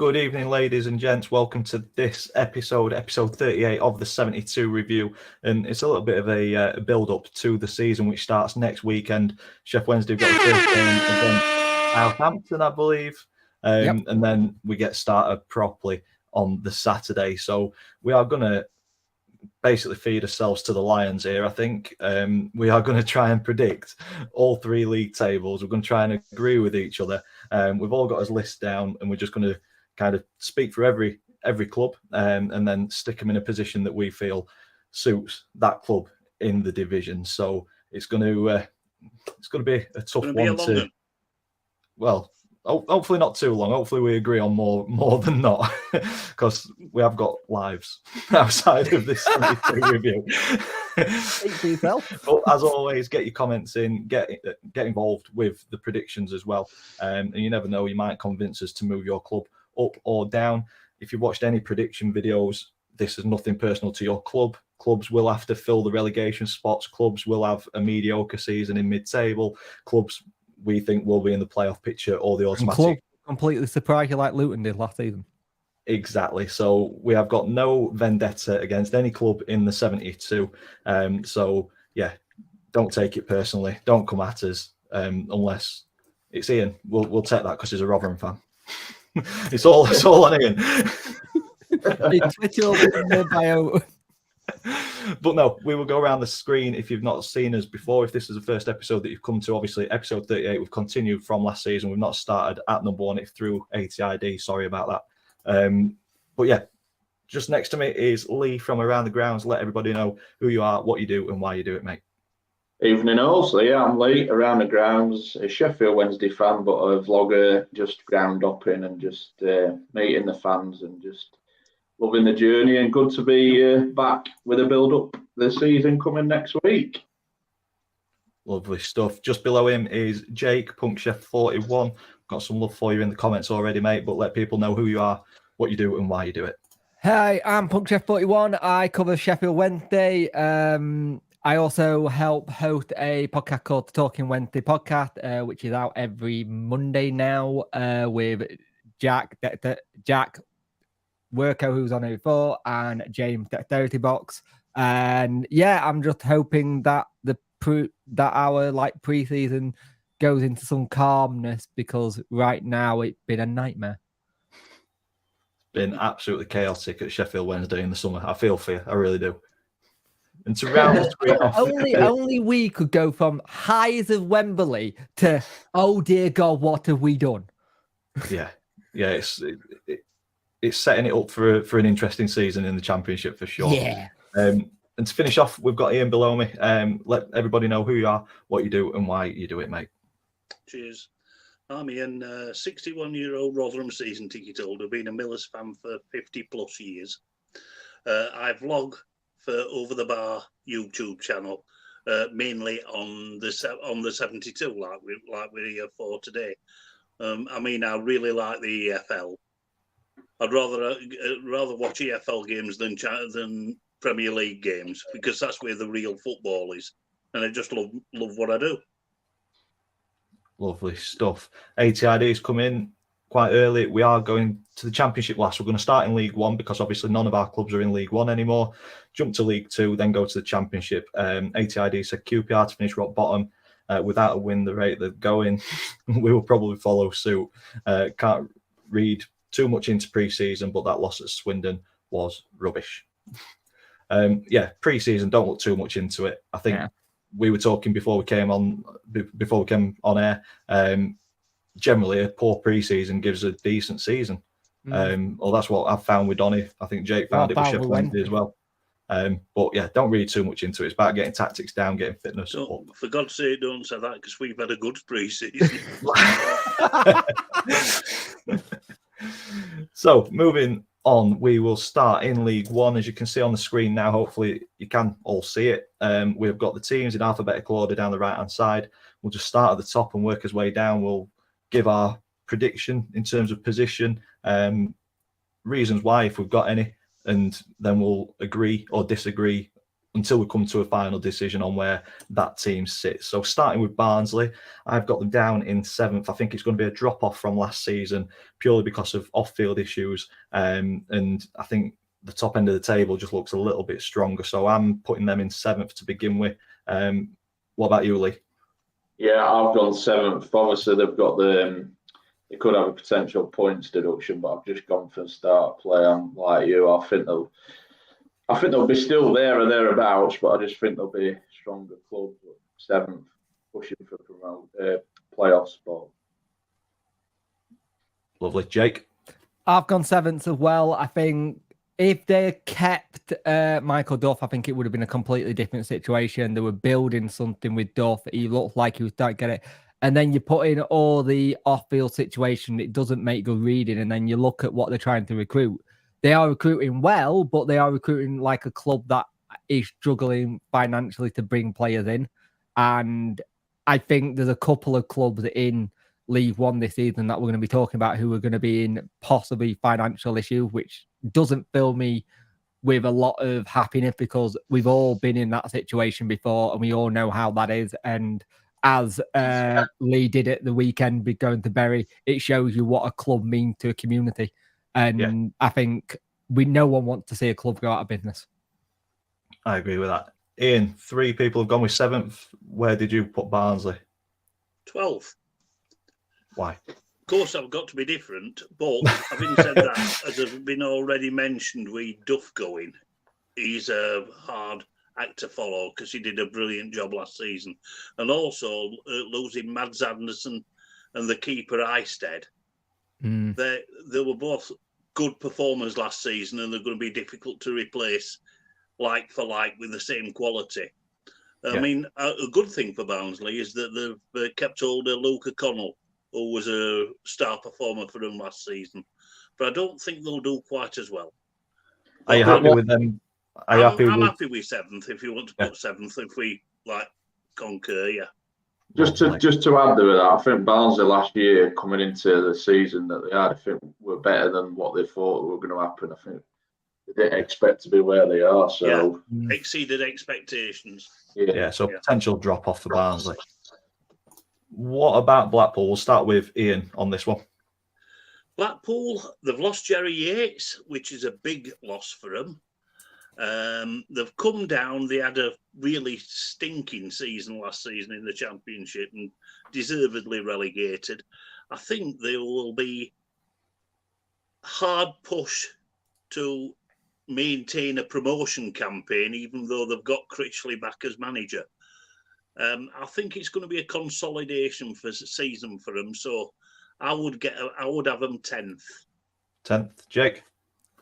Good evening, ladies and gents. Welcome to this episode 38 of the 72 review. And it's a little bit of a build-up to the season, which starts next weekend. Sheff Wednesday, we've got the first game against Southampton, I believe. And then we get started properly on the Saturday. So we are going to basically feed ourselves to the lions here, I think. We are going to try and predict all three league tables. We're going to try and agree with each other. We've all got his list down, and we're just going to kind of speak for every club, and then stick them in a position that we feel suits that club in the division. So it's going to be a tough one to. Well, hopefully not too long. Hopefully we agree on more than not, because we have got lives outside of this review. Speak for yourself. But as always, get your comments in, get involved with the predictions as well. And you never know, you might convince us to move your club up or down. If you've watched any prediction videos, this is nothing personal to your club. Clubs will have to fill the relegation spots. Clubs will have a mediocre season in mid-table. Clubs we think will be in the playoff picture or the automatic. Club completely surprised you like Luton did last season. Exactly. So we have got no vendetta against any club in the 72. So yeah, don't take it personally. Don't come at us unless it's Ian. We'll take that because he's a Rotherham fan. It's all on Ian. Twitter will be in the bio. But no, we will go around the screen. If you've not seen us before, if this is the first episode that you've come to, obviously episode 38, we've continued from last season. We've not started at number one. It's through ATID. Sorry about that. But yeah, just next to me is Lee from Around the Grounds. Let everybody know who you are, what you do, and why you do it, mate. Evening all. So yeah, I'm Lee, Around the Grounds, a Sheffield Wednesday fan, but a vlogger, just ground hopping and just meeting the fans and just loving the journey, and good to be back with a build-up this season coming next week. Lovely stuff. Just below him is Jake, Punk Chef 41. Got some love for you in the comments already, mate, but let people know who you are, what you do, and why you do it. Hi, I'm Punk Chef 41. I cover Sheffield Wednesday. I also help host a podcast called the Talking Wednesday podcast, which is out every Monday now, with Jack Worko, who's on it before, and James Dexterity Box. And yeah, I'm just hoping that our pre-season goes into some calmness, because right now it's been a nightmare. It's been absolutely chaotic at Sheffield Wednesday in the summer. I feel for you, I really do. And to round the screen off, only we could go from highs of Wembley to, oh dear God, what have we done? Yeah, it's setting it up for an interesting season in the Championship for sure. Yeah. And to finish off, we've got Ian below me. Let everybody know who you are, what you do, and why you do it, mate. Cheers. I'm Ian, 61-year-old Rotherham season ticket holder, been a Millers fan for 50 plus years. I vlog for Over the Bar YouTube channel, mainly on the 72, like we're here for today. I really like the EFL. I'd rather watch EFL games than Premier League games, because that's where the real football is, and I just love what I do. Lovely stuff. ATID's come in quite early. We are going to the Championship last. We're going to start in League One, because obviously none of our clubs are in League One anymore. Jump to League Two, then go to the Championship. ATID said QPR to finish rock bottom. Without a win, the rate they're going, we will probably follow suit. Can't read too much into pre-season, but that loss at Swindon was rubbish. Pre-season, don't look too much into it. I think we were talking before we came on air. Generally, a poor pre-season gives a decent season. That's what I've found with Donny. I think Jake found it with Sheffield Wednesday as well. But yeah, don't read too much into it. It's about getting tactics down, getting fitness up. For God's sake, don't say that, because we've had a good pre-season. So moving on, we will start in League One. As you can see on the screen now, hopefully you can all see it. We've got the teams in alphabetical order down the right-hand side. We'll just start at the top and work his way down. We'll give our prediction in terms of position, reasons why, if we've got any, and then we'll agree or disagree until we come to a final decision on where that team sits. So starting with Barnsley, I've got them down in 7th. I think it's going to be a drop-off from last season purely because of off-field issues. And I think the top end of the table just looks a little bit stronger. So I'm putting them in 7th to begin with. What about you, Lee? Yeah, I've gone 7th. Obviously, they've got they could have a potential points deduction, but I've just gone for start play. I'm like you. I think they'll be still there or thereabouts, but I just think they'll be a stronger club. 7th, pushing for playoff spot. Lovely. Jake? I've gone 7th as well. I think if they kept Michael Duff, I think it would have been a completely different situation. They were building something with Duff. He looked like he was starting to get it. And then you put in all the off-field situation. It doesn't make good reading. And then you look at what they're trying to recruit. They are recruiting well, but they are recruiting like a club that is struggling financially to bring players in. And I think there's a couple of clubs in League One this season that we're going to be talking about who are going to be in possibly financial issues, which doesn't fill me with a lot of happiness because we've all been in that situation before and we all know how that is. And as Lee did it the weekend with going to Bury, it shows you what a club means to a community. And I think no one wants to see a club go out of business. I agree with that. Ian, 3 people have gone with 7th. Where did you put Barnsley? 12th. Why? Of course, I've got to be different, but having said that, as has been already mentioned, with Duff going, he's a hard act to follow because he did a brilliant job last season. And also losing Mads Anderson and the keeper Eisted. They were both good performers last season and they're going to be difficult to replace like for like with the same quality. I mean, a good thing for Barnsley is that they've kept hold of Luke O'Connell, who was a star performer for them last season. But I don't think they'll do quite as well. Are you happy with them? I'm happy with 7th if you want to put 7th, if we concur, Just to add to that, I think Barnsley last year coming into the season that they had, I think were better than what they thought were going to happen. I think they didn't expect to be where they are. So exceeded expectations. So potential drop off for Barnsley. What about Blackpool? We'll start with Ian on this one. Blackpool, they've lost Jerry Yates, which is a big loss for them. They've come down. They had a really stinking season last season in the Championship and deservedly relegated. I think they will be hard push to maintain a promotion campaign, even though they've got Critchley back as manager. I think it's going to be a consolidation for season for them. So I would have them 10th. 10th, Jake.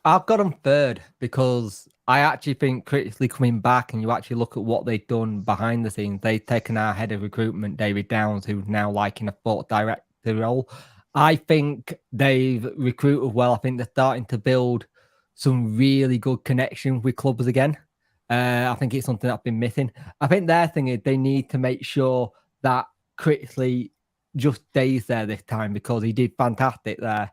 I've got them 3rd because I actually think critically coming back and you actually look at what they've done behind the scenes. They've taken our head of recruitment, David Downs, who's now in a sport director role. I think they've recruited well. I think they're starting to build some really good connections with clubs again. I think it's something that's been missing. I think their thing is they need to make sure that critically just stays there this time because he did fantastic there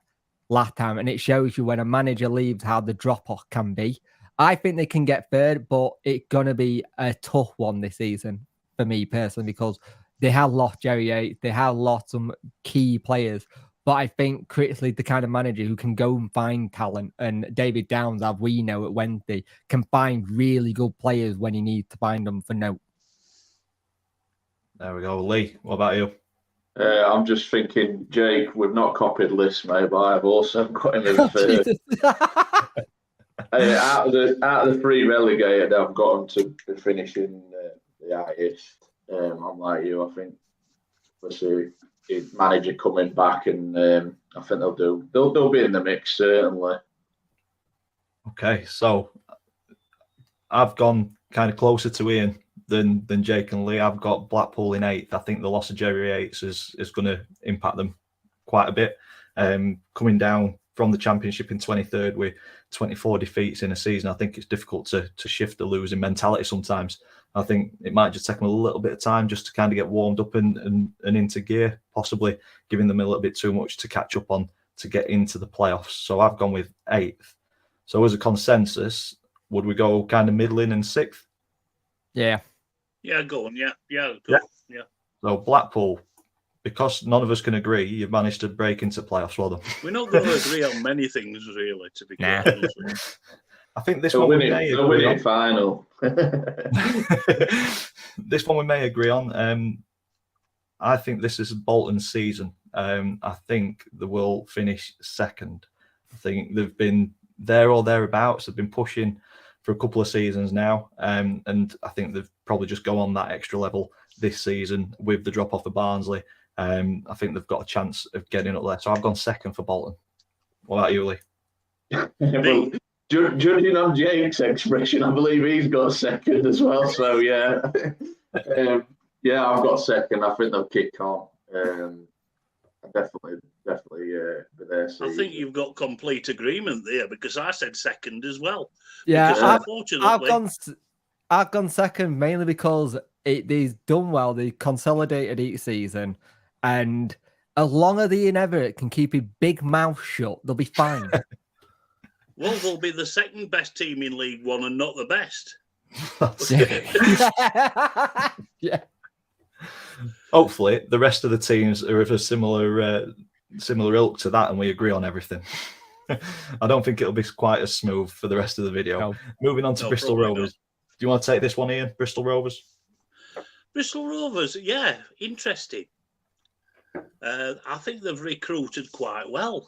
last time. And it shows you when a manager leaves how the drop-off can be. I think they can get 3rd, but it's going to be a tough one this season for me personally because they have lost Jerry Yates. They have lost some key players. But I think critically the kind of manager who can go and find talent, and David Downs, as we know at Wednesday, can find really good players when he needs to find them for note. There we go. Lee, what about you? I'm just thinking, Jake, we've not copied lists, mate, but I've also got him in 3rd. Out of the 3 relegated, I've got them to be finishing the highest. I'm like you, I think. Let's see. Manager coming back, and I think they'll be in the mix certainly. Okay, so I've gone kind of closer to Ian than Jake and Lee. I've got Blackpool in 8th. I think the loss of Jerry Yates is going to impact them quite a bit. Coming down from the Championship in 23rd with 24 defeats in a season, I think it's difficult to shift the losing mentality sometimes. I think it might just take them a little bit of time just to kind of get warmed up and into gear, possibly giving them a little bit too much to catch up on to get into the playoffs. So I've gone with 8th. So as a consensus, would we go kind of middling and 6th? Yeah. Yeah, go on. Yeah, go. Yeah. Yeah. So Blackpool, because none of us can agree, you've managed to break into playoffs. Well done. We're not going to agree on many things, really, to be quite honest with you. I think this They'll one win we may it. They'll agree win on. it final. This one we may agree on. I think this is Bolton's season. I think they will finish second. I think they've been there or thereabouts. They've been pushing for a couple of seasons now, and I think they've probably just go on that extra level this season with the drop off of Barnsley. I think they've got a chance of getting up there. So I've gone second for Bolton. What about you, Lee? Well, judging on Jake's expression, I believe he's got second as well. So yeah, yeah, I've got second. I think they'll kick on. Definitely be there. I think you've got complete agreement there because I said second as well. Yeah, Because unfortunately, I've gone second mainly because they've done well. They consolidated each season, and as long as Ian Everett can keep his big mouth shut, they'll be fine. well, they'll be the second best team in League One and not the best. Yeah. Hopefully, the rest of the teams are of a similar ilk to that, and we agree on everything. I don't think it'll be quite as smooth for the rest of the video. No. Moving on to Bristol probably Rovers. Do you want to take this one, Ian? Bristol Rovers? Bristol Rovers, yeah, interesting. I think they've recruited quite well.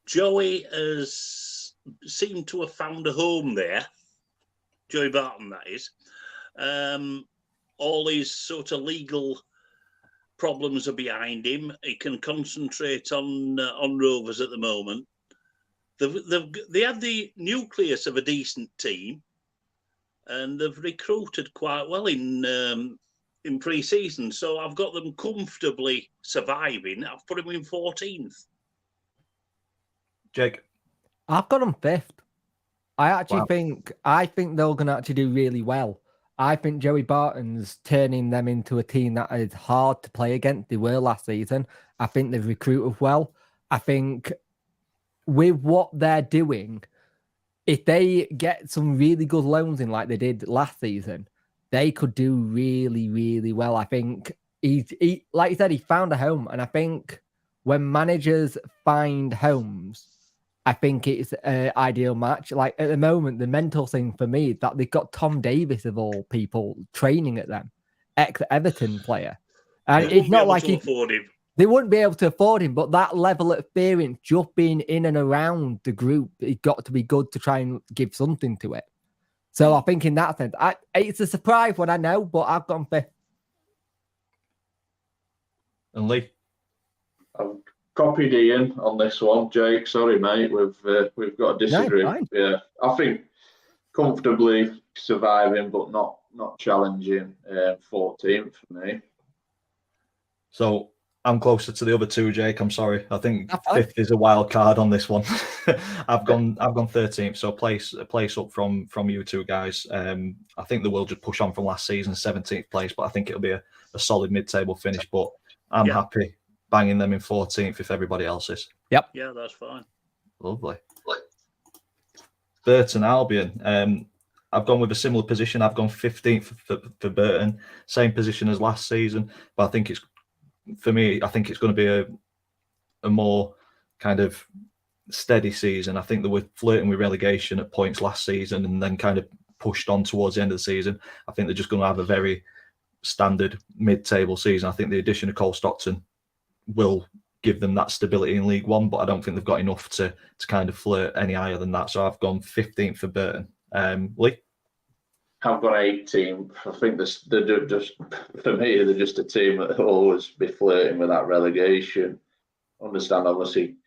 Joey has seemed to have found a home there. Joey Barton, that is. All his sort of legal problems are behind him. He can concentrate on Rovers at the moment. They had the nucleus of a decent team, and they've recruited quite well in pre-season. So I've got them comfortably surviving. I've put them in 14th. Jake? I've got them 5th. I think they're going to actually do really well. I think Joey Barton's turning them into a team that is hard to play against. They were last season. I think they've recruited well. I think with what they're doing, if they get some really good loans in like they did last season, they could do really, really well. I think he like you said, he found a home. And I think when managers find homes, I think it's an ideal match. Like at the moment, the mental thing for me is that they've got Tom Davis of all people training at them, ex-Everton player, and it's not like they wouldn't be able to afford him. But that level of experience, just being in and around the group, it got to be good to try and give something to it. So I think in that sense, it's a surprise when I know, but I've gone 5th. And Lee? I've copied Ian on this one, Jake. Sorry, mate. We've got to disagree. No, yeah, I think comfortably surviving, but not challenging. 14th for me. So I'm closer to the other two, Jake. I'm sorry. I think 5th is a wild card on this one. I've gone 13th, so a place up from you two guys. I think they will just push on from last season, 17th place, but I think it'll be a solid mid-table finish. But I'm happy banging them in 14th if everybody else is. Yep. Yeah, that's fine. Lovely. Burton Albion. I've gone with a similar position. I've gone 15th for Burton, same position as last season. But I think it's going to be a more kind of steady season. I think they were flirting with relegation at points last season and then kind of pushed on towards the end of the season. I think they're just going to have a very standard mid-table season. I think the addition of Cole Stockton will give them that stability in League One, but I don't think they've got enough to kind of flirt any higher than that. So I've gone 15th for Burton. Lee? I've got 18th. I think they're just, for me, they're just a team that always be flirting with that relegation. Understand, obviously,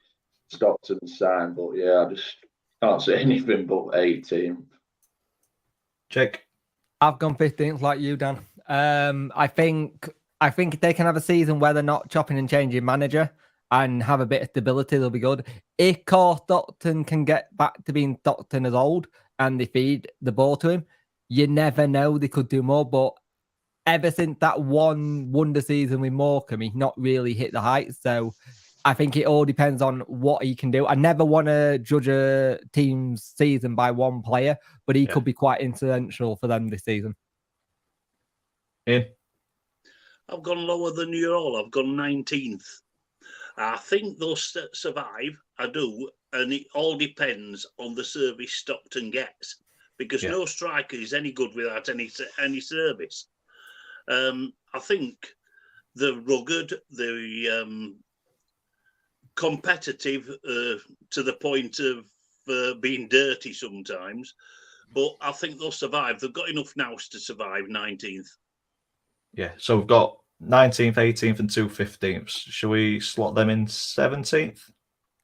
Stockton's signed, but yeah, I just can't say anything but 18th. Jake? I've gone 15th like you, Dan. I think they can have a season where they're not chopping and changing manager and have a bit of stability. They'll be good. If Cole Stockton can get back to being Stockton as old and they feed the ball to him, you never know. They could do more. But ever since that one wonder season with Morecambe, he's not really hit the heights. So I think it all depends on what he can do. I never want to judge a team's season by one player, but he could be quite influential for them this season. Ian? I've gone lower than you all. I've gone 19th. I think they'll survive. I do. And it all depends on the service Stockton gets, because no striker is any good without any service. I think they're rugged, they're competitive to the point of being dirty sometimes, but I think they'll survive. They've got enough nous to survive 19th. Yeah, so we've got 19th, 18th, and 2 15ths. Shall we slot them in 17th?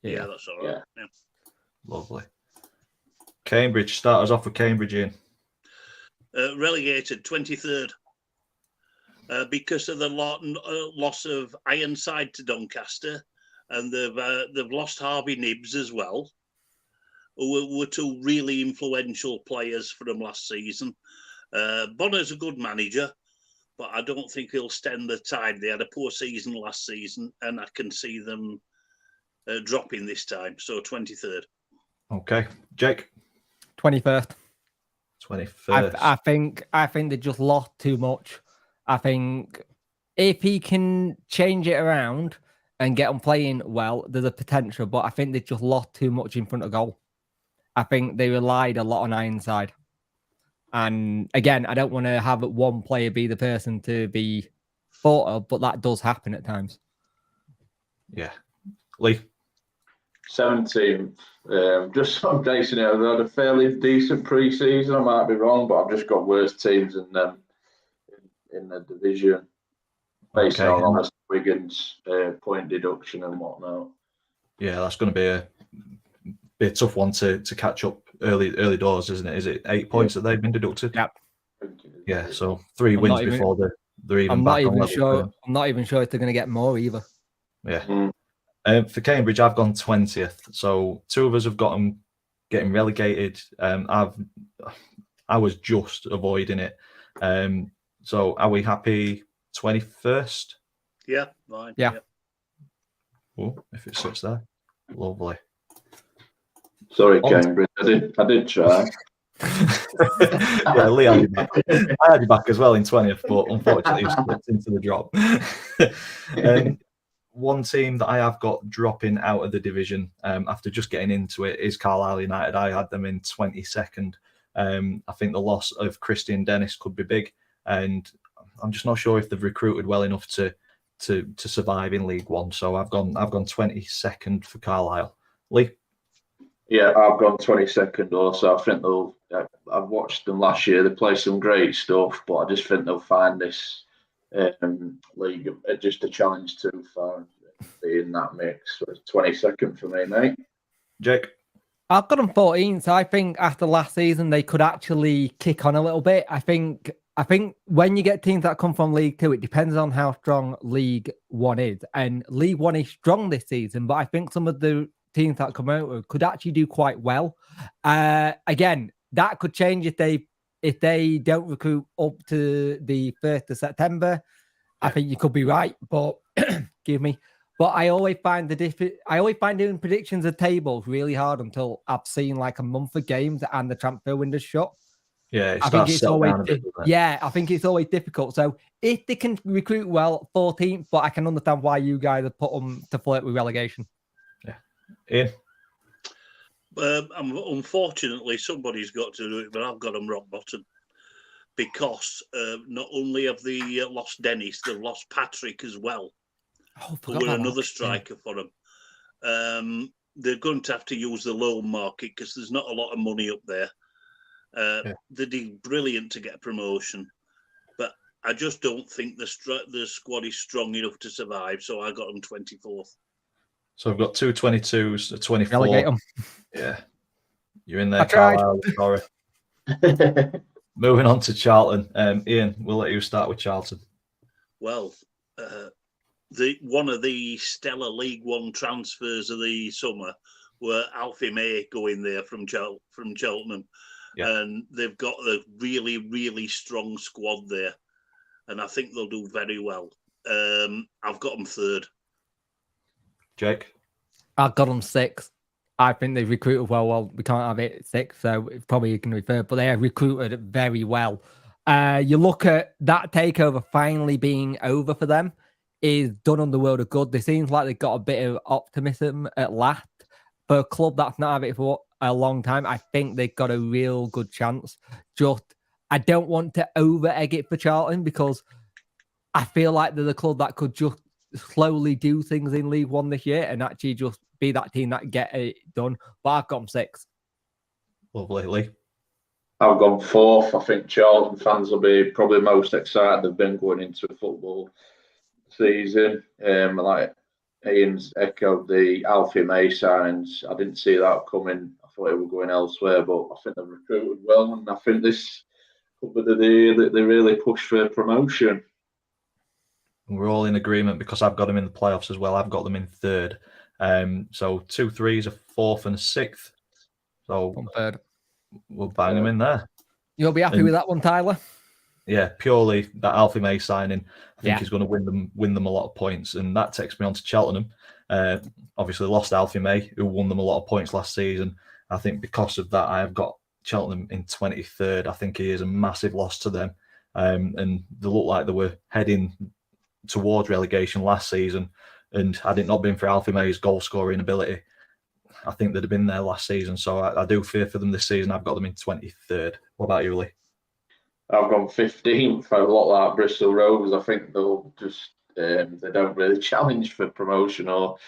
Yeah, that's all right. Yeah. Lovely. Cambridge, start us off with Cambridge, Ian. Relegated 23rd because of the loss of Ironside to Doncaster, and they've lost Harvey Nibbs as well, who were two really influential players for them last season. Bonner's a good manager, but I don't think he'll stem the tide. They had a poor season last season, and I can see them dropping this time. So 23rd. Okay. Jake? 21st. 21st. I think they just lost too much. I think if he can change it around and get them playing well, there's a potential, but I think they just lost too much in front of goal. I think they relied a lot on Ironside. And again, I don't want to have one player be the person to be thought of, but that does happen at times. Yeah. Lee? 17th. Just I'm basing it. They had a fairly decent pre-season. I might be wrong, but I've just got worse teams than them in the division, based on almost Wigan's point deduction and whatnot. Yeah, that's going to be a tough one to catch up early doors, isn't it? Is it 8 points that they've been deducted? Yep. Yeah, so 3 wins before they're even back on level. I'm not even sure if they're going to get more either. Yeah. For Cambridge, I've gone 20th. So 2 of us have got them getting relegated. I was just avoiding it. So are we happy 21st? Yeah, fine. Yeah. Oh, if it sits there. Lovely. Sorry, Cambridge. I did try. Yeah, Lee had you back. I had you back as well in 20th, but unfortunately you slipped into the drop. One team that I have got dropping out of the division after just getting into it is Carlisle United. I had them in 22nd. I think the loss of Christian Dennis could be big, and I'm just not sure if they've recruited well enough to survive in League One. So I've gone 22nd for Carlisle. Lee? Yeah, I've gone 22nd also. I think I've watched them last year. They play some great stuff, but I just think they'll find this league just a challenge too far, be in that mix. So it's 22nd for me, mate. Jake? I've got them 14th, so I think after last season they could actually kick on a little bit. I think when you get teams that come from League Two, it depends on how strong League One is. And League One is strong this season, but I think some of the teams that come out could actually do quite well. Again, that could change if they don't recruit up to the 1st of September. I think you could be right, but excuse me. But I always find doing predictions of tables really hard until I've seen like a month of games and the transfer window's shut. Yeah, I think it's always I think it's always difficult. So if they can recruit well, 14th, but I can understand why you guys have put them to flirt with relegation. Yeah, Ian. Unfortunately, somebody's got to do it, but I've got them rock bottom because not only have they lost Dennis, they've lost Patrick as well. Who were another striker for them. They're going to have to use the loan market because there's not a lot of money up there. They did brilliant to get a promotion, but I just don't think the squad is strong enough to survive. So I got them 24th. So I've got 2 22s, a 24. Relegate them. Yeah, you're in there, I tried. Carlisle. Sorry. Moving on to Charlton. Ian, we'll let you start with Charlton. Well, one of the stellar League One transfers of the summer were Alfie May going there from Cheltenham. Yeah. And they've got a really, really strong squad there. And I think they'll do very well. I've got them 3rd. Jake? I've got them 6. I think they've recruited well. Well, we can't have it 6, so it's probably going to be third, but they have recruited very well. You look at that takeover finally being over for them is done on the world of good. They seems like they've got a bit of optimism at last. For a club that's not had it for a long time, I think they've got a real good chance. Just, I don't want to over egg it for Charlton because I feel like they're the club that could just slowly do things in League One this year and actually just be that team that get it done. But I've got them 6. Lovely, Lee. I've gone 4th. I think Charlton fans will be probably most excited they've been going into a football season. Like Ian's echoed the Alfie May signs. I didn't see that coming. I thought it was going elsewhere, but I think they've recruited well, and I think this could be the year that they really push for promotion. We're all in agreement because I've got them in the playoffs as well. I've got them in 3rd. So 2 3s, a 4th, and a 6th. So Third. We'll bang them in there. You'll be happy with that one, Tyler? Yeah, purely that Alfie May signing, I think Yeah. he's going to win them a lot of points, and that takes me on to Cheltenham. Obviously, lost Alfie May, who won them a lot of points last season. I think because of that, I have got Cheltenham in 23rd. I think he is a massive loss to them, and they look like they were heading towards relegation last season. And had it not been for Alfie May's goal scoring ability, I think they'd have been there last season. So I do fear for them this season. I've got them in 23rd. What about you, Lee? I've gone 15th. A lot like Bristol Rovers. I think they'll just they don't really challenge for promotion, or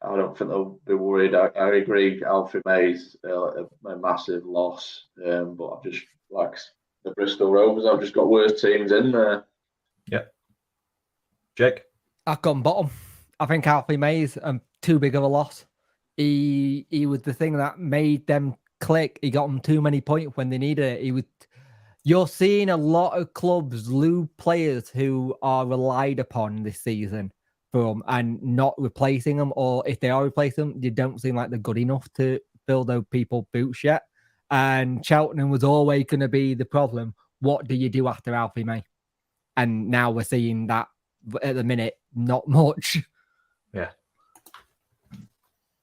I don't think they'll be worried. I agree. Alfie May's a massive loss, but I've just like the Bristol Rovers. I've just got worse teams in there. Yep. Jake? I've gone bottom. I think Alfie May's too big of a loss. He was the thing that made them click. He got them too many points when they needed it. You're seeing a lot of clubs lose players who are relied upon this season from and not replacing them, or if they are replacing them, you don't seem like they're good enough to fill those people boots yet. And Cheltenham was always going to be the problem. What do you do after Alfie May? And now we're seeing that at the minute, not much. Yeah.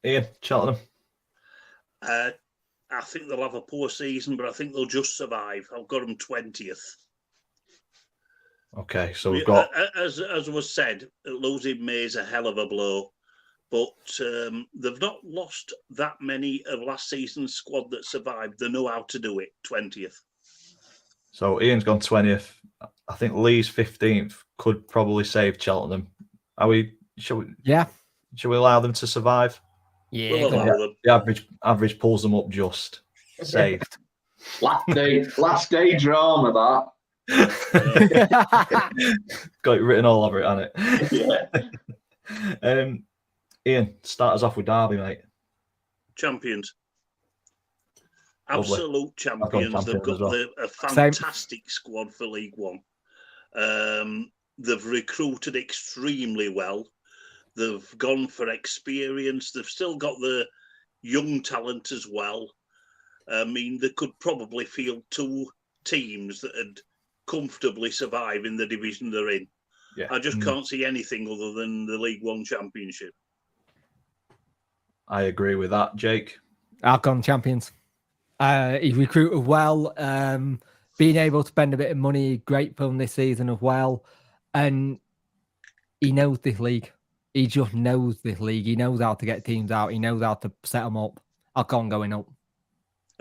Ian, Cheltenham? I think they'll have a poor season, but I think they'll just survive. I've got them 20th. Okay, so we've got... As was said, losing May is a hell of a blow, but they've not lost that many of last season's squad that survived. They know how to do it, 20th. So Ian's gone 20th. I think Lee's 15th could probably save Cheltenham. Should we allow them to survive? Yeah, We'll allow them. The average pulls them up just. Saved. Last day drama, that. Got it written all over it, hasn't it? Yeah. Ian, start us off with Derby, mate. Champions. Lovely. Absolute champions. They've got a fantastic squad for League One. They've recruited extremely well. They've gone for experience. They've still got the young talent as well. I mean, they could probably field 2 teams that would comfortably survive in the division they're in. Yeah. I just can't see anything other than the League One Championship. I agree with that, Jake. I've gone champions. He recruited well. Being able to spend a bit of money, great for him this season as well. And he knows this league. He just knows this league. He knows how to get teams out. He knows how to set them up. I've gone going up.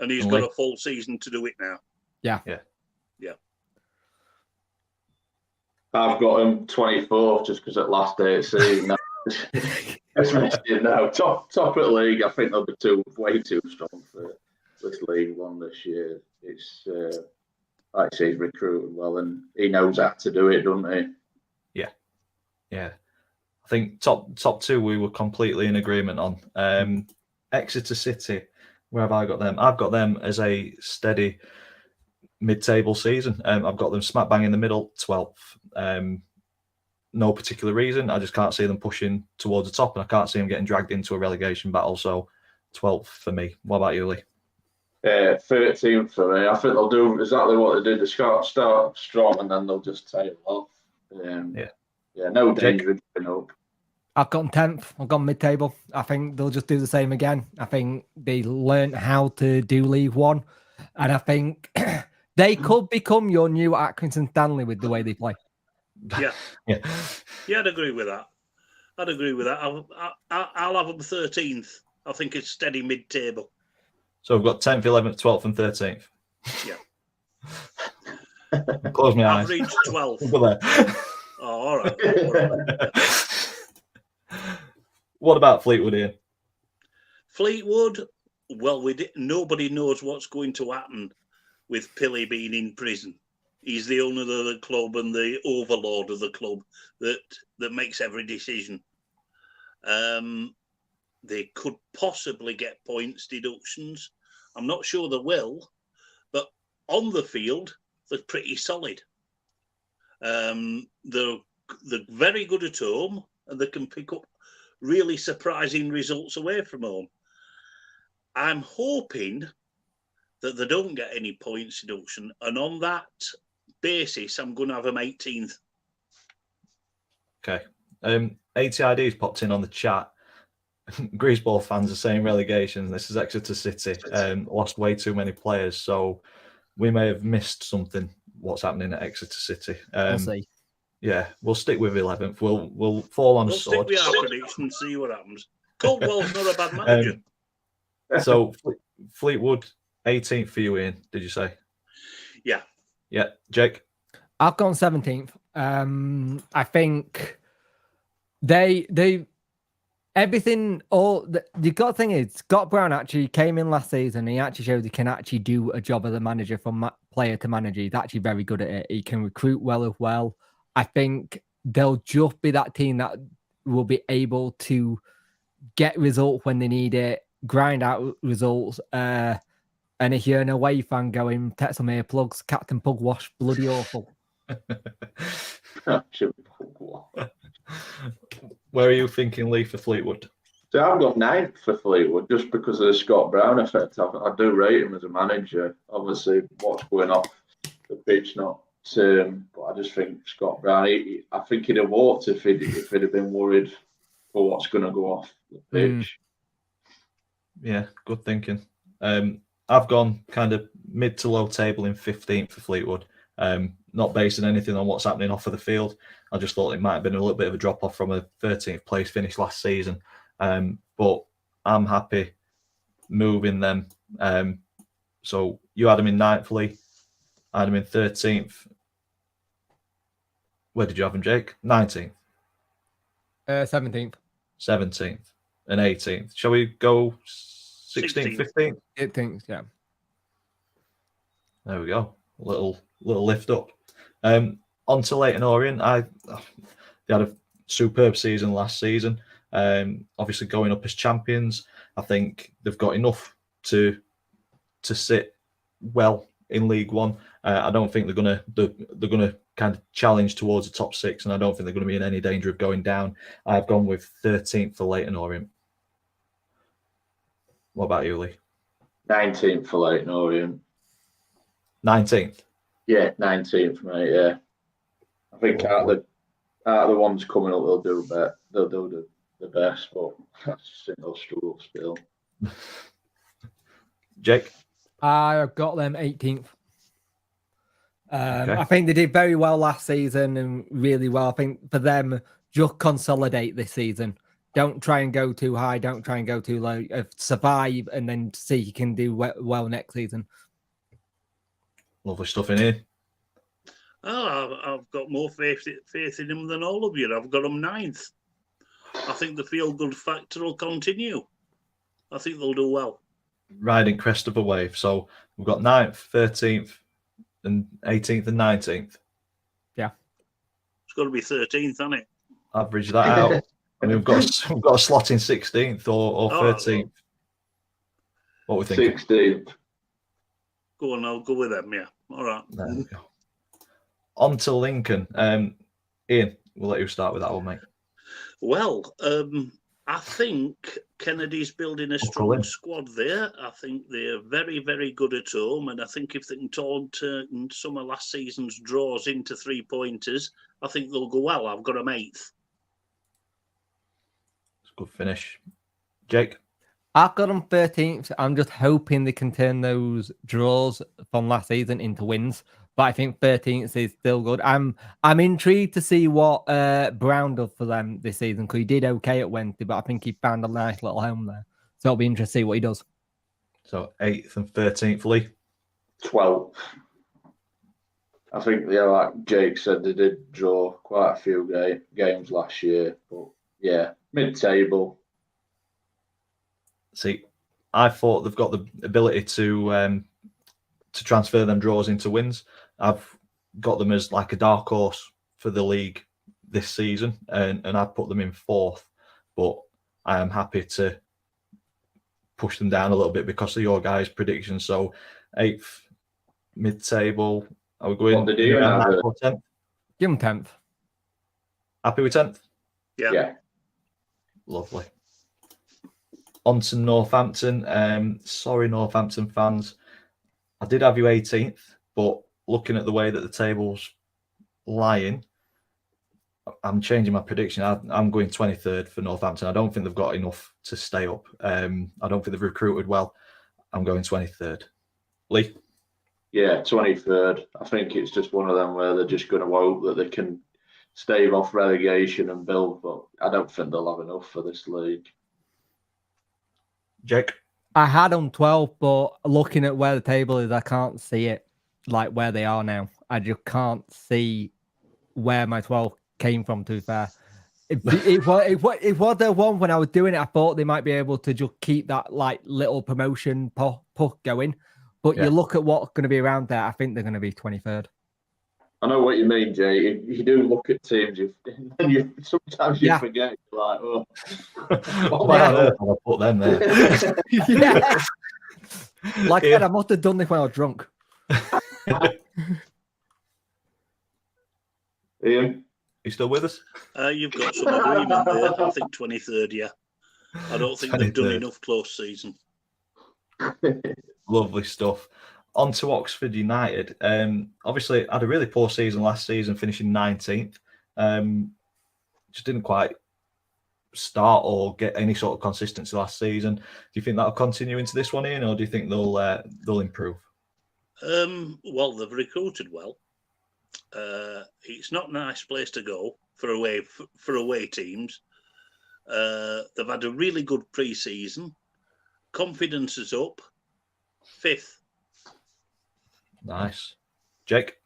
And he's got a full season to do it now. Yeah. I've got him 24th just because at last day of season. No, top of the league. I think they'll be way too strong for this League One this year. It's like I say, he's recruited well and he knows how to do it, doesn't he? Yeah. I think top 2 we were completely in agreement on. Exeter City, where have I got them? I've got them as a steady mid-table season. I've got them smack bang in the middle, 12th. No particular reason. I just can't see them pushing towards the top, and I can't see them getting dragged into a relegation battle. So 12th for me. What about you, Lee? 13th for me. I think they'll do exactly what they did. They start strong and then they'll just tail off. No danger of going up. I've gone 10th. I've gone mid-table. I think they'll just do the same again. I think they learned how to do League One. And I think they could become your new Accrington Stanley with the way they play. Yeah. Yeah. Yeah, I'd agree with that. I'll have them 13th. I think it's steady mid-table. So we've got 10th, 11th, 12th, and 13th. Yeah. Close my eyes. Average 12th. Over there. Oh, all right. What about Fleetwood, Ian? Fleetwood, well, nobody knows what's going to happen with Pilly being in prison. He's the owner of the club and the overlord of the club that makes every decision. They could possibly get points deductions. I'm not sure they will, but on the field, they're pretty solid. They're very good at home, and they can pick up really surprising results away from home. I'm hoping that they don't get any points deduction, and on that basis, I'm going to have them 18th. Okay. ATID's popped in on the chat. Greaseball fans are saying relegation. This is Exeter City. Lost way too many players, so we may have missed something. What's happening at Exeter City? We'll see. Yeah, we'll stick with 11th. We'll fall on a We'll sword. stick with our prediction and see what happens. Caldwell's not a bad manager. So Fleetwood 18th for you, Ian. Did you say? Yeah. Yeah, Jake. I've gone 17th. I think they everything. The good thing is Scott Brown actually came in last season. He actually showed he can actually do a job as a manager from player to manager. He's actually very good at it. He can recruit well as well. I think they'll just be that team that will be able to get results when they need it, grind out results. And if you're an away fan going, text some earplugs, Captain Pugwash, bloody awful. Where are you thinking, Lee, for Fleetwood? So I've got 9th for Fleetwood just because of the Scott Brown effect. I do rate him as a manager. Obviously, what's going off the pitch, not. But I just think Scott Brown. I think he'd have walked if he'd have been worried for what's going to go off the pitch. Yeah, good thinking. I've gone kind of mid to low table in 15th for Fleetwood. Not basing anything on what's happening off of the field. I just thought it might have been a little bit of a drop off from a 13th place finish last season. But I'm happy moving them. So you had them in 9th, Lee. I had them in 13th. Where did you have them, Jake? 19th. 17th. 17th and 18th. Shall we go 16th, 15th? 18th, yeah. There we go. A little lift up. On to Leyton Orient. They had a superb season last season. Obviously going up as champions. I think they've got enough to sit well in League One. I don't think they're gonna kind of challenge towards the top 6, and I don't think they're going to be in any danger of going down. I've gone with 13th for Leyton Orient. What about you, Lee? 19th for Leyton Orient. 19th. Yeah, 19th, mate. Yeah, I think out of the ones coming up, they'll do better. They'll do the best, but I just think they'll struggle still. Jake? I've got them 18th. Okay. I think they did very well last season and really well. I think for them, just consolidate this season. Don't try and go too high. Don't try and go too low. Survive and then see you can do well next season. Lovely stuff in here. Oh, I've got more faith in them than all of you. I've got them 9th. I think the feel-good factor will continue. I think they'll do well. Riding crest of a wave. So we've got 9th, 13th, and 18th and 19th. Yeah. It's got to be 13th, hasn't it? Average that out. And we've got a slot in 16th or 13th. What we think? 16th. Go on, I'll go with them, yeah. All right. There we go. On to Lincoln. Ian, we'll let you start with that one, mate. Well, I think Kennedy's building a strong squad there. I think they're very, very good at home. And I think if they can turn some of last season's draws into 3-pointers, I think they'll go well. I've got them 8th. Good finish. Jake? I've got them 13th. I'm just hoping they can turn those draws from last season into wins. But I think 13th is still good. I'm intrigued to see what Brown does for them this season, because he did okay at Wednesday, but I think he found a nice little home there. So it'll be interesting to see what he does. So 8th and 13th, Lee? 12th. I think, yeah, like Jake said, they did draw quite a few games last year. But yeah, mid-table. See, I thought they've got the ability to transfer them draws into wins. I've got them as like a dark horse for the league this season, and I've put them in 4th. But I am happy to push them down a little bit because of your guys' predictions. So 8th, mid-table. Are we going? What they do now, 9th or 10th? Give him 10th. Happy with 10th? Yeah. Lovely. On to Northampton. Sorry, Northampton fans. I did have you 18th, but looking at the way that the table's lying, I'm changing my prediction. I'm going 23rd for Northampton. I don't think they've got enough to stay up. I don't think they've recruited well. I'm going 23rd. Lee? Yeah, 23rd. I think it's just one of them where they're just going to hope that they can stave off relegation and build, but I don't think they'll have enough for this league. Jake? I had them 12, but looking at where the table is, I can't see it like where they are now. I just can't see where my 12 came from, to be fair. It was the one when I was doing it, I thought they might be able to just keep that like little promotion puck going. But you look at what's going to be around there, I think they're going to be 23rd. I know what you mean, Jay. You do look at teams, and sometimes you forget. You're like, oh, I'll put them there. Yeah. Like I said, I must have done this when I was drunk. Ian? You still with us? You've got some agreement there. I think 23rd, yeah. I don't think they've done 23rd. enough close season. Lovely stuff. On to Oxford United. Obviously, had a really poor season last season, finishing 19th. Just didn't quite start or get any sort of consistency last season. Do you think that'll continue into this one, Ian, or do you think they'll improve? Well, they've recruited well. It's not a nice place to go for away teams. They've had a really good pre-season. Confidence is up. 5th. Nice. Jake?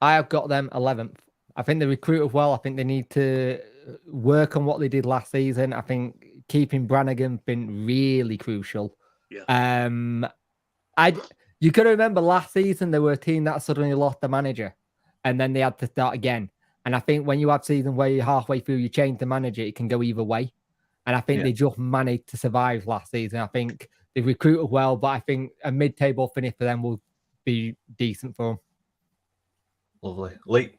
I have got them 11th. I think they recruited well. I think they need to work on what they did last season. I think keeping Brannigan been really crucial. Yeah. You got to remember last season there were a team that suddenly lost the manager, and then they had to start again. And I think when you have season where you're halfway through, you change the manager, it can go either way. And I think they just managed to survive last season. I think they recruited well, but I think a mid-table finish for them will be decent for them. Lovely. Lee?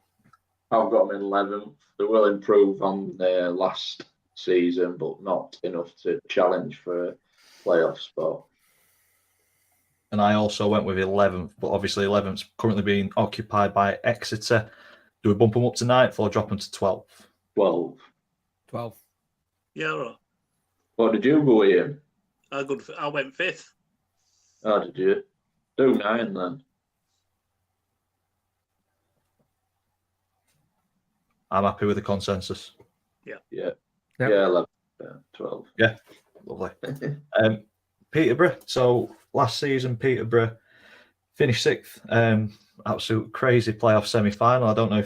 I've got them in 11th. They will improve on their last season, but not enough to challenge for a playoff spot. And I also went with 11th, but obviously 11th's currently being occupied by Exeter. Do we bump them up to 9th or drop them to 12th? 12. Yeah, right. What did you go, Ian? I went 5th. Oh, did you? Do 9 then. I'm happy with the consensus. Yeah, 11, 12. Yeah, lovely. Peterborough. So last season, Peterborough finished 6th. Absolute crazy playoff semi-final. I don't know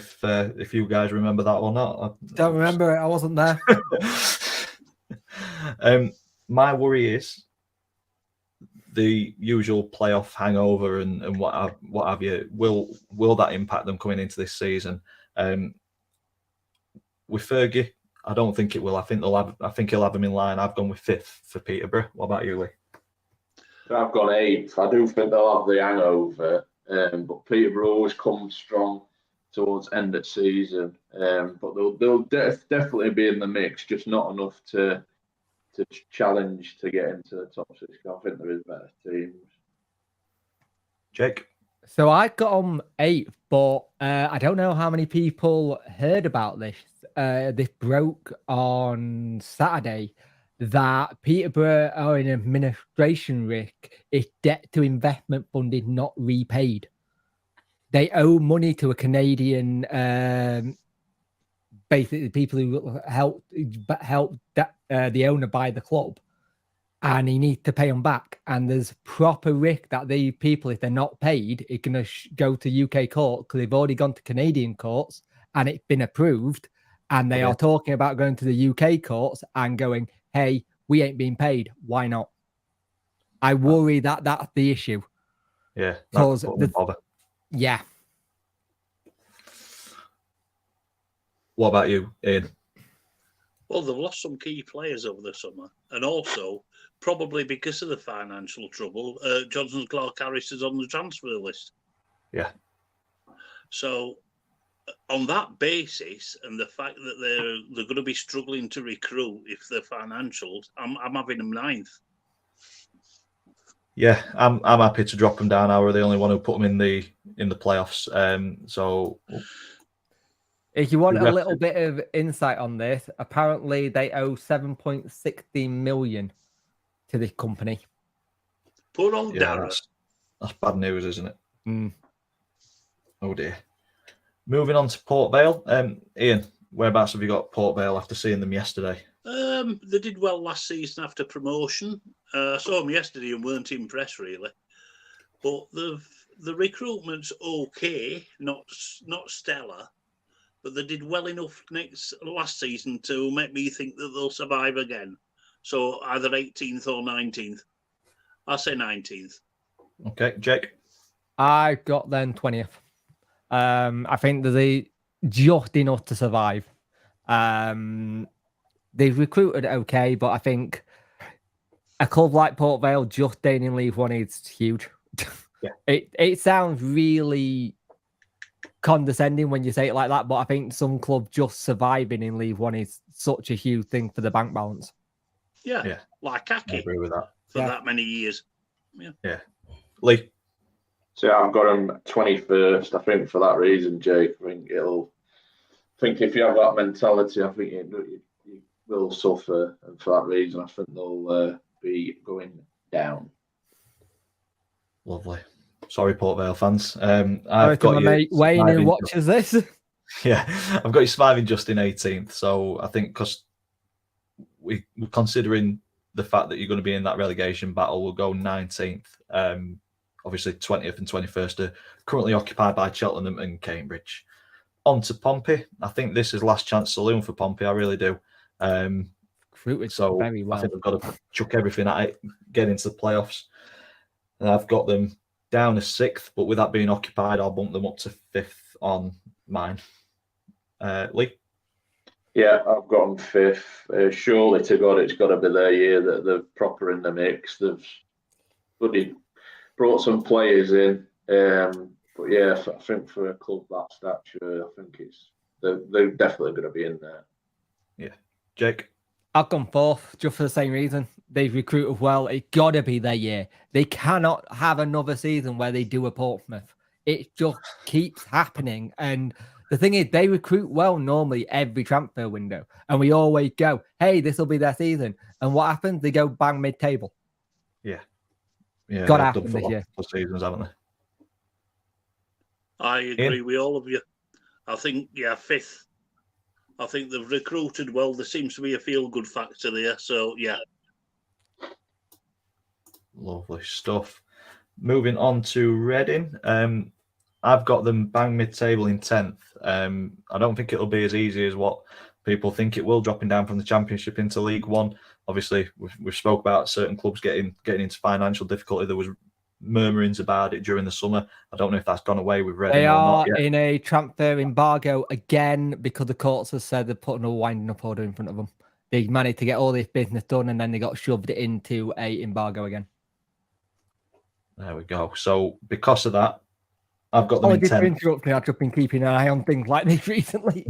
if you guys remember that or not. Don't remember it. I wasn't there. My worry is the usual playoff hangover and what have you. Will that impact them coming into this season? With Fergie, I don't think it will. I think he'll have them in line. I've gone with 5th for Peterborough. What about you, Lee? I've got 8th. I do think they'll have the hangover, but Peterborough always comes strong towards end of season. But they'll definitely be in the mix, just not enough to challenge to get into the top 6. I think there is better teams. Jake? So I got on 8th, but I don't know how many people heard about this. This broke on Saturday. that Peterborough are in administration risk if debt to investment fund is not repaid. They owe money to a Canadian, basically people who helped the owner buy the club, and he needs to pay them back. And there's proper risk that the people, if they're not paid, it's going to go to UK court because they've already gone to Canadian courts and it's been approved. And they are talking about going to the UK courts and going, hey, we ain't being paid. Why not? I worry that that's the issue. Yeah. Because yeah. What about you, Ian? Well, they've lost some key players over the summer, and also probably because of the financial trouble, Johnson Clark Harris is on the transfer list. Yeah. So, on that basis, and the fact that they're going to be struggling to recruit if they're financials, I'm having them 9th. Yeah, I'm happy to drop them down. I were the only one who put them in the playoffs. So. If you want a little bit of insight on this, apparently they owe 7.60 million to this company. Poor old Darren. That's bad news, isn't it? Mm. Oh dear. Moving on to Port Vale. Ian, whereabouts have you got Port Vale after seeing them yesterday? They did well last season after promotion. I saw them yesterday and weren't impressed really. But the recruitment's okay, not stellar. But they did well enough last season to make me think that they'll survive again. So either 18th or 19th. I'll say 19th. Okay, Jake? I got them 20th. I think they're just enough to survive. They've recruited okay, but I think a club like Port Vale just staying in League One is huge. Yeah. It sounds really condescending when you say it like that, but I think some club just surviving in League One is such a huge thing for the bank balance. Yeah. Like Aki. I agree with that. For that many years. Yeah. Lee? So I've got them 21st. I think for that reason, Jake, I think if you have that mentality, I think you will suffer. And for that reason, I think they'll be going down. Lovely. Sorry, Port Vale fans. I've got my mate Wayne who watches this. Yeah, I've got you surviving just in 18th. So I think because we're considering the fact that you're going to be in that relegation battle, we'll go 19th. Obviously, 20th and 21st are currently occupied by Cheltenham and Cambridge. On to Pompey. I think this is last chance saloon for Pompey. I really do. So very well. I think we've got to chuck everything at it, get into the playoffs. And I've got them down as 6th, but with that being occupied, I'll bump them up to 5th on mine. Lee? Yeah, I've got them 5th. Surely to God, it's got to be their year that they're proper in the mix. They've bloody brought some players in. But yeah, I think for a club that stature, I think they're definitely going to be in there. Yeah. Jake? I've gone 4th just for the same reason. They've recruited well. It's got to be their year. They cannot have another season where they do a Portsmouth. It just keeps happening. And the thing is, they recruit well normally every transfer window. And we always go, hey, this will be their season. And what happens? They go bang mid-table. Yeah. Got to happen this year. Seasons, haven't they? I agree with all of you. I think, 5th. I think they've recruited well. There seems to be a feel-good factor there. So, yeah. Lovely stuff. Moving on to Reading. I've got them bang mid-table in 10th. I don't think it'll be as easy as what people think it will, dropping down from the Championship into League One. Obviously, we've spoke about certain clubs getting into financial difficulty. There was murmurings about it during the summer. I don't know if that's gone away with Reading. They or are not yet. in a transfer embargo again because the courts have said they're putting a winding up order in front of them. They managed to get all this business done and then they got shoved into a embargo again. There we go. So because of that, I've got them in 10th. I've just been keeping an eye on things like this recently.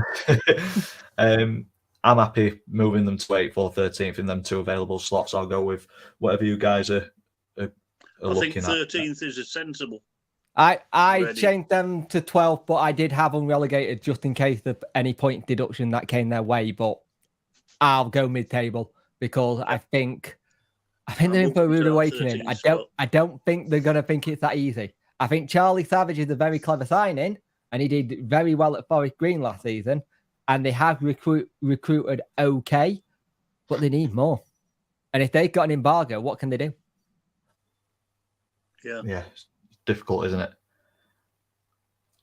I'm happy moving them to 8th or 13th in them 2 available slots. I'll go with whatever you guys are I think looking 13th is sensible. I changed them to 12th, but I did have them relegated just in case of any point deduction that came their way. But I'll go mid-table because I think they're in I'm for a up rude to that awakening. 13th spot. I don't think they're going to think it's that easy. I think Charlie Savage is a very clever signing, and he did very well at Forest Green last season. And they have recruited okay, but they need more. And if they've got an embargo, what can they do? Yeah, it's difficult, isn't it?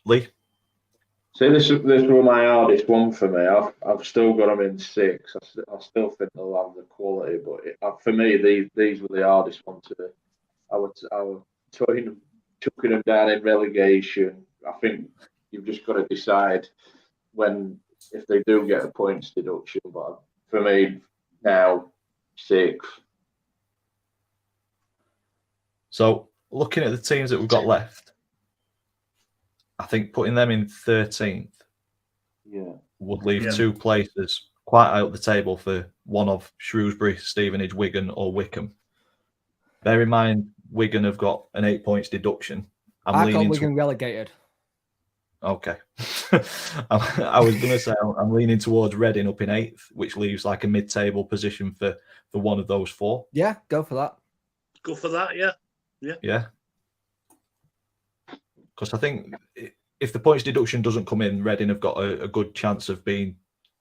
Lee? See, this was my hardest one for me. I've still got them in 6. I still think they'll have the quality, but for me, these were the hardest ones to. I was chucking them down in relegation. I think you've just got to decide if they do get a points deduction. But for me, now 6. So looking at the teams that we've got left, I think putting them in 13th would leave 2 places quite high up the table for one of Shrewsbury, Stevenage, Wigan, or Wickham. Bear in mind, Wigan have got an 8 points deduction. I've got Wigan relegated. Okay. I was going to say I'm leaning towards Reading up in 8th, which leaves like a mid-table position for one of those 4. Yeah, go for that. Go for that, yeah. Yeah. Because I think if the points deduction doesn't come in, Reading have got a good chance of being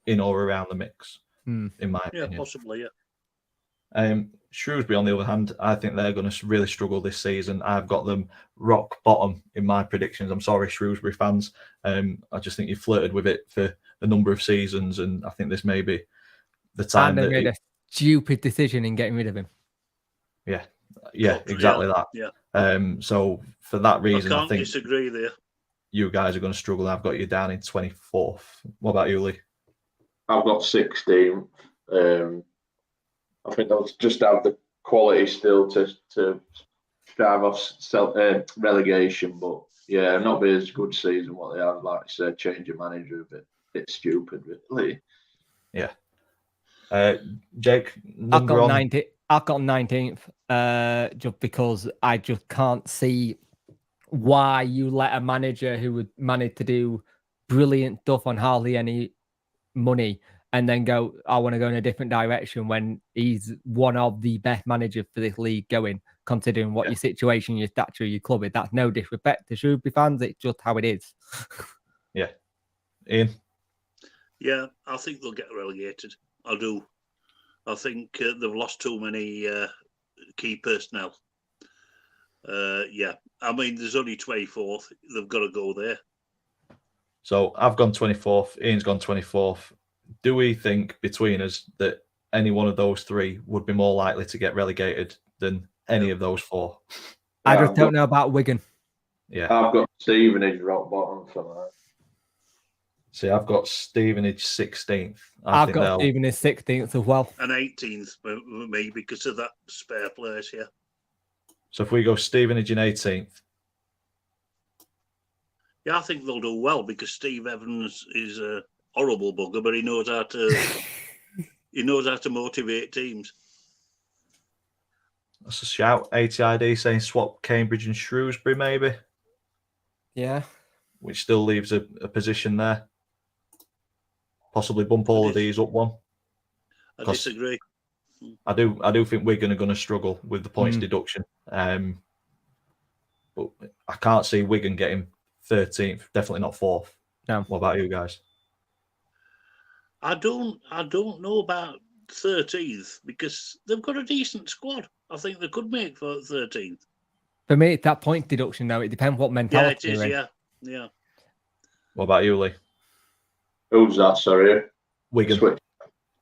in or around the mix, in my opinion. Yeah, possibly, yeah. Shrewsbury, on the other hand, I think they're going to really struggle this season. I've got them rock bottom in my predictions. I'm sorry, Shrewsbury fans. I just think you've flirted with it for a number of seasons, and I think this may be the time and they made a stupid decision in getting rid of him. Yeah, exactly that. Yeah. So for that reason, I think disagree there. You guys are going to struggle. I've got you down in 24th. What about you, Lee? I've got 16. I think they'll just have the quality still to strive off relegation, but yeah, not be as good season what they have. Like I said, change of manager a bit stupid, really. Yeah. Jake, I've got 19th, just because I just can't see why you let a manager who would manage to do brilliant stuff on hardly any money and then go, I want to go in a different direction when he's one of the best managers for this league going, considering what your situation, your stature, your club is. That's no disrespect to Shrewsbury fans. It's just how it is. Yeah. Ian? Yeah, I think they'll get relegated. I do. I think they've lost too many key personnel. I mean, there's only 24th. They've got to go there. So I've gone 24th. Ian's gone 24th. Do we think between us that any one of those 3 would be more likely to get relegated than any of those 4? I just don't know about Wigan. Yeah. I've got Stevenage rock bottom for that. See, I've got Stevenage 16th. I've got Stevenage 16th as well. And 18th for me because of that spare place, yeah. So if we go Stevenage in 18th. Yeah, I think they'll do well because Steve Evans is a horrible bugger, but he knows how to motivate teams. That's a shout. ATID saying swap Cambridge and Shrewsbury, maybe. Yeah. Which still leaves a position there. Possibly bump all of these up one. I disagree. I do think Wigan are going to struggle with the points deduction. But I can't see Wigan getting 13th. Definitely not 4th. No. What about you guys? I don't know about 13th because they've got a decent squad. I think they could make for 13th. For me, it's that point deduction now. It depends what mentality Yeah, it is. you're in. Yeah. What about you, Lee? Who's that? Sorry. Wigan.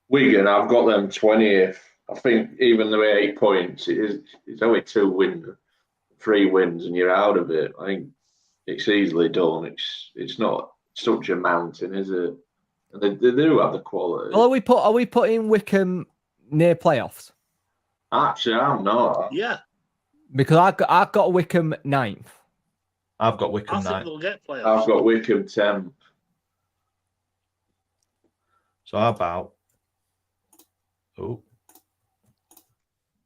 Wigan, I've got them 20th. I think even though 8 points, it's only 2 wins, 3 wins, and you're out of it. I think it's easily done. It's not such a mountain, is it? And they do have the quality. Well, are we putting Wickham near playoffs? Actually, I'm not. Yeah. Because I've got Wickham 9th. I've got Wickham 9th. I think they'll get playoffs. I've got Wickham 10th. So how about... Oh.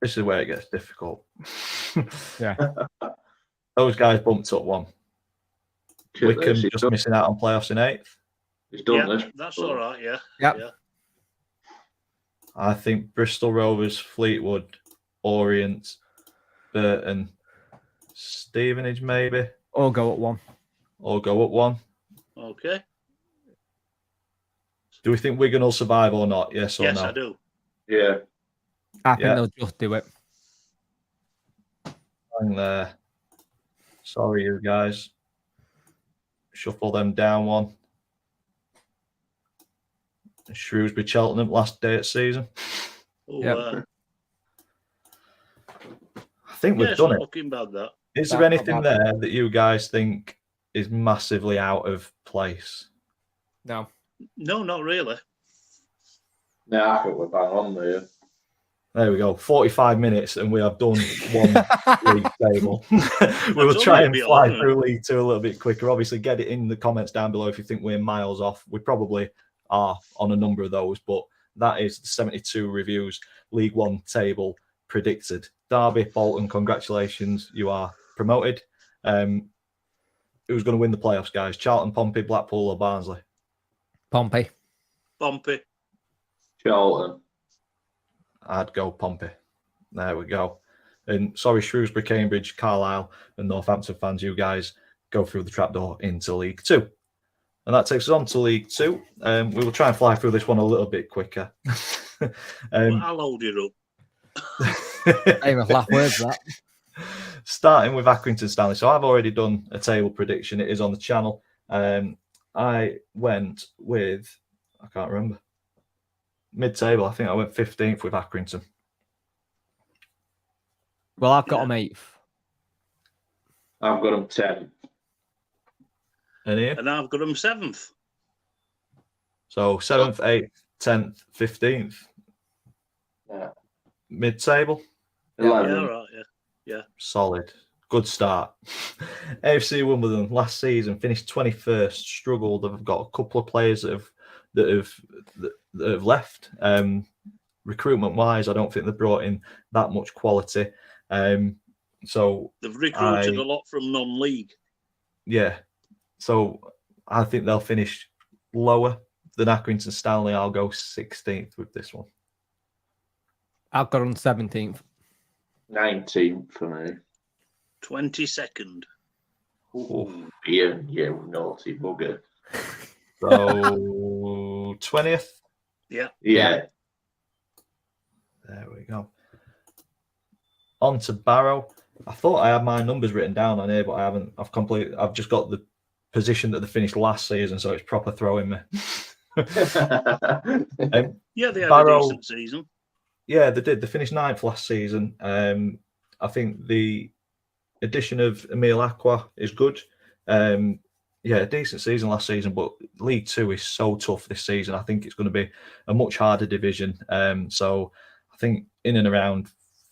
This is where it gets difficult. Yeah. Those guys bumped up one. Wickham just missing out on playoffs in 8th. He's done this. That's all right, yeah. Yep. Yeah. I think Bristol Rovers, Fleetwood, Orient, Burton, Stevenage maybe, Or go at 1. or go up 1. Okay. Do we think Wigan will survive or not? Yes or Yes, no? I do. Yeah. I think Yeah. they'll just do it. Hang there. Sorry, you guys. Shuffle them down 1. Shrewsbury, Cheltenham, last day of season. Oh, Yep. I think we've it's done not it. looking bad, that. Is That's there not anything bad. there that you guys think is massively out of place? No. No, not really. No, I think we're bang on there. There we go. 45 minutes and we have done one league table. We will That's try only and a bit fly long, through League 2 a little bit quicker. Obviously, get it in the comments down below if you think we're miles off. We probably are on a number of those, but that is the 72 reviews League 1 table predicted. Derby, Bolton, congratulations. You are promoted. Who's going to win the playoffs, guys? Charlton, Pompey, Blackpool or Barnsley? Pompey. Pompey. Charlton. I'd go Pompey. There we go. And sorry, Shrewsbury, Cambridge, Carlisle, and Northampton fans, you guys go through the trapdoor into League 2. And that takes us on to League 2. We will try and fly through this one a little bit quicker. Well, I'll hold you up. Famous last words, that. Starting with Accrington Stanley. So I've already done a table prediction. It is on the channel. I went with, I can't remember, mid-table. I think I went 15th with Accrington. Well, I've got them 8th. I've got them 10. And Ian? And I've got them 7th. So 7th, 8th, 10th, 15th. Yeah. Mid-table. 11. Yeah, right, yeah. Solid. Good start. AFC Wimbledon last season finished 21st, struggled. I've got a couple of players that have left. Recruitment wise, I don't think they've brought in that much quality. So They've recruited a lot from non-league. yeah. So I think they'll finish lower than Accrington Stanley. I'll go 16th with this one. I've got them 17th. 19th for me. 22nd. Ooh, Ian, you naughty bugger. So 20th. Yeah. There we go. On to Barrow. I thought I had my numbers written down on here, but I haven't. I've just got the position that they finished last season, so it's proper throwing me. Yeah, they had Barrow, a decent season. Yeah, they did. They finished 9th last season. I think the addition of Emil Aqua is good. Yeah, a decent season last season, but League 2 is so tough this season. I think it's going to be a much harder division. So I think in and around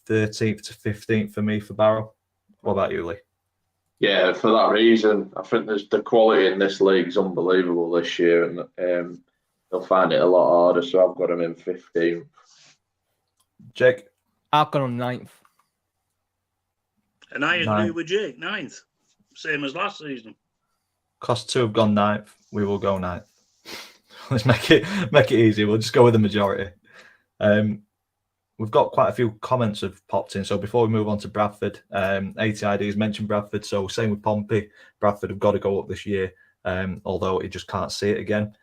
13th to 15th for me for Barrow. What about you, Lee? Yeah, for that reason, I think there's the quality in this league is unbelievable this year, and they'll find it a lot harder. So I've got them in 15th. Jake? I've got them 9th. And I agree 9th. with Jake, 9th. Same as last season. Cost 2 have gone 9th. We will go 9th. Let's make it easy. We'll just go with the majority. We've got quite a few comments have popped in. So before we move on to Bradford, ATID has mentioned Bradford. So same with Pompey. Bradford have got to go up this year, although he just can't see it again.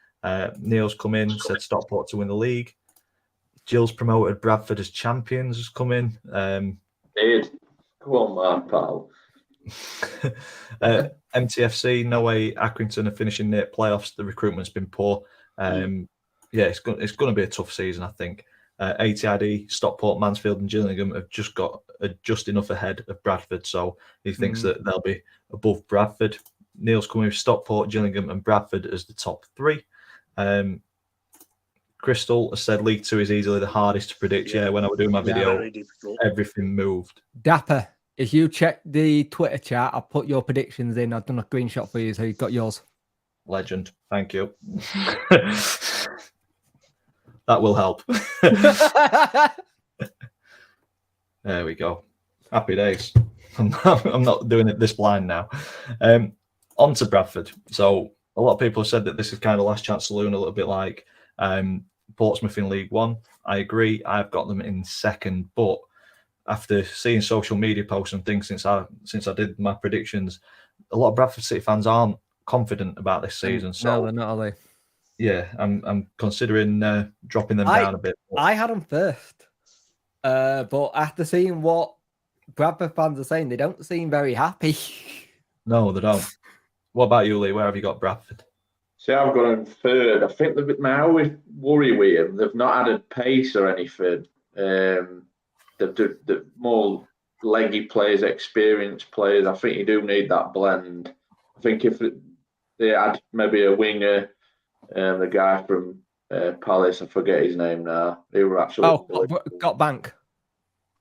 Neil's come in, said Stockport to win the league. Jill's promoted Bradford as champions has come in. Did. Go on, my pal. MTFC, no way Accrington are finishing the playoffs. The recruitment's been poor. Yeah, it's going to be a tough season, I think. ATID, Stockport, Mansfield and Gillingham have just got just enough ahead of Bradford, so he thinks that they'll be above Bradford. Neil's coming with Stockport, Gillingham and Bradford as the top 3. Crystal has said League 2 is easily the hardest to predict. Yeah, when I was doing my video, Very difficult. everything moved. Dapper, if you check the Twitter chat, I'll put your predictions in. I've done a screenshot for you, so you've got yours. Legend. Thank you. That will help. There we go. Happy days. I'm not doing it this blind now. On to Bradford. So a lot of people have said that this is kind of last chance saloon, a little bit like Portsmouth in League One. I agree. I've got them in second, but after seeing social media posts and things since I did my predictions, a lot of Bradford City fans aren't confident about this season. So No, they're not, are they? yeah, I'm considering dropping them down a bit. I had them first, but after seeing what Bradford fans are saying, they don't seem very happy. No, they don't. What about you, Lee? Where have you got Bradford? See, I've got him third. I think my always worry with him, they've not added pace or anything. The more leggy players, experienced players. I think you do need that blend. I think if they had maybe a winger, the guy from Palace, I forget his name now. They were actually got bank.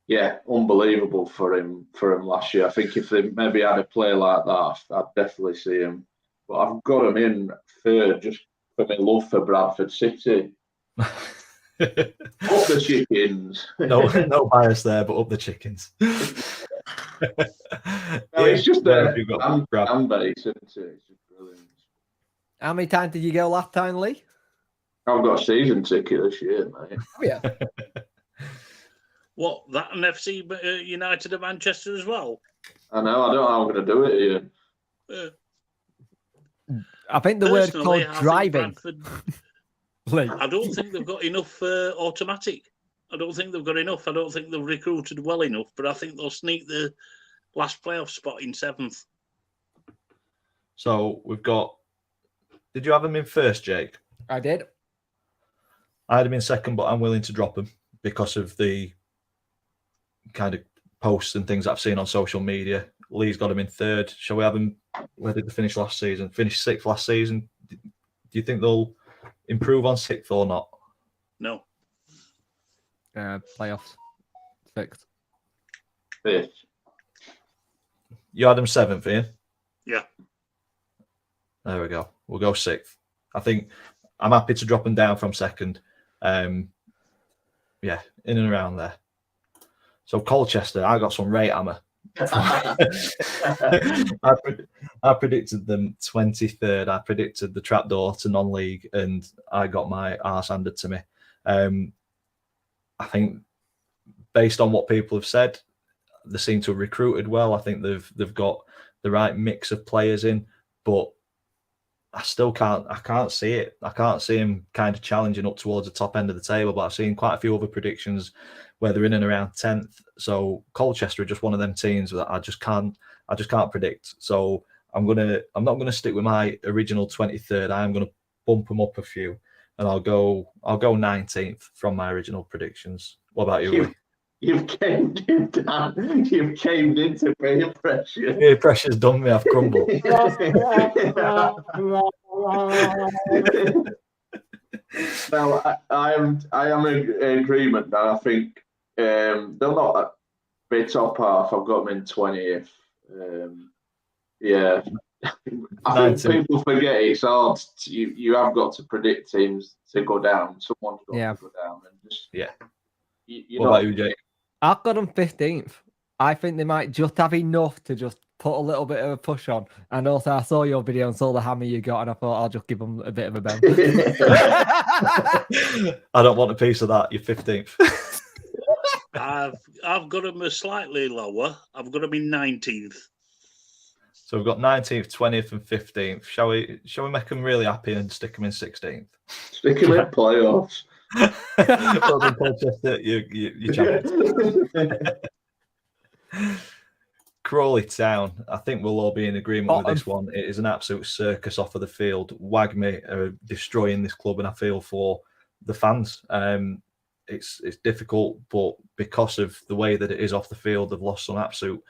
Yeah, unbelievable for him last year. I think if they maybe had a player like that, I'd definitely see him. But I've got him in third just for my love for Bradford City. Up the chickens. No bias there, but up the chickens. It's just fan base, isn't it? It's just brilliant. How many times did you go last time, Lee? I've got a season ticket this year, mate. Oh, yeah. What, that and FC United of Manchester as well? I know. I don't know how I'm going to do it here. I think the word called driving. I don't think they've got enough automatic. I don't think they've got enough. I don't think they've recruited well enough, but I think they'll sneak the last playoff spot in 7th. So we've got... Did you have them in first, Jake? I did. I had him in second, but I'm willing to drop him because of the kind of posts and things that I've seen on social media. Lee's got him in third. Shall we have him? Where did they finish last season? Finished 6th last season. Do you think they'll improve on 6th or not? No. Playoffs. 6th. 5th. You had him 7th, Ian? Yeah. There we go. We'll go 6th. I think I'm happy to drop them down from 2nd. Yeah, in and around there. So Colchester, I got some rate hammer. I predicted them 23rd. I predicted the trapdoor to non-league, and I got my arse handed to me. I think, based on what people have said, they seem to have recruited well. I think they've got the right mix of players in, but I still can't see it. I can't see him kind of challenging up towards the top end of the table. But I've seen quite a few other predictions where they're in and around 10th. So Colchester are just one of them teams that I just can't predict. So I'm not gonna stick with my original 23rd. I am gonna bump them up a few, and I'll go 19th from my original predictions. What about you? You've caved in, Dan. You've caved into peer pressure. Peer pressure's done me. I've crumbled. Well, I am in agreement that I think they'll not be top half. I've got them in 20th. Yeah, I think people forget it's hard. You have got to predict teams to go down. Someone's got to go down, and just What about you, Jake? I've got them 15th. I think they might just have enough to just put a little bit of a push on. And also, I saw your video and saw the hammer you got, and I thought I'll just give them a bit of a bend. I don't want a piece of that. You're 15th. I've got them slightly lower. I've got them in 19th. So we've got 19th, 20th, and 15th. Shall we make them really happy and stick them in 16th? Stick them in playoffs. Well done, Colchester, you champions. Crawley Town. I think we'll all be in agreement with this one. It is an absolute circus off of the field. Wagme are destroying this club, and I feel for the fans. It's difficult, but because of the way that it is off the field, they've lost some absolute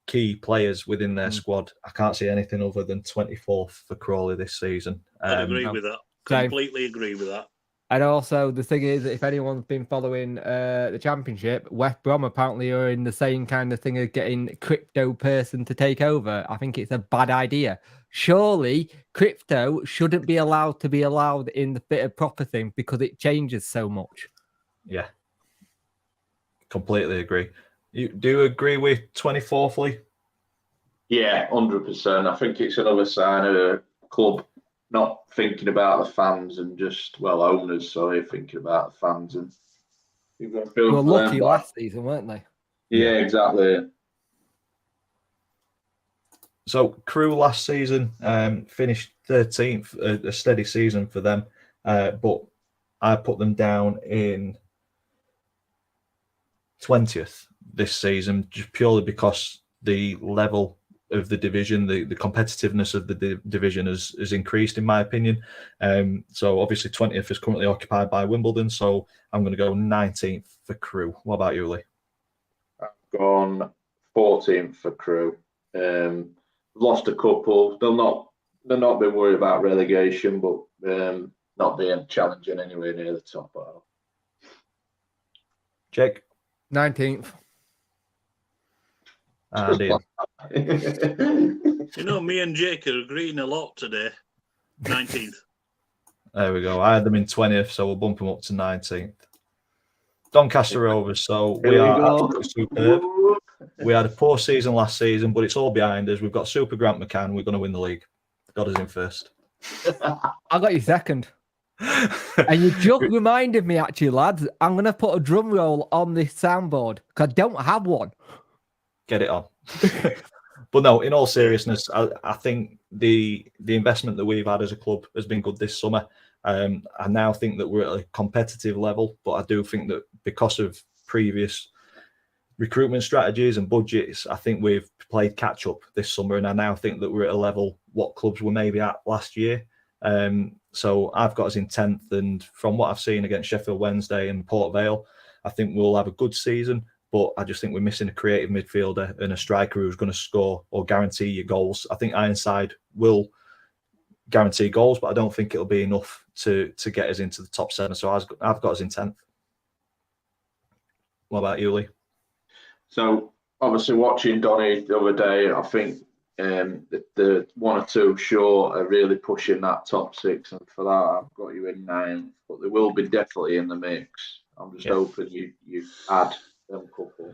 key players within their squad. I can't see anything other than 24th for Crawley this season. I agree with that. Completely agree with that. And also, the thing is, if anyone's been following the Championship, West Brom apparently are in the same kind of thing of getting crypto person to take over. I think it's a bad idea. Surely, crypto shouldn't be allowed to be allowed in the fit of proper thing because it changes so much. Yeah, completely agree. Do you agree with 24th, Lee? Yeah, 100%. I think it's another sign of a club not thinking about the fans and just, well, owners, sorry, thinking about the fans. And you've got to They feel were for lucky them. last season, weren't they? Yeah, exactly. So Crew last season finished 13th, a steady season for them. But I put them down in 20th this season, just purely because the level of the division, the competitiveness of the division has increased, in my opinion. So obviously 20th is currently occupied by Wimbledon, so I'm going to go 19th for Crew. What about you, Lee? I've gone 14th for Crew. Lost a couple. They'll not be worried about relegation, but not being challenging anywhere near the top. Jake? 19th. And Ian? You know, me and Jake are agreeing a lot today. 19th. There we go. I had them in 20th, so we'll bump them up to 19th. Doncaster Rovers. So we are absolutely superb. We had a poor season last season, but it's all behind us. We've got Super Grant McCann. We're going to win the league. Got us in first. I got you second. And you just reminded me, actually, lads, I'm going to put a drum roll on this soundboard because I don't have one. Get it on. But no, in all seriousness, I think the investment that we've had as a club has been good this summer. I now think that we're at a competitive level, but I do think that because of previous recruitment strategies and budgets, I think we've played catch up this summer, and I now think that we're at a level what clubs were maybe at last year. So I've got us in 10th, and from what I've seen against Sheffield Wednesday and Port Vale, I think we'll have a good season, but I just think we're missing a creative midfielder and a striker who's going to score or guarantee your goals. I think Ironside will guarantee goals, but I don't think it'll be enough to get us into the top 7. So I've got us in 10th. What about you, Lee? So obviously watching Donny the other day, I think the one or two short are really pushing that top 6, and for that I've got you in 9th, but they will be definitely in the mix. I'm just hoping you add them couple.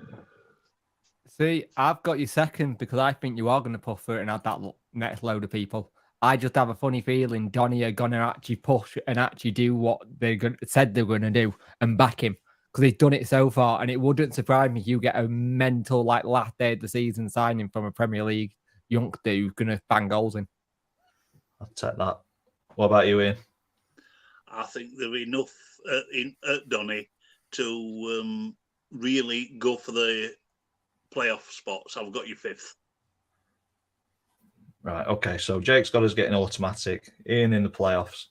See, I've got you second because I think you are going to push for it and add that next load of people. I just have a funny feeling Donny are going to actually push and actually do what they said they were going to do and back him because he's done it so far. And it wouldn't surprise me if you get a mental, like, last day of the season signing from a Premier League youngster who's going to bang goals in. I'll take that. What about you, Ian? I think there's enough at Donny to really go for the playoff spots. I've got you 5th. Right, okay. So Jake's got us getting automatic. Ian in the playoffs.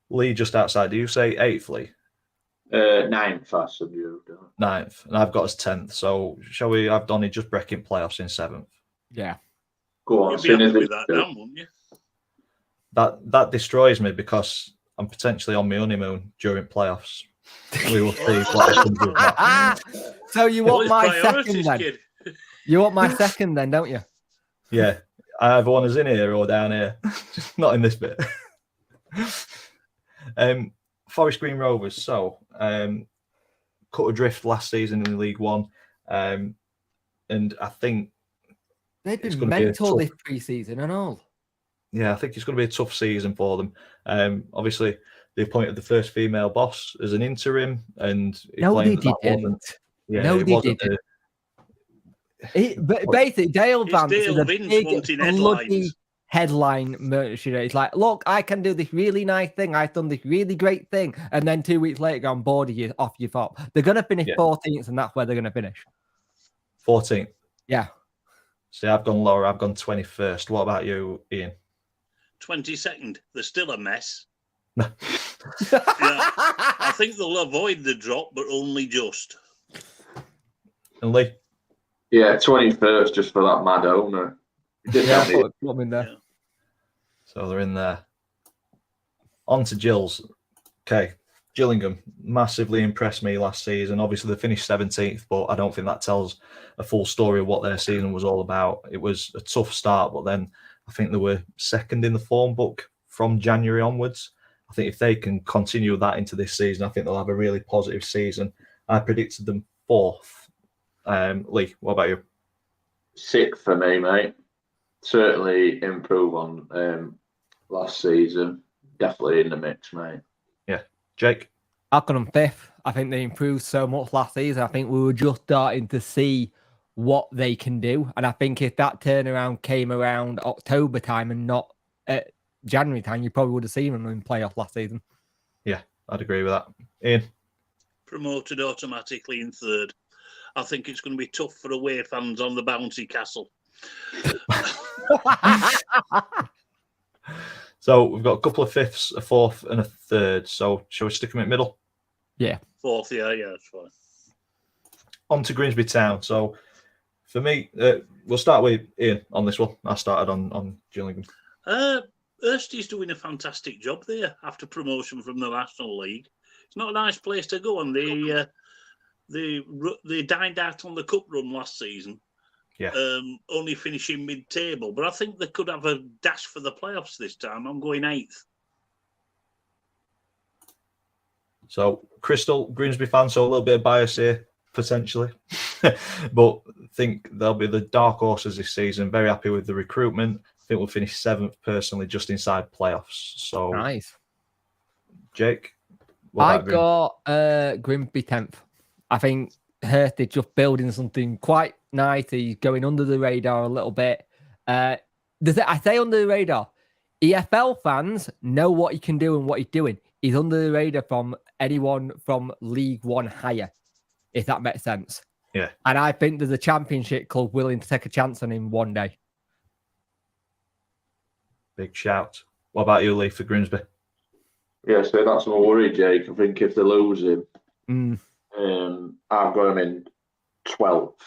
Lee just outside. Do you say 8th, Lee? 9th, I said you. 9th. And I've got us 10th. So shall we have Donny just breaking playoffs in 7th? Yeah. Go on. You'd be happy with that now, wouldn't you? That destroys me because I'm potentially on my honeymoon during playoffs. We will see what happens with that. So you want my priorities, second then? kid. You want my second then, don't you? Yeah. I either want us in here or down here. Just not in this bit. Forest Green Rovers. So cut adrift last season in League One. And I think they've been mental this pre-season and all. Yeah, I think it's going to be a tough season for them. Obviously, they appointed the first female boss as an interim, and no, they didn't. Yeah, no, they didn't. But basically, Dale Vance is a big bloody headline merchant. It's like, look, I can do this really nice thing. I've done this really great thing, and then 2 weeks later, go on board you off your top. They're going to finish 14th, and that's where they're going to finish. 14th. Yeah. See, I've gone lower. I've gone 21st. What about you, Ian? 22nd. They're still a mess. Yeah, I think they'll avoid the drop, but only just. And Lee? Yeah, 21st, just for that mad owner. Yeah, put them in there. Yeah. So they're in there. On to Gills. Okay, Gillingham massively impressed me last season. Obviously, they finished 17th, but I don't think that tells a full story of what their season was all about. It was a tough start, but then I think they were second in the form book from January onwards. I think if they can continue that into this season, I think they'll have a really positive season. I predicted them 4th. Lee, what about you? 6th for me, mate. Certainly improve on last season. Definitely in the mix, mate. Jake? I've got them 5th. I think they improved so much last season. I think we were just starting to see what they can do. And I think if that turnaround came around October time and not at January time, you probably would have seen them in playoff last season. Yeah, I'd agree with that. Ian? Promoted automatically in 3rd. I think it's going to be tough for away fans on the bouncy castle. So we've got a couple of 5ths, a 4th, and a 3rd. So shall we stick them in the middle? Yeah. 4th, yeah, that's fine. On to Grimsby Town. So for me, we'll start with Ian on this one. I started on Gillingham. Hursty's doing a fantastic job there after promotion from the National League. It's not a nice place to go, and they dined out on the cup run last season. Yeah. Only finishing mid-table, but I think they could have a dash for the playoffs this time. I'm going 8th. So Crystal, Grimsby fan, so a little bit of bias here, potentially. But I think they'll be the dark horses this season. Very happy with the recruitment. I think we'll finish 7th personally, just inside playoffs. So Nice. Jake? I got Grimsby 10th. I think Hurst is just building something quite nice. He's going under the radar a little bit. I say under the radar. EFL fans know what he can do and what he's doing. He's under the radar from anyone from League One higher, if that makes sense. Yeah. And I think there's a championship club willing to take a chance on him one day. Big shout. What about you, Lee, for Grimsby? Yeah, so that's my worry, Jake. I think if they lose him, I've got him in 12th.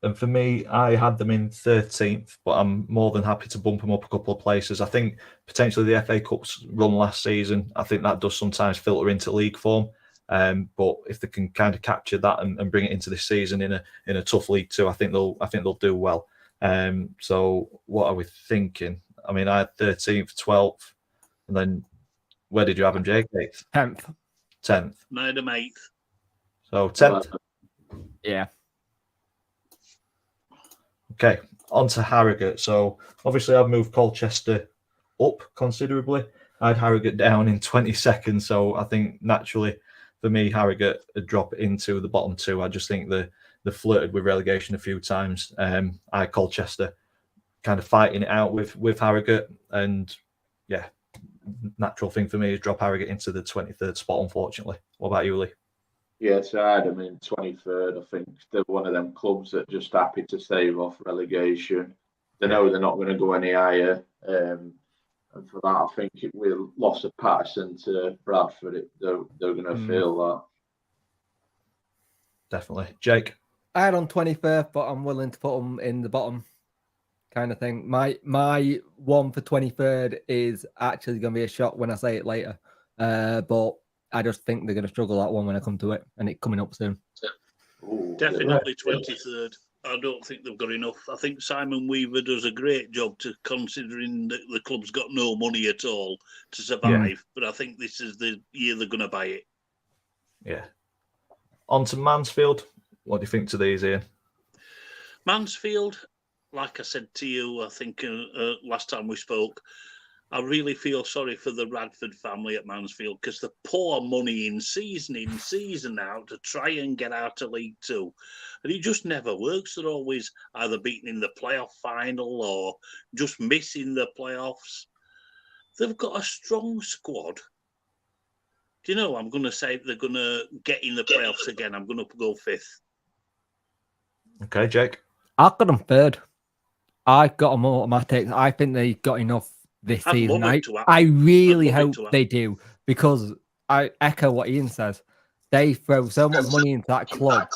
And for me, I had them in 13th, but I'm more than happy to bump them up a couple of places. I think potentially the FA Cup's run last season, I think that does sometimes filter into league form. But if they can kind of capture that and bring it into this season in a tough league too, I think they'll do well. So what are we thinking? I mean, I had 13th, 12th, and then where did you have them, Jake? 8th? 10th. 10th. I had them 8th. So 10th. Yeah. Okay, on to Harrogate. So obviously I've moved Colchester up considerably. I had Harrogate down in 22nd, so I think naturally for me Harrogate would drop into the bottom 2. I just think they flirted with relegation a few times. I had Colchester kind of fighting it out with Harrogate, and yeah, natural thing for me is drop Harrogate into the 23rd spot, unfortunately. What about you, Lee? Yeah, so I had them in 23rd. I think they're one of them clubs that just happy to stave off relegation. They know they're not going to go any higher. And for that, I think with loss of Patterson to Bradford, they're going to feel that. Definitely. Jake? I had on 23rd, but I'm willing to put them in the bottom kind of thing. My one for 23rd is actually going to be a shock when I say it later. But I just think they're going to struggle that one when I come to it, and it's coming up soon. Ooh, Definitely 23rd. I don't think they've got enough. I think Simon Weaver does a great job considering that the club's got no money at all to survive. Yeah. But I think this is the year they're going to buy it. Yeah. On to Mansfield. What do you think to these, Ian? Mansfield, like I said to you, I think last time we spoke, I really feel sorry for the Radford family at Mansfield because they pour money in season out to try and get out of League Two. And it just never works. They're always either beaten in the playoff final or just missing the playoffs. They've got a strong squad. Do you know, I'm going to say they're going to get in the playoffs again. I'm going to go 5th. Okay, Jake? I've got them 3rd. I got them automatic. I think they got enough this season. I really hope they do, because I echo what Ian says. They throw so much money into that club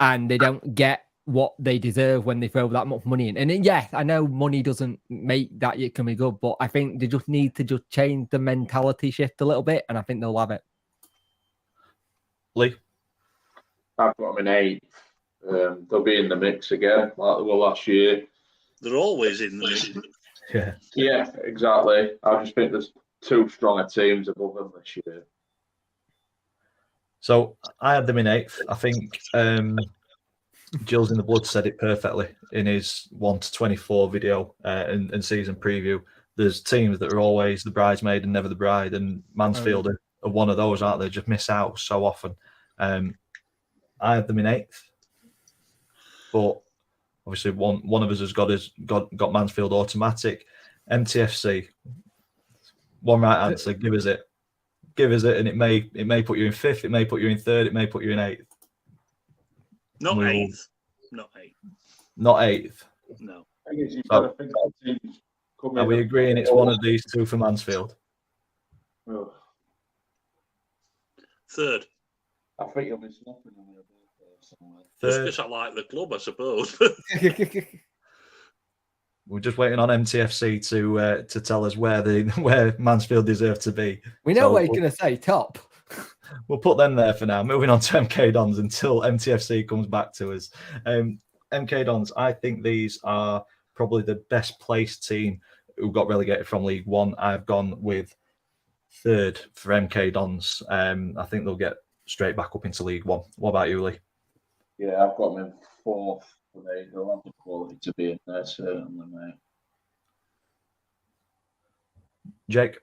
and they don't get what they deserve when they throw that much money in. And yes, I know money doesn't make that it can be good, but I think they just need to just change the mentality shift a little bit, and I think they'll have it. Lee? I've got them in 8th. They'll be in the mix again, like they were last year. They're always in the mix. Yeah, exactly. I just think there's 2 stronger teams above them this year. So I had them in 8th. I think Gills in the Blood said it perfectly in his 1-24 video and season preview. There's teams that are always the bridesmaid and never the bride, and Mansfield are one of those, aren't they? Just miss out so often. I had them in 8th, but obviously one of us has got Mansfield automatic. MTFC, one right answer. Give us it, and it may put you in 5th, it may put you in 3rd, it may put you in 8th. Not 8th. Not 8th. Not 8th. No. Are we agreeing it's one of these two for Mansfield? Oh, 3rd. I think you'll be snapping on your birthday somewhere. Just 3rd. because I like the club, I suppose. We're just waiting on MTFC to tell us where Mansfield deserve to be. We know So what you're going to say, top. We'll put them there for now. Moving on to MK Dons until MTFC comes back to us. MK Dons, I think these are probably the best placed team who got relegated from League One. I've gone with 3rd for MK Dons. I think they'll get straight back up into League One. What about you, Lee? Yeah, I've got them in 4th. They'll have the quality to be in there, certainly, mate. Jake?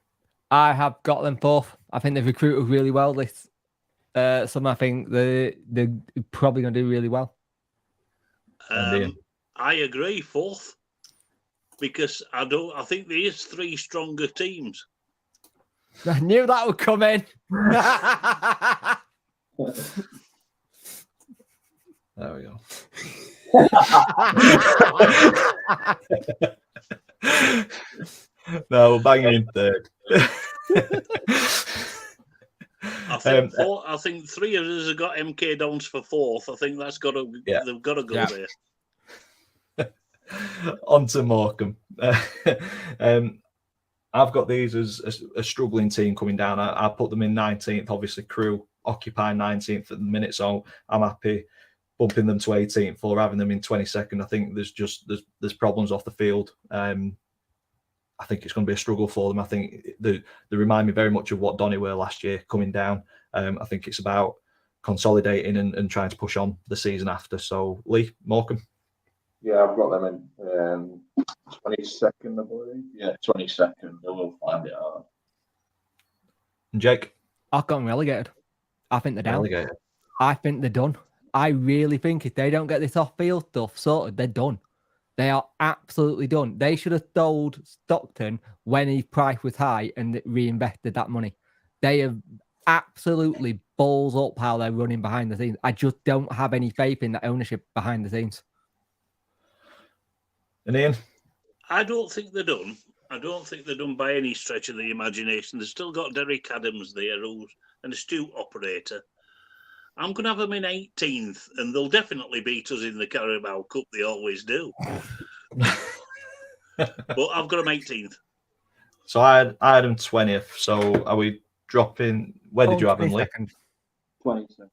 I have got them 4th. I think they've recruited really well this summer. I think they're probably going to do really well. I agree, 4th, because I think there is 3 stronger teams. I knew that would come in. There we go. No, we'll bang it in 3rd. I think 3 of us have got MK Dons for 4th. I think they've got to go there. On to Morecambe. I've got these as a struggling team coming down. I put them in 19th. Obviously, Crewe occupy 19th at the minute, so I'm happy bumping them to 18th or having them in 22nd. I think there's problems off the field. I think it's going to be a struggle for them. I think they remind me very much of what Donny were last year coming down. I think it's about consolidating and trying to push on the season after. So, Lee, Morecambe. Yeah, I've got them in 22nd, I believe. Yeah, 22nd. They will find it hard. And Jake? I've got them relegated. I think they're down. Relegated. I think they're done. I really think if they don't get this off-field stuff sorted, they're done. They are absolutely done. They should have sold Stockton when his price was high and reinvested that money. They have absolutely balls up how they're running behind the scenes. I just don't have any faith in that ownership behind the scenes. And Ian? I don't think they're done. I don't think they're done by any stretch of the imagination. They've still got Derek Adams there, who's an astute operator. I'm going to have them in 18th, and they'll definitely beat us in the Carabao Cup. They always do. But I've got them 18th. So I had them 20th. So are we dropping? Where did you have them, Lee? 22nd.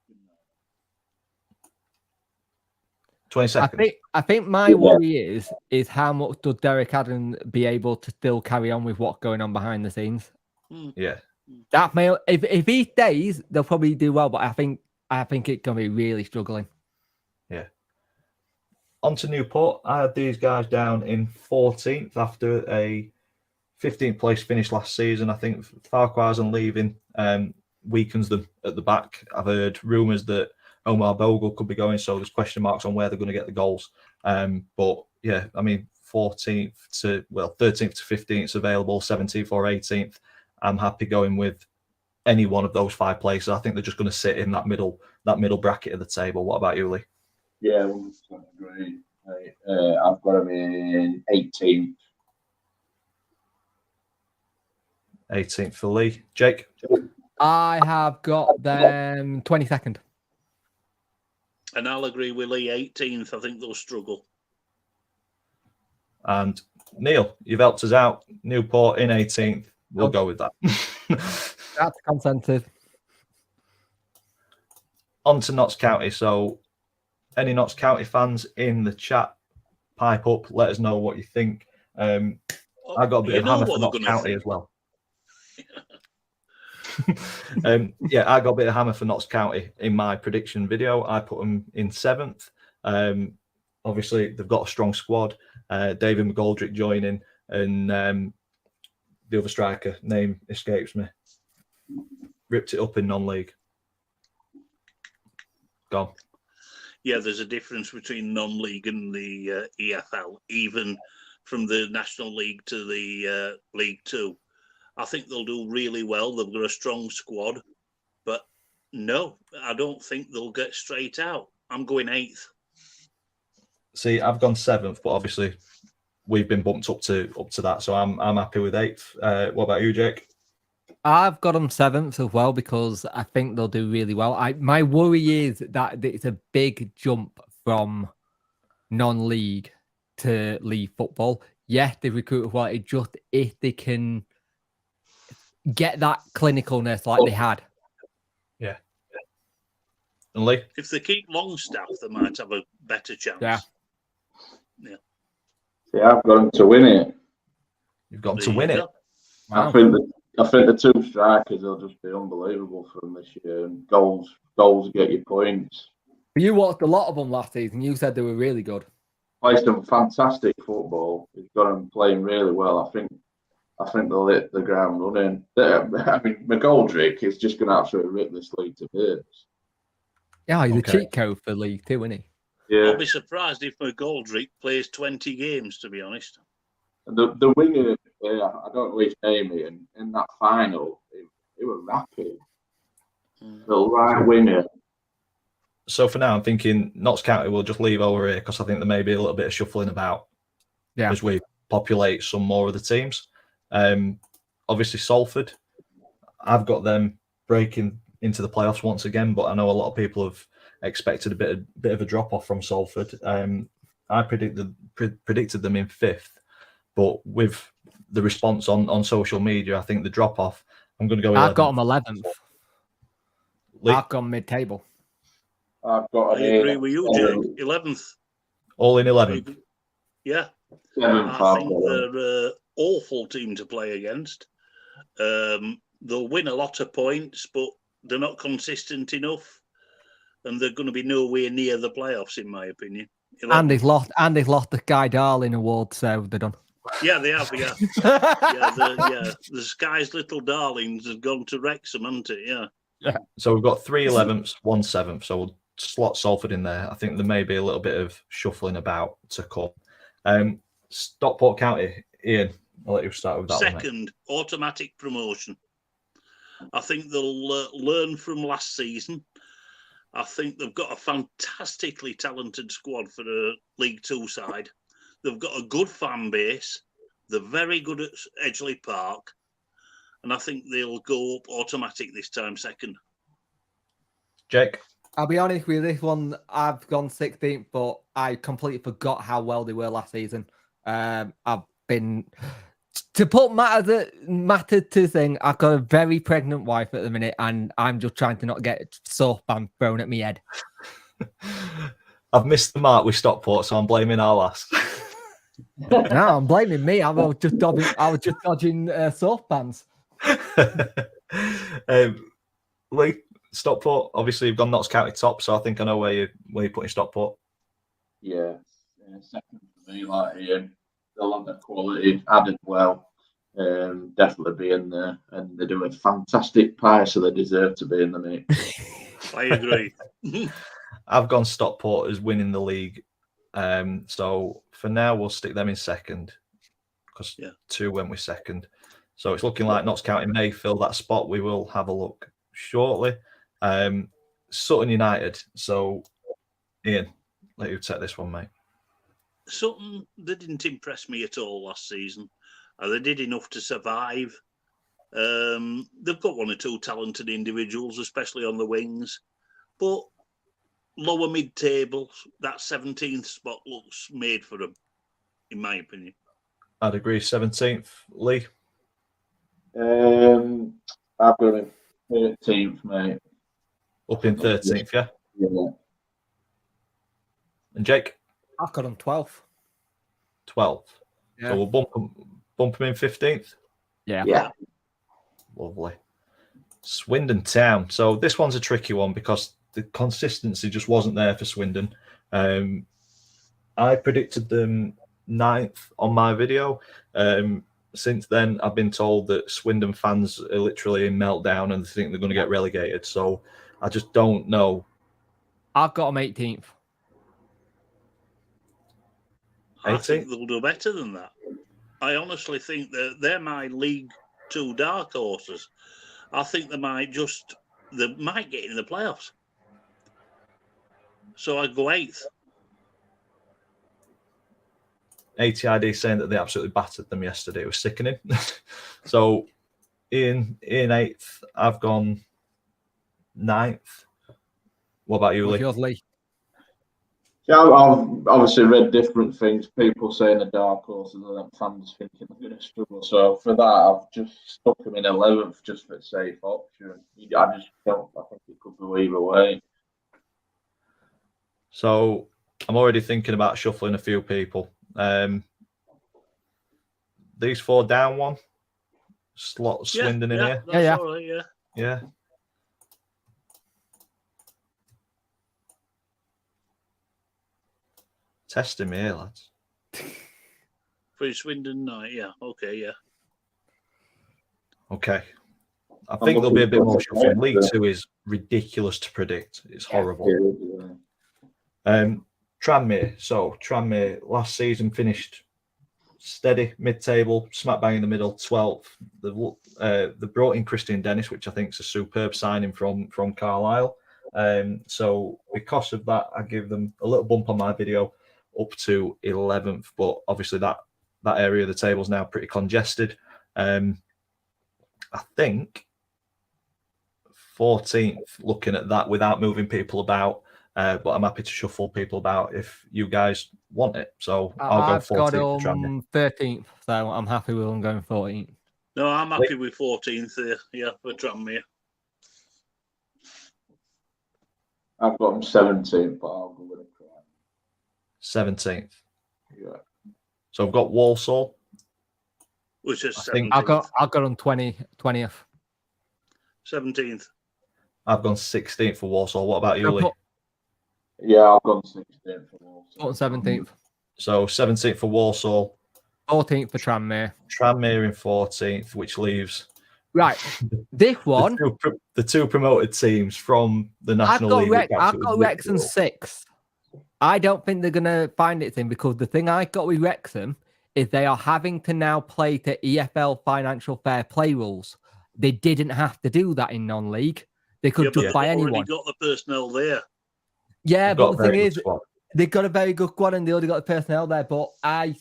22nd. I think my worry is how much does Derek Adams be able to still carry on with what's going on behind the scenes? Yeah. That may if he stays, they'll probably do well, but I think it's going to be really struggling. Yeah. On to Newport. I had these guys down in 14th after a 15th place finish last season. I think Farquharson leaving weakens them at the back. I've heard rumours that Omar Bogle could be going, so there's question marks on where they're going to get the goals. But yeah, I mean, 13th to 15th is available, 17th or 18th. I'm happy going with any one of those 5 places. I think they're just going to sit in that middle bracket of the table. What about you, Lee? Yeah, 100% agree. I've got them in 18th. 18th for Lee. Jake? I have got them 22nd. And I'll agree with Lee, 18th. I think they'll struggle. And Neil, you've helped us out. Newport in 18th. We'll go with that. That's consensus. On to Notts County. So, any Notts County fans in the chat, pipe up. Let us know what you think. I got a bit of hammer for Notts County as well. I got a bit of hammer for Notts County in my prediction video. I put them in 7th. Obviously, they've got a strong squad. David McGoldrick joining, and the other striker, name escapes me, ripped it up in non-league. Gone. Yeah, there's a difference between non-league and the EFL, even from the National League to the League Two. I think they'll do really well. They've got a strong squad, but no, I don't think they'll get straight out. I'm going 8th. See, I've gone 7th, but obviously we've been bumped up to that, so I'm happy with 8th. What about you, Jake? I've got them 7th as well because I think they'll do really well. My worry is that it's a big jump from non-league to league football. Yeah, they recruited well. It just if they can get that clinicalness like they had. Yeah. And Lee? If they keep Longstaff, they might have a better chance. Yeah. Yeah, I've got them to win it. You've got to win it. Wow. I think the two strikers will just be unbelievable for them this year. And goals get you points. You watched a lot of them last season. You said they were really good. Played some fantastic football. He's got them playing really well. I think they'll hit the ground running. I mean, McGoldrick is just going to absolutely rip this league to bits. Yeah, he's Okay. a cheat code for League Two, isn't he? Yeah, I'll be surprised if McGoldrick plays 20 games, to be honest. and the winger, I don't know his name, in that final, he was rapid. The right winger. So for now, I'm thinking Notts County will just leave over here because I think there may be a little bit of shuffling about as we populate some more of the teams. Obviously, Salford, I've got them breaking into the playoffs once again, but I know a lot of people have expected a bit of a drop off from Salford. I predicted them in 5th, but with the response on social media, I think the drop off. I'm going to go. I've got them 11th. Lee, I've gone mid-table. I've got I agree with you, Jake. 11th. all in 11th. Yeah. 7th. I think they're an awful team to play against. They'll win a lot of points, but they're not consistent enough, and they're going to be nowhere near the playoffs, in my opinion. 11th. And they've lost the Guy Darling Award, so they're done. Yeah, they have. Yeah, the Sky's little darlings have gone to Wrexham, hasn't it? Yeah. So we've got 3 11ths, 1 7th. So we'll slot Salford in there. I think there may be a little bit of shuffling about to come. Stockport County, Ian, I'll let you start with that one. Second, automatic promotion. I think they'll learn from last season. I think they've got a fantastically talented squad for a League Two side. They've got a good fan base. They're very good at Edgeley Park. And I think they'll go up automatic this time, second. Jake? I'll be honest with this one. I've gone 16th, but I completely forgot how well they were last season. I've been to put matter to thing. I've got a very pregnant wife at the minute, and I'm just trying to not get saucepan thrown at me head. I've missed the mark with Stockport, so I'm blaming our lass. No, I'm blaming me. I was just dodging saucepans. Lee, Stockport, obviously you've gone Notts County top, so I think I know where you're putting Stockport. Yeah, second for me, like Ian. They'll have the quality added well. Definitely be in there, and they do a fantastic pie, so they deserve to be in the mix. I agree. I've gone Stockport as winning the league. So for now, we'll stick them in second because 2 went with second. So it's looking like Notts County may fill that spot. We will have a look shortly. Sutton United. So, Ian, let you take this one, mate. Sutton, they didn't impress me at all last season. They did enough to survive. They've got 1 or 2 talented individuals, especially on the wings. But lower mid-table, that 17th spot looks made for them, in my opinion. I'd agree. 17th. Lee? I've got him 13th, mate. Up in 13th, yeah? Yeah. And Jake? I've got them 12th. 12th. Yeah. So we'll bump him in 15th? Yeah. Lovely. Swindon Town. So this one's a tricky one because the consistency just wasn't there for Swindon. I predicted them 9th on my video. Since then, I've been told that Swindon fans are literally in meltdown and think they're going to get relegated. So I just don't know. I've got them 18th. I think 18th? they'll do better than that. I honestly think that they're my League Two dark horses. I think they might get in the playoffs. So I'd go 8th. ATID saying that they absolutely battered them yesterday. It was sickening. So in 8th, I've gone 9th. What about you, What's Lee? yours, Lee? Yeah, I've obviously read different things. People saying the dark horses and fans thinking they're going to struggle. So for that, I've just stuck them in 11th just for a safe option. I just don't. I think it could go either way. So I'm already thinking about shuffling a few people. These 4 down one. Slot Swindon in here. That's all right, Yeah. Testing me here, lads. For Swindon night, yeah. Okay, yeah. Okay. I think there'll be a bit more shuffling. League 2 is ridiculous to predict. It's horrible. Tranmere. So Tranmere last season finished steady mid-table, smack bang in the middle, 12th. They brought in Christian Dennis, which I think is a superb signing from Carlisle. So because of that, I give them a little bump on my video up to 11th. But obviously that area of the table is now pretty congested. I think 14th, looking at that without moving people about. But I'm happy to shuffle people about if you guys want it. So I'll go 14th. I've got them 13th, so I'm happy with them going 14th. No, I'm happy with 14th there, yeah, for Tranmere. I've got them 17th, but I'll go with it. 17th. Yeah. So I've got Walsall. Which is I think 17th. I've got them 20th. 17th. I've gone 16th for Walsall. What about you, Lee? Yeah, I've gone 16th for Walsall. 17th. So 17th for Walsall. 14th for Tranmere. Tranmere in 14th, which leaves Right. This one. the two promoted teams from the National League. I've got Wrexham 6th. I don't think they're going to find it in because the thing I got with Wrexham is they are having to now play to EFL financial fair play rules. They didn't have to do that in non-league. They could just buy anyone. They've already got the personnel there. Yeah, but the thing is, squad. they've got a very good squad and they already got the personnel there. But I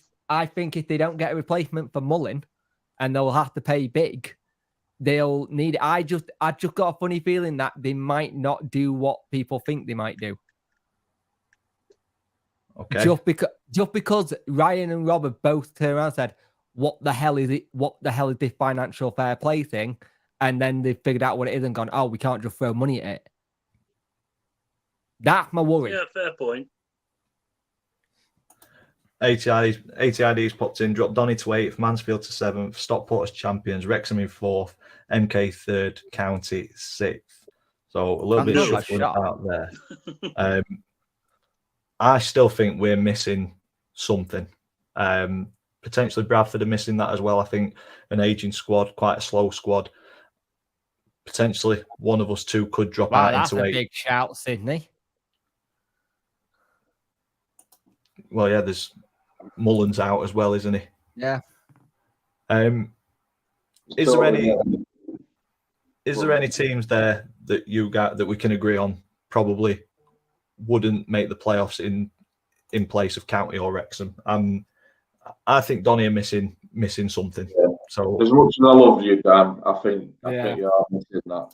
think if they don't get a replacement for Mullin and they'll have to pay big, they'll need it. I just got a funny feeling that they might not do what people think they might do. Okay. Just because Ryan and Rob have both turned around and said, what the hell is it? What the hell is this financial fair play thing? And then they've figured out what it is and gone, oh, we can't just throw money at it. That's my worry. Yeah, fair point. ATID's popped in, dropped Donny to 8th, Mansfield to 7th, Stockport as champions, Wrexham in 4th, MK 3rd, County 6th. So a little bit shuffling out there. I still think we're missing something. Potentially Bradford are missing that as well. I think an aging squad, quite a slow squad. Potentially one of us two could drop out that's into a 8th. big shout, Sydney. Well, yeah, there's Mullins out as well, isn't he? Yeah. Is there any teams there that you got that we can agree on probably wouldn't make the playoffs in place of County or Wrexham? I think Donny are missing something. Yeah. So as much as I love you, Dan, I think you are missing that.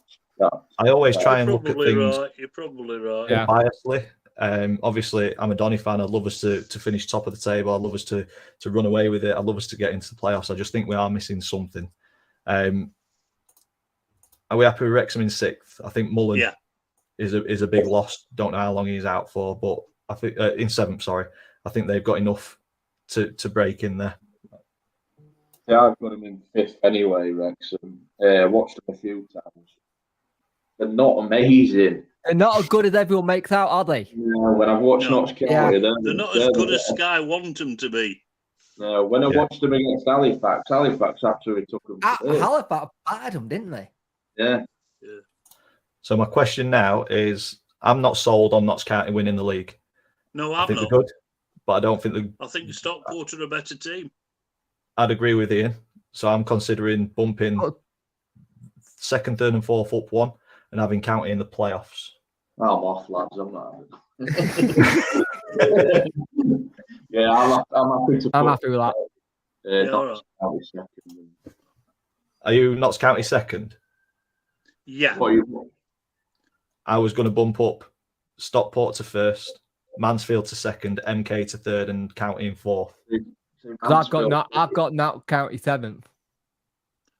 I always try and look at things. You're probably right. Yeah. Biasly. Obviously, I'm a Donny fan. I'd love us to finish top of the table. I'd love us to run away with it. I'd love us to get into the playoffs. I just think we are missing something. Are we happy with Wrexham in 6th? I think Mullin is a big loss. Don't know how long he's out for, but I think in 7th. Sorry, I think they've got enough to break in there. Yeah, I've got them in 5th anyway, Wrexham. Watched them a few times. They're not amazing. They're not as good as everyone makes out, are they? No, when I've watched No. Notts County, Yeah. They're not as good as Sky want them to be. No, when I Yeah. watched them against Halifax actually took them. Halifax battered them, didn't they? Yeah. So my question now is, I'm not sold on Notts County winning the league. No, I I'm think not. they're good, but I don't think I think Stockport are a better team. I'd agree with Ian. So I'm considering bumping Oh. second, third, and fourth up one, and having County in the playoffs. I'm off, lads. I'm not. Yeah, I'm happy to. I'm happy with that. Yeah, all Notts County second. Are you Notts County second? Yeah. What you? I was going to bump up Stockport to first, Mansfield to second, MK to third, and County in fourth. 'Cause I've got Notts County 7th.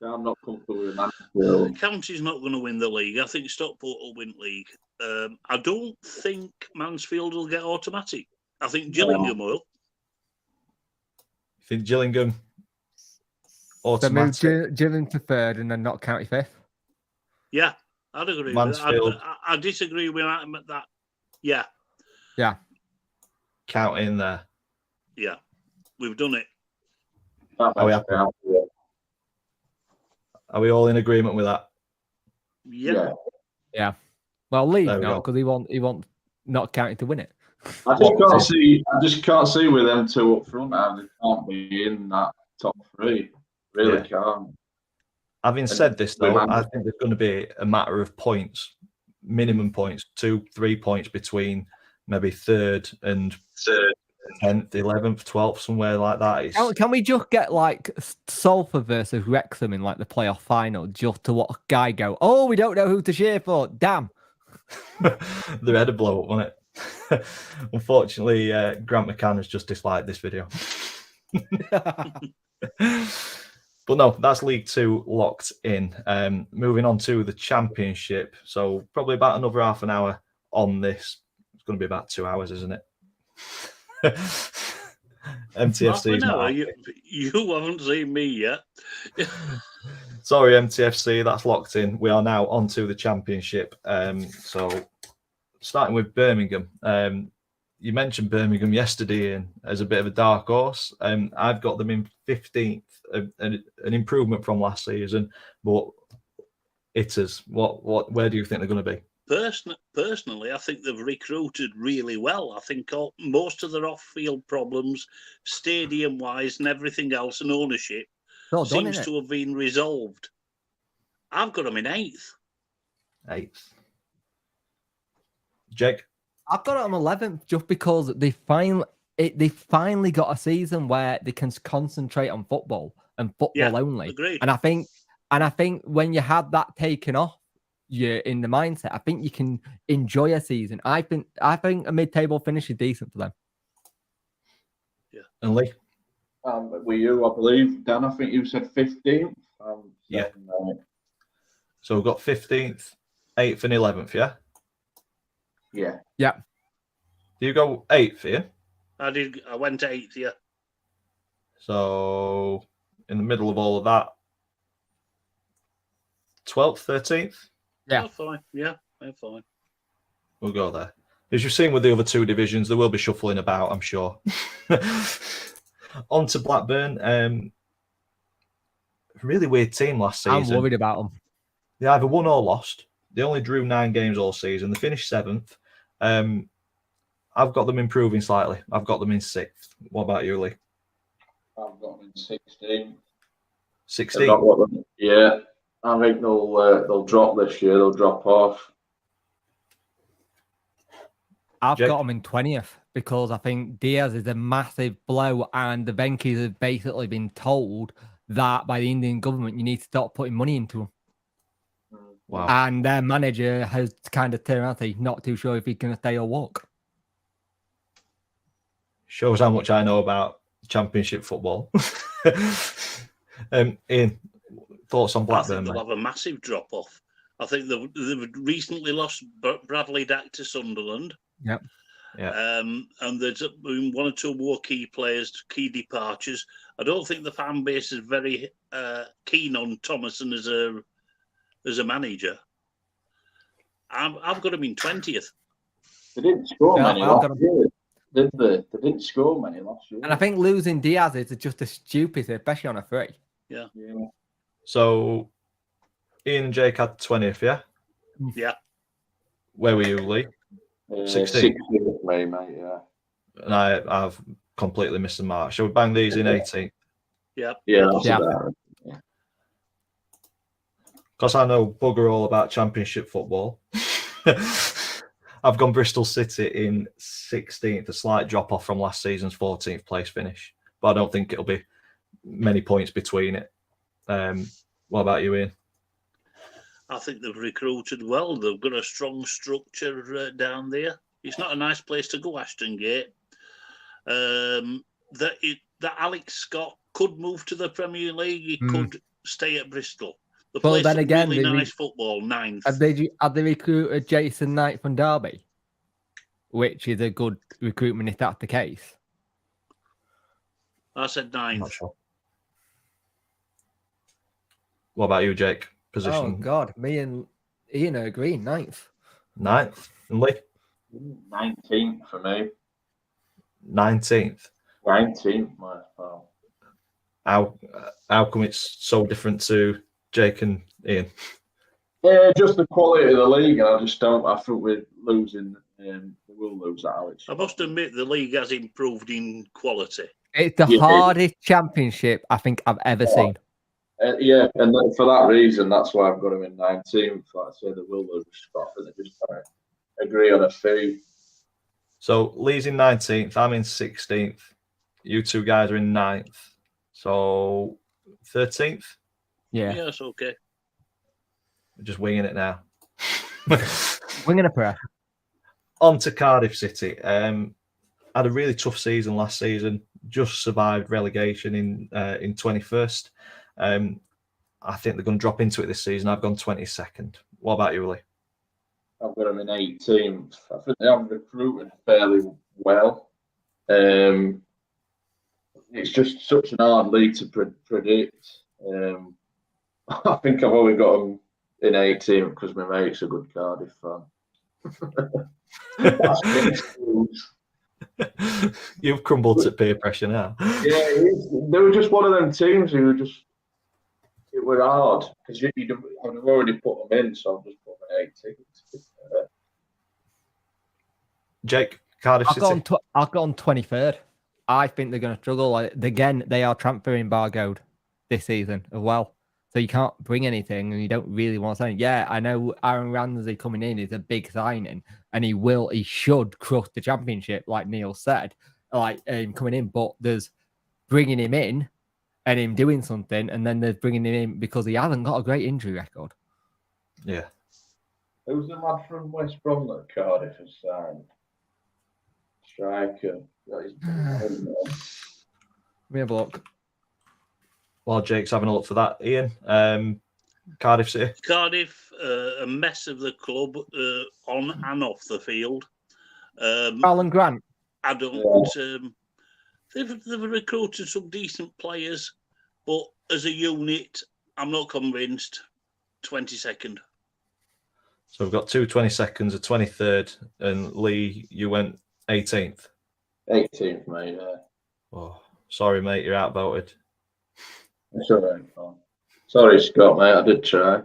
I'm not comfortable with Mansfield. County's not going to win the league. I think Stockport will win league. I don't think Mansfield will get automatic. I think Gillingham will. You think Gillingham So move automatic? Gillingham to 3rd and then Notts County 5th. Yeah, I'd agree Mansfield. with that. I disagree with that. Yeah, County in there. yeah. We've done it. Are we happy? Are we all in agreement with that? Yeah. Well, League There we not, go. because he want Notts County to win it. I just can't see with them two up front now. They can't be in that top three. Really can't. Having said this, though, I think there's going to be a matter of points, minimum points, 2-3 points between maybe third and 10th, 11th, 12th, somewhere like that. Can we just get like Salford versus Wrexham in like the playoff final, just to what guy go? Oh, we don't know who to cheer for. Damn. Their head would blow up, wouldn't it? Unfortunately, Grant McCann has just disliked this video. But no, that's League Two locked in. Moving on to the Championship. So probably about another half an hour on this. It's going to be about 2 hours, isn't it? MTFC. No, you haven't seen me yet. Sorry, MTFC, that's locked in. We are now on to the Championship. So starting with Birmingham. You mentioned Birmingham yesterday, Ian, as a bit of a dark horse. I've got them in 15th, an improvement from last season. But it is. Where do you think they're going to be? Personally, I think they've recruited really well. I think most of their off-field problems, stadium-wise and everything else, and ownership seems to have been resolved. I've got them in 8th. 8th. Jake? I've got it on 11th just because they finally got a season where they can concentrate on football and football only. Agreed. And I think when you had that taken off, you're in the mindset. I think you can enjoy a season. I think a mid-table finish is decent for them. Yeah. And Lee? Were you, I believe, Dan? I think you said 15th. Yeah. So we've got 15th, 8th, and 11th. Yeah. Yeah. Yeah. Do you go 8th, Ian? I did. I went 8th. Yeah. So in the middle of all of that, 12th, 13th. Yeah. That's fine. Yeah, that's fine. We'll go there. As you've seen with the other two divisions, there will be shuffling about, I'm sure. On to Blackburn. Really weird team last season. I'm worried about them. They either won or lost. They only drew 9 games all season. They finished 7th. I've got them improving slightly. I've got them in 6th. What about you, Lee? I've got them in 16th. 16th? Yeah. I think they'll drop this year. They'll drop off. I've got them in 20th because I think Diaz is a massive blow, and the Venkies have basically been told that by the Indian government, you need to stop putting money into them. Wow. And their manager has kind of turned around and said he's not too sure if he's going to stay or walk. Shows how much I know about Championship football. Ian, thoughts on Blackburn? I think they'll have a massive drop off. I think they've recently lost Bradley Dack to Sunderland. Yep. Yeah. And there's been 1 or 2 more key players, key departures. I don't think the fan base is very keen on Thomason as a manager. I've got him in 20th. They didn't score Yeah, many I've last got 'em. year, did they? They didn't score many last year. And I think losing Diaz is just as stupid, especially on a free. Yeah. So Ian and Jake had 20th, yeah? Yeah. Where were you, Lee? 16. 16th, mate, yeah. And I've completely missed the mark. Shall we bang these in 18th? Yeah, that's Yeah. about it. Because I know bugger all about Championship football. I've gone Bristol City in 16th, a slight drop off from last season's 14th place finish. But I don't think it'll be many points between it. What about you, Ian? I think they've recruited well. They've got a strong structure down there. It's not a nice place to go, Ashton Gate. That Alex Scott could move to the Premier League. He could stay at Bristol. The Well, place then again, really they nice football, 9th. Have they recruited Jason Knight from Derby? Which is a good recruitment if that's the case. I said 9th. I'm not sure. What about you, Jake? Oh, Position God. Me and Ian are agreeing, 9th. 9th. And Lee? 19th for me. 19th. 19th, my pal. How come it's so different to Jake and Ian? Yeah, just the quality of the league. I just don't. I think we're losing. We will lose that, Alex. I must admit the league has improved in quality. It's the hardest championship I think I've ever seen. Yeah, and for that reason, that's why I've got him in 19th. Like I say, they will lose spot, and they just try to agree on a fee. So Lee's in 19th. I'm in 16th. You two guys are in 9th. So 13th? Yeah. Yes, okay. We're just winging it now. Winging a prayer. On to Cardiff City. Had a really tough season last season. Just survived relegation in 21st. I think they're going to drop into it this season. I've gone 22nd. What about you, Lee? I've got them in 18th. I think they have recruited fairly well. It's just such an hard league to predict. I think I've only got them in 18th because my mate's a good Cardiff fan. You've crumbled to peer pressure now. Yeah, they were just one of them teams who were just. It were hard because I've already put them in, so I've just put them in 18th. Jake, Cardiff City. I've gone 23rd. I think they're going to struggle. Again, they are transfer embargoed this season as well. So you can't bring anything and you don't really want to sign. Yeah, I know Aaron Ramsey coming in is a big signing and he should crush the championship, like Neil said, coming in. But there's bringing him in and him doing something, and then there's bringing him in because he hasn't got a great injury record. Yeah. Who's the lad from West Brom that Cardiff has signed? Striker. Let me have a look. While Jake's having a look for that, Ian, Cardiff City. Cardiff, a mess of the club on and off the field. Alan Grant. I don't. They've recruited some decent players, but as a unit, I'm not convinced. 22nd. So we've got 2 22nds, a 23rd, and Lee, you went 18th. 18th, mate. Yeah. Oh, sorry, mate, you're outvoted. It's all right. Sorry, Scott, mate. I did try.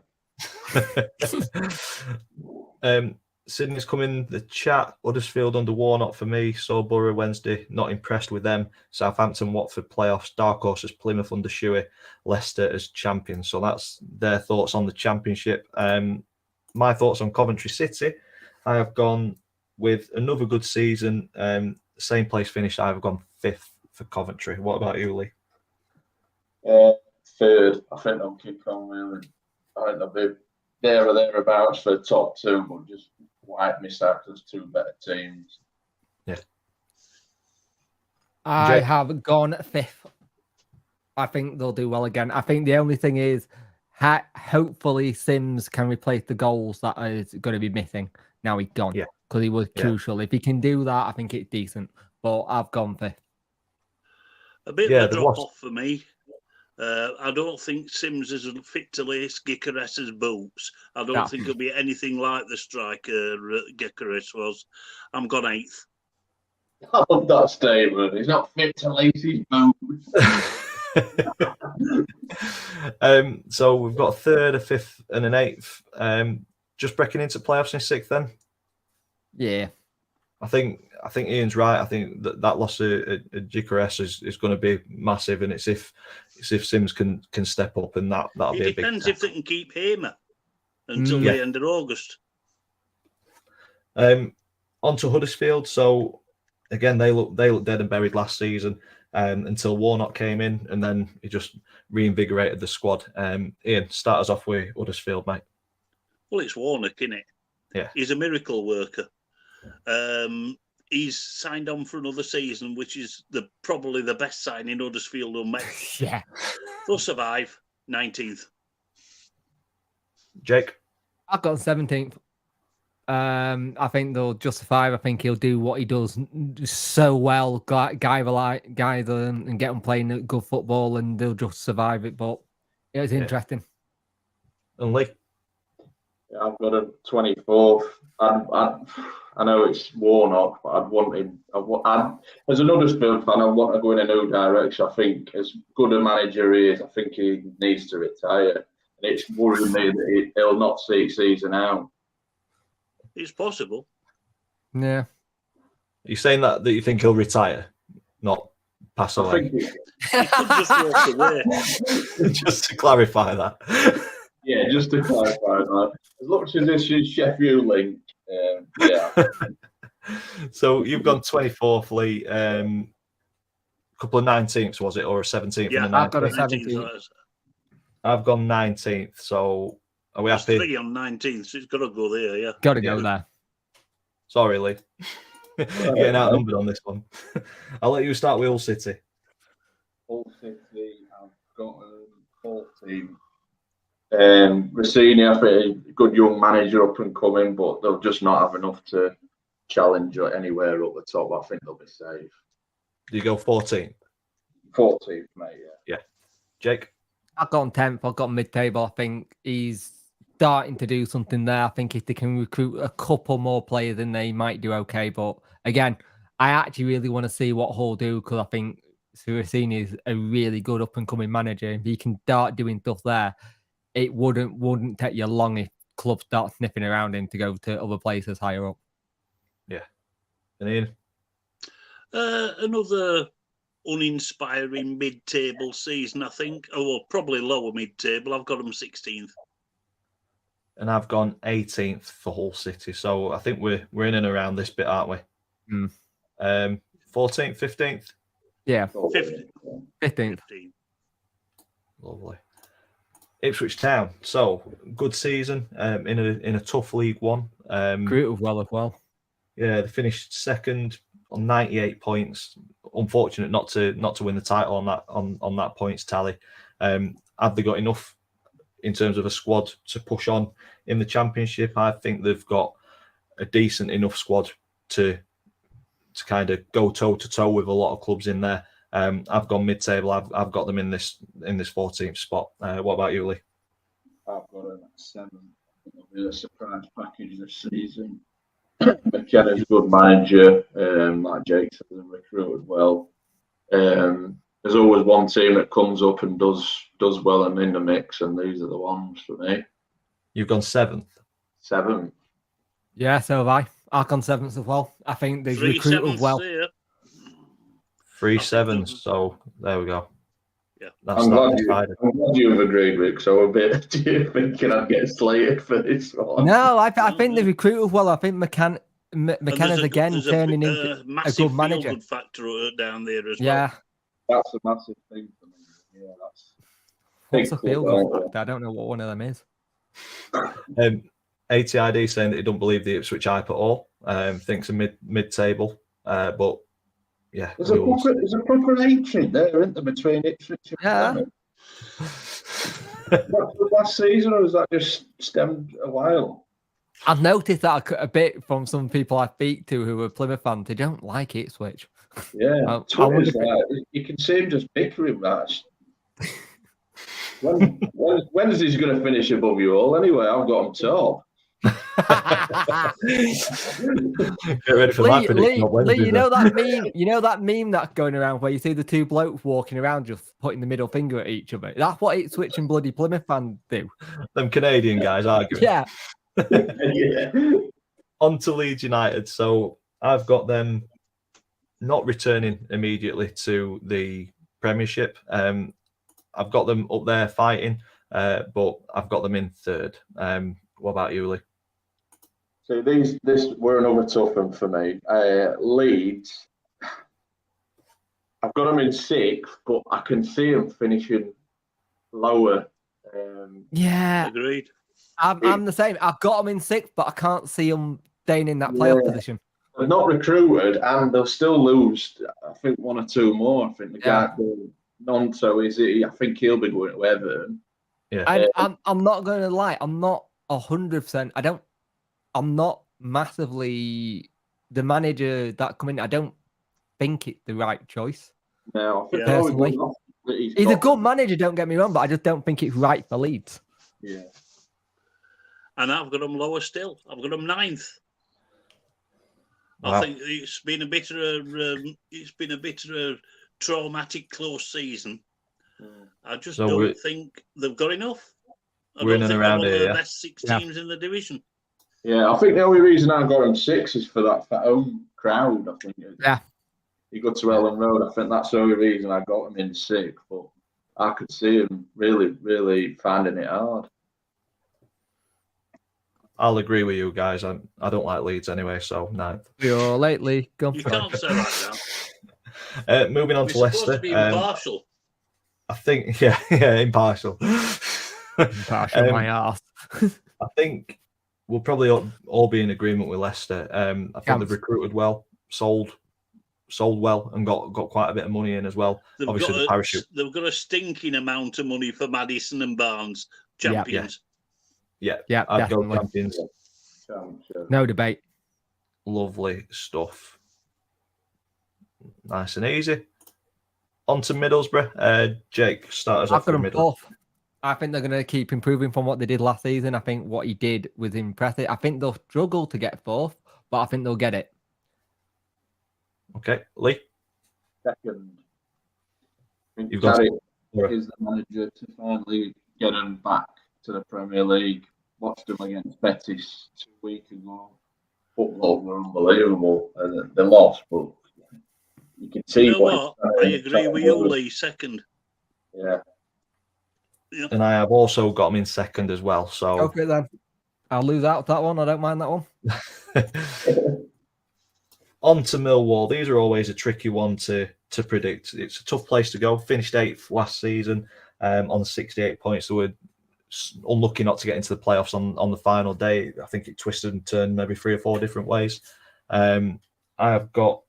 Sydney's coming the chat. Huddersfield under Warnock for me. So Borough Wednesday, not impressed with them. Southampton, Watford playoffs. Dark horses Plymouth under Shuey. Leicester as champions. So that's their thoughts on the championship. My thoughts on Coventry City. I have gone with another good season. Same place finish. I've gone 5th for Coventry. What about you, Lee? 3rd. I think they'll kick on really. I think they'll be there or thereabouts for the top 2, but just quite miss out because 2 better teams. Yeah. I have gone 5th. I think they'll do well again. I think the only thing is, hopefully Sims can replace the goals that is going to be missing. Now he's gone. Yeah. Because he was crucial. If he can do that, I think it's decent. But I've gone 5th. A bit of a drop off for me. I don't think Sims is fit to lace Gyökeres's boots. I don't No. think it'll be anything like the striker Gyökeres was. I'm gone 8th. I love that statement. He's not fit to lace his boots. So we've got a 3rd, a 5th, and an 8th. Just breaking into playoffs in 6th then. Yeah. I think Ian's right. I think that loss at Gyökeres is going to be massive, and it's if Sims can step up, and that'll be a big. It depends if they can keep Hamer until the end of August. On to Huddersfield. So again, they look dead and buried last season until Warnock came in, and then he just reinvigorated the squad. Ian, start us off with Huddersfield, mate. Well, it's Warnock, isn't it? Yeah, he's a miracle worker. He's signed on for another season, which is probably the best signing Huddersfield will make. Yeah. They'll survive 19th. Jake? I've got 17th. I think they'll just survive. I think he'll do what he does so well, guide them and get them playing good football, and they'll just survive it. But it was interesting. And Lee? I've got a 24th. I know it's Warnock, but I'd want him. As an Huddersfield fan, I want to go in a new direction. I think as good a manager he is, I think he needs to retire. And it's worrying me that he'll not see season out. It's possible. Yeah. You're saying that you think he'll retire, not pass away? He could just walk away. Just to clarify that. Yeah, just to clarify that. As much as this is Sheffield link, yeah. So you've gone 24th, Lee. Couple of 19ths, was it, or a 17th? Yeah, and a 19th? I've got a 17th. I've gone 19th. So are we happy? 3 on 19th, so it's got to go there, yeah. Got to go there. Sorry, Lee. Getting outnumbered on this one. I'll let you start with Hull City. Hull City, I've got 14. Rossini, I think, a good young manager up and coming, but they'll just not have enough to challenge anywhere up the top. I think they'll be safe. Do you go 14th? 14th, mate, yeah. Jake? I've got 10th. I've got mid-table. I think he's starting to do something there. I think if they can recruit a couple more players, then they might do okay. But again, I actually really want to see what Hull do, because I think Rossini is a really good up-and-coming manager. If he can start doing stuff there, it wouldn't take you long if clubs start sniffing around him to go to other places higher up. Yeah. And Ian? Another uninspiring mid-table season, I think. Oh, well, probably lower mid-table. I've got them 16th. And I've gone 18th for Hull City. So I think we're in and around this bit, aren't we? 14th, 15th? Yeah. 15th. 15th. Lovely. Ipswich Town. So good season in a tough League One. Grew well as well. Yeah, they finished second on 98 points. Unfortunate not to win the title on that points tally. Have they got enough in terms of a squad to push on in the Championship? I think they've got a decent enough squad to kind of go toe to toe with a lot of clubs in there. I've gone mid-table. I've got them in this 14th spot. What about you, Lee? I've got them at 7. It'll be a surprise package this season. McKenna's a good manager, like Jake says, and recruited well. There's always one team that comes up and does well and in the mix, and these are the ones for me. You've gone 7th. 7th. Yeah, so have I. I've gone 7th as well. I think they've recruited well. There. 3 7s. So there we go. Yeah. I'm glad you've agreed with, because I was a bit thinking I'd get slated for this one. No, I think they've recruited well. I think McKenna's again turning into a good manager. Good factor down there as well. Yeah. That's a massive thing for me. Yeah, that's What's a field goal factor? I don't know what one of them is. ATID saying that he don't believe the Ipswich hype at all. Thinks a mid-table, but yeah. There's a proper hatred there, isn't there, between Ipswich and last season, or has that just stemmed a while? I've noticed that a bit from some people I speak to who are Plymouth fans. They don't like Ipswich. Yeah, Twitter's like, you can see him just bickering that. Wednesday's going to finish above you all anyway. I've got them top. Get ready for my prediction on Wednesday. Lee, you know that meme? You know that meme that's going around where you see the two blokes walking around just putting the middle finger at each other? That's what Ipswich and bloody Plymouth fans do. Them Canadian guys arguing. Yeah. Yeah. On to Leeds United. So I've got them not returning immediately to the Premiership. I've got them up there fighting, but I've got them in third. What about you, Lee? So this were another tough one for me. Leeds, I've got them in sixth, but I can see them finishing lower. Yeah. Agreed. I'm the same. I've got them in sixth, but I can't see them staying in that playoff position. They're not recruited, and they'll still lose. I think one or two more. I think the guy called Nonto I think he'll be going to Everton. Yeah, I'm not going to lie. I'm not 100%. I'm not massively the manager that come in. I don't think it's the right choice. No, I think personally, he's a good manager. Don't get me wrong, but I just don't think it's right for Leeds. Yeah. And I've got them lower still. I've got them ninth. Wow. I think it's been a bit of a traumatic close season. I just don't think they've got enough. I don't think they're one of the best six teams in the division. Yeah, I think the only reason I got them six is for that home crowd. I think. Yeah. You go to Ellen Road. I think that's the only reason I got them in six. But I could see them really, really finding it hard. I'll agree with you guys. I don't like Leeds anyway, so ninth. You're lately gone. You can't say that now. Moving on to We're Leicester. supposed to be impartial. I think, yeah, impartial. Impartial, my ass. I think we'll probably all be in agreement with Leicester. I think they've recruited well, sold well, and got quite a bit of money in as well. Obviously, the parachute. They've got a stinking amount of money for Maddison and Barnes, champions. Yeah, I'd go champions. No debate. Lovely stuff. Nice and easy. On to Middlesbrough. Jake, start us off with Middlesbrough. I think they're going to keep improving from what they did last season. I think what he did was impressive. I think they'll struggle to get fourth, but I think they'll get it. Okay, Lee? Second. You've got is the manager to finally get them back to the Premier League. Watched them against Betis 2 weeks ago. Football were unbelievable. They lost, but you can see you know what? I agree with you, Lee. Second. Yeah. And I have also got them in second as well. So okay, then I'll lose out that one. I don't mind that one. On to Millwall. These are always a tricky one to predict. It's a tough place to go. Finished 8th last season on 68 points. So we're unlucky not to get into the playoffs on the final day. I think it twisted and turned maybe 3 or 4 different ways. I have got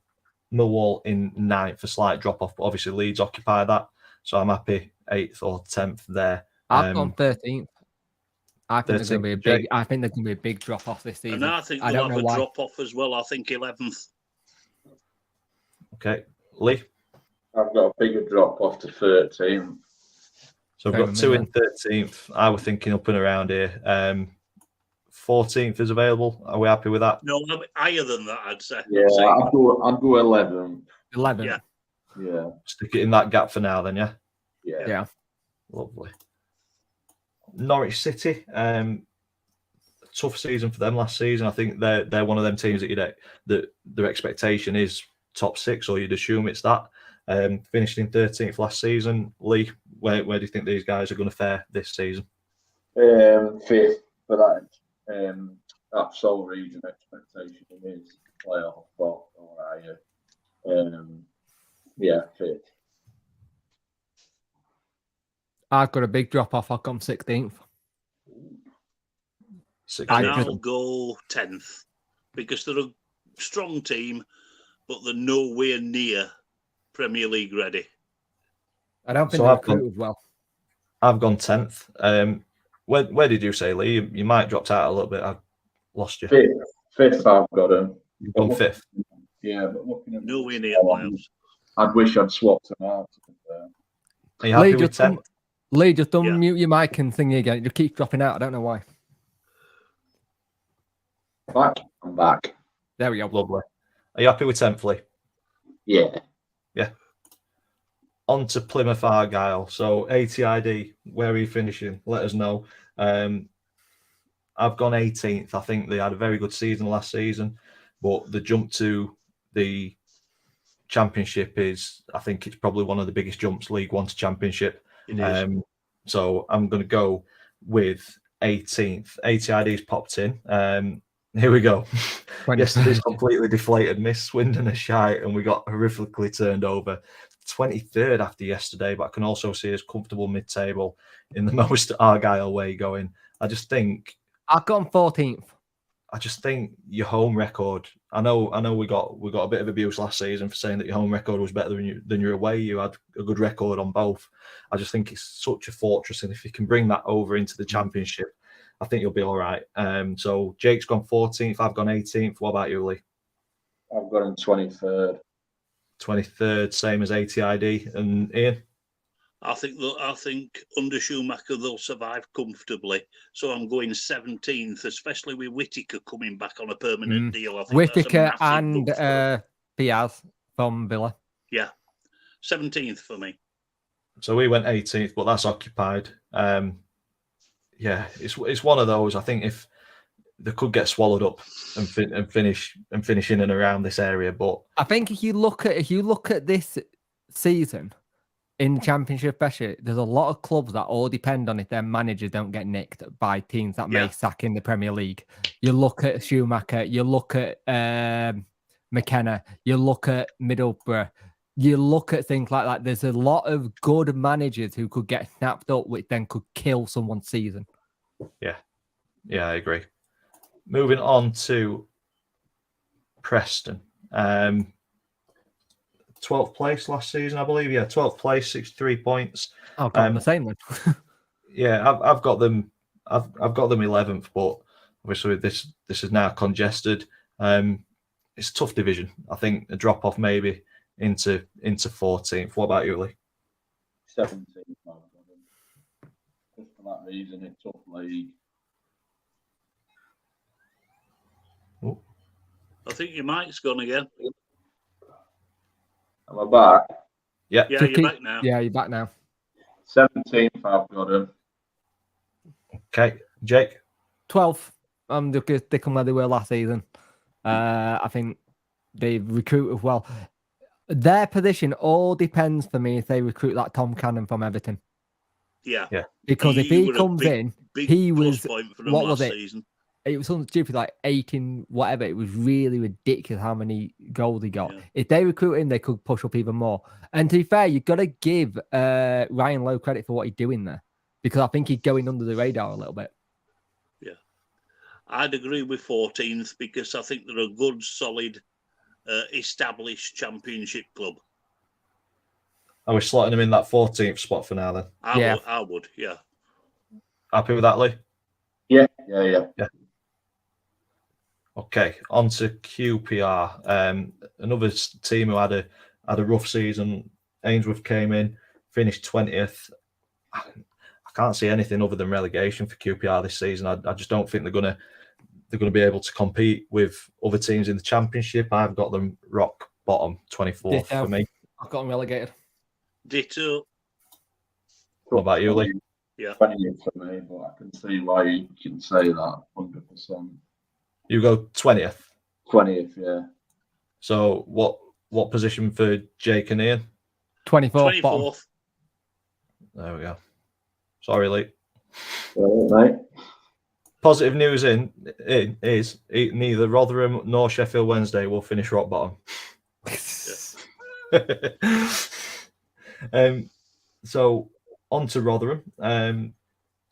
Millwall in 9th, a slight drop off, but obviously Leeds occupy that. So I'm happy 8th or 10th there. I've gone 13th. I think there's going to be a big. I think there's going to be a big drop off this season. And I think they'll have a drop off as well. I think 11th. Okay, Lee. I've got a bigger drop off to 13th. So I've got 2 in 13th. I was thinking up and around here. 14th is available. Are we happy with that? No, higher than that, I'd say. Yeah, I'd go 11th. 11th. Yeah. Stick it in that gap for now, then. Yeah. Lovely. Norwich City. Tough season for them last season. I think they're one of them teams that their expectation is top 6, or you'd assume it's that. Finished in 13th last season. Lee, where do you think these guys are going to fare this season? 5th for that. That sole region expectation is playoff spot or higher. 5th. I've got a big drop off. I've gone 16th. And I'll go 10th because they're a strong team, but they're nowhere near Premier League ready. I don't think they're recruited well. I've gone 10th. Where did you say, Lee? You might have dropped out a little bit. I lost you. 5th, I've got them. You've gone 5th? Yeah, but looking at nowhere near playoffs. I'd wish I'd swapped them out. Are you happy with 10th? Lee, just Yeah. unmute your mic and sing again. It just keeps dropping out. I don't know why. Back. I'm back. There we go. Lovely. Are you happy with 10th, Lee? Yeah. On to Plymouth Argyle. So ATID, where are you finishing? Let us know. I've gone 18th. I think they had a very good season last season, but the jump to the Championship I think it's probably one of the biggest jumps League One to Championship. It is. So I'm going to go with 18th. ATID's popped in. Here we go. Yesterday's completely deflated. Miss Swindon a shite, and we got horrifically turned over. 23rd after yesterday, but I can also see us comfortable mid-table in the most Argyle way going. I just think I've gone 14th. Your home record. I know we got a bit of abuse last season for saying that your home record was better than your away. You had a good record on both. I just think it's such a fortress, and if you can bring that over into the Championship, I think you'll be all right. So Jake's gone 14th. I've gone 18th. What about you, Lee? I've got him 23rd. 23rd, same as ATID. And Ian? I think under Schumacher they'll survive comfortably. So I'm going 17th, especially with Whittaker coming back on a permanent deal. I think Whittaker that's a massive and boost for them. Piaz from Villa. Yeah, 17th for me. So we went 18th, but that's occupied. Yeah, it's one of those. I think if they could get swallowed up and finish in and around this area, but I think if you look at this season in the Championship, especially, there's a lot of clubs that all depend on if their managers don't get nicked by teams that may sack in the Premier League. You look at Schumacher, you look at McKenna, you look at Middlesbrough, you look at things like that. There's a lot of good managers who could get snapped up, which then could kill someone's season. Yeah, I agree. Moving on to Preston. 12th place last season, I believe. Yeah, 12th place, 63 points. Oh, God, the same then. Yeah, I've got them. I've got them 11th, but obviously this is now congested. It's a tough division. I think a drop off maybe into 14th. What about you, Lee? 17th. Just for that reason, it's tough league. I think your mic's gone again. Am I back? Yeah, Yeah, you're back now. Yeah, you're back now. 17th, I've got him. Okay, Jake. 12th. I'm just sticking where they were last season. I think they've recruited well. Their position all depends for me if they recruit that Tom Cannon from Everton. Yeah. Because if he was a comes in, he plus was point for them what last was it? season. It was something stupid like 18, whatever. It was really ridiculous how many goals he got. Yeah. If they recruit him, they could push up even more. And to be fair, you've got to give Ryan Lowe credit for what he's doing there, because I think he's going under the radar a little bit. Yeah. I'd agree with 14th because I think they're a good, solid, established Championship club. Are we slotting them in that 14th spot for now then? I would, yeah. Happy with that, Lee? Yeah. Okay, on to QPR. Another team who had a rough season. Ainsworth came in, finished 20th. I can't see anything other than relegation for QPR this season. I just don't think they're gonna be able to compete with other teams in the Championship. I've got them rock bottom, 24th for me. I've got them relegated. Ditto. What about you, Lee? Yeah. 20th for me, but I can see why you can say that 100%. You go 20th. 20th, yeah. So what position for Jake and Ian? 24th. Bottom. 24th. There we go. Sorry, Lee. Right. Positive news is neither Rotherham nor Sheffield Wednesday will finish rock bottom. So on to Rotherham.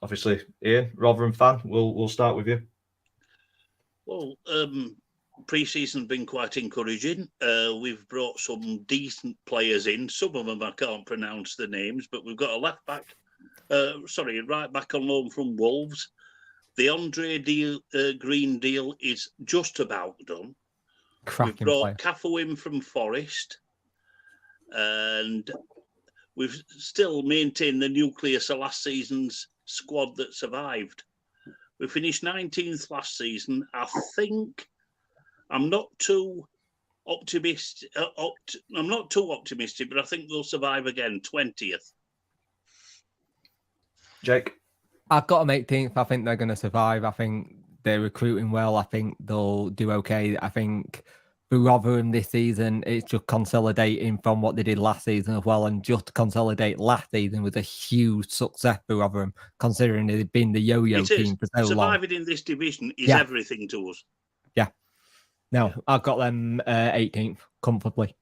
Obviously, Ian, Rotherham fan. We'll start with you. Well, pre-season's been quite encouraging. We've brought some decent players in. Some of them I can't pronounce the names, but we've got a right back on loan from Wolves. The Andre Green deal is just about done. Cracking We've brought player. Cafu in from Forest, and we've still maintained the nucleus of last season's squad that survived. We finished 19th last season. I think I'm not too optimistic. I'm not too optimistic, but I think we'll survive again. 20th. Jake? I've got them 18th. I think they're going to survive. I think they're recruiting well. I think they'll do okay. I think for Rotherham this season, it's just consolidating from what they did last season as well. And just to consolidate last season was a huge success for Rotherham, considering they've been the yo-yo team for so long. Surviving in this division is everything to us. Yeah. No, I've got them 18th comfortably.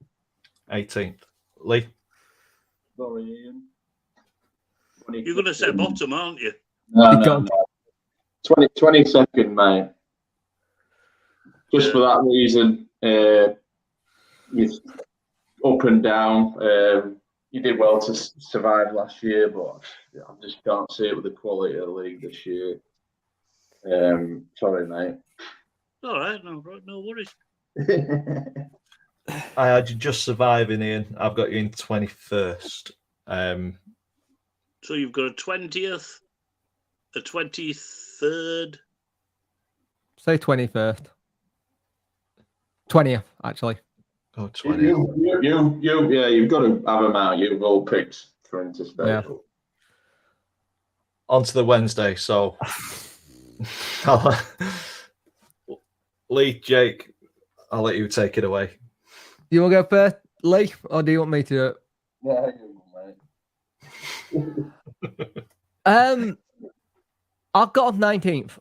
18th. Lee? Sorry, Ian. You're going to say bottom, aren't you? No. 22nd, mate. Just for that reason, it's up and down. You did well to survive last year, but I just can't see it with the quality of the league this year. Sorry, mate. All right, no worries. I had you just surviving, Ian. I've got you in 21st. So you've got a 20th, a 23rd. Say 21st. 20th, actually. Oh, 20th. You've got to have them out. You've all picked for him to stay. Yeah. On to the Wednesday. So, Lee, Jake, I'll let you take it away. You want to go first, Lee, or do you want me to do it? Yeah, you mate. I've got 19th.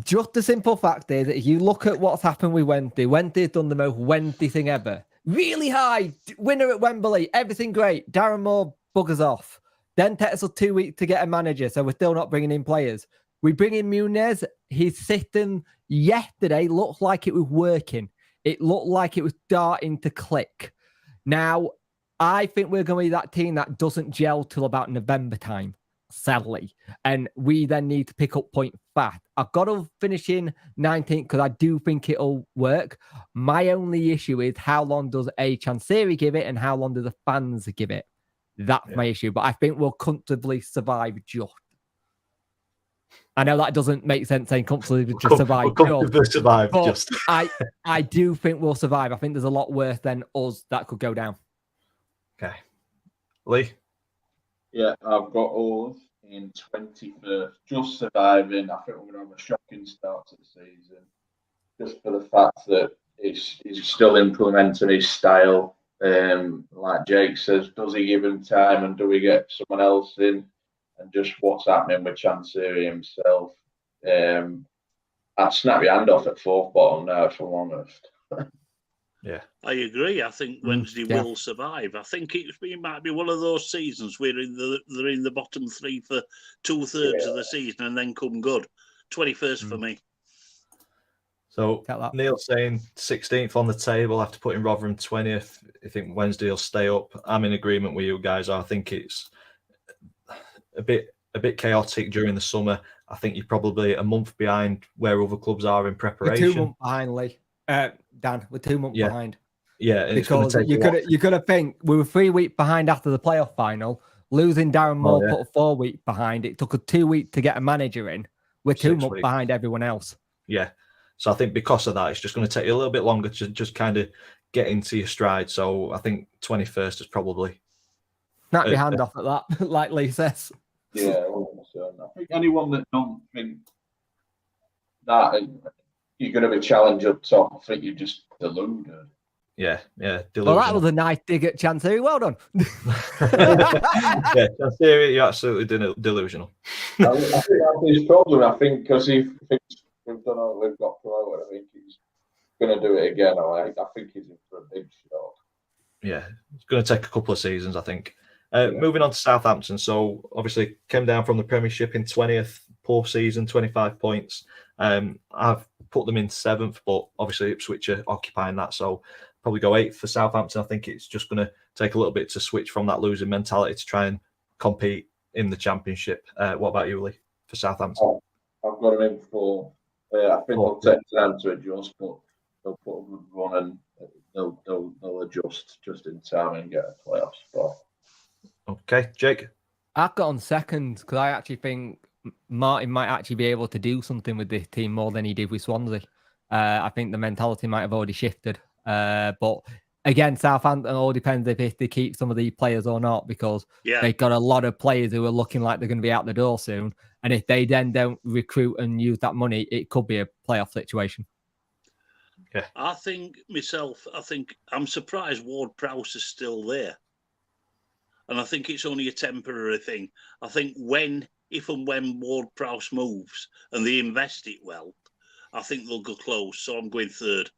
Just the simple fact is that if you look at what's happened with Wednesday's done the most Wednesday thing ever. Really high, winner at Wembley, everything great. Darren Moore buggers off. Then takes us 2 weeks to get a manager, so we're still not bringing in players. We bring in Muniz. His system yesterday looked like it was working. It looked like it was starting to click. Now, I think we're going to be that team that doesn't gel till about November time, sadly. And we then need to pick up point fast. I've got to finish in 19th because I do think it'll work. My only issue is how long does Chansiri give it and how long do the fans give it? That's my issue. But I think we'll comfortably survive just. I know that doesn't make sense saying comfortably just survive. But I do think we'll survive. I think there's a lot worse than us that could go down. Okay. Lee? Yeah, I've got us in 21st. Just surviving. I think we're going to have a shocking start to the season. Just for the fact that he's still implementing his style. Like Jake says, does he give him time and do we get someone else in? And just what's happening with Chansiri himself. I'd snap your hand off at fourth bottom now, if I'm honest. Yeah, I agree. I think Wednesday will survive. I think it might be one of those seasons where they're in the bottom three for 2/3 of the season and then come good. 21st for me. So Neil saying 16th on the table after putting Rotherham 20th. I think Wednesday will stay up. I'm in agreement with you guys. I think it's a bit chaotic during the summer. I think you're probably a month behind where other clubs are in preparation. We're 2 months behind, Lee. Dan, we're 2 months behind. Yeah, and because you're gonna think we were 3 weeks behind after the playoff final. Losing Darren Moore put a 4 week behind. It took us 2 weeks to get a manager in. We're 2 months behind everyone else. Yeah. So I think because of that, it's just going to take you a little bit longer to just kind of get into your stride. So I think 21st is probably snap your hand off at that, like Lee says. Yeah, I think anyone that don't think that you're going to be challenged up top, I think you're just deluded. Yeah, delusional. Well, that was a nice dig at Chansiri. Well done. Yeah, Chansiri, you're absolutely delusional. I think that's his problem. I think because he thinks we've got promoted, I think he's going to do it again. I think he's in for a big shot. Yeah, it's going to take a couple of seasons, I think. Moving on to Southampton. So obviously came down from the Premiership in 20th, poor season, 25 points. I've put them in 7th, but obviously Ipswich are occupying that. So probably go 8th for Southampton. I think it's just going to take a little bit to switch from that losing mentality to try and compete in the Championship. What about you, Lee, for Southampton? I've got them in 4th. I think they'll take time to adjust, but they'll put a good run and they'll adjust just in time and get a playoff spot. Okay, Jake. I've got on second because I actually think Martin might actually be able to do something with this team more than he did with Swansea. I think the mentality might have already shifted. But again, Southampton all depends if they keep some of these players or not, because they've got a lot of players who are looking like they're going to be out the door soon. And if they then don't recruit and use that money, it could be a playoff situation. Yeah. I think I'm surprised Ward-Prowse is still there. And I think it's only a temporary thing. I think if and when Ward-Prowse moves and they invest it well, I think they'll go close. So I'm going third.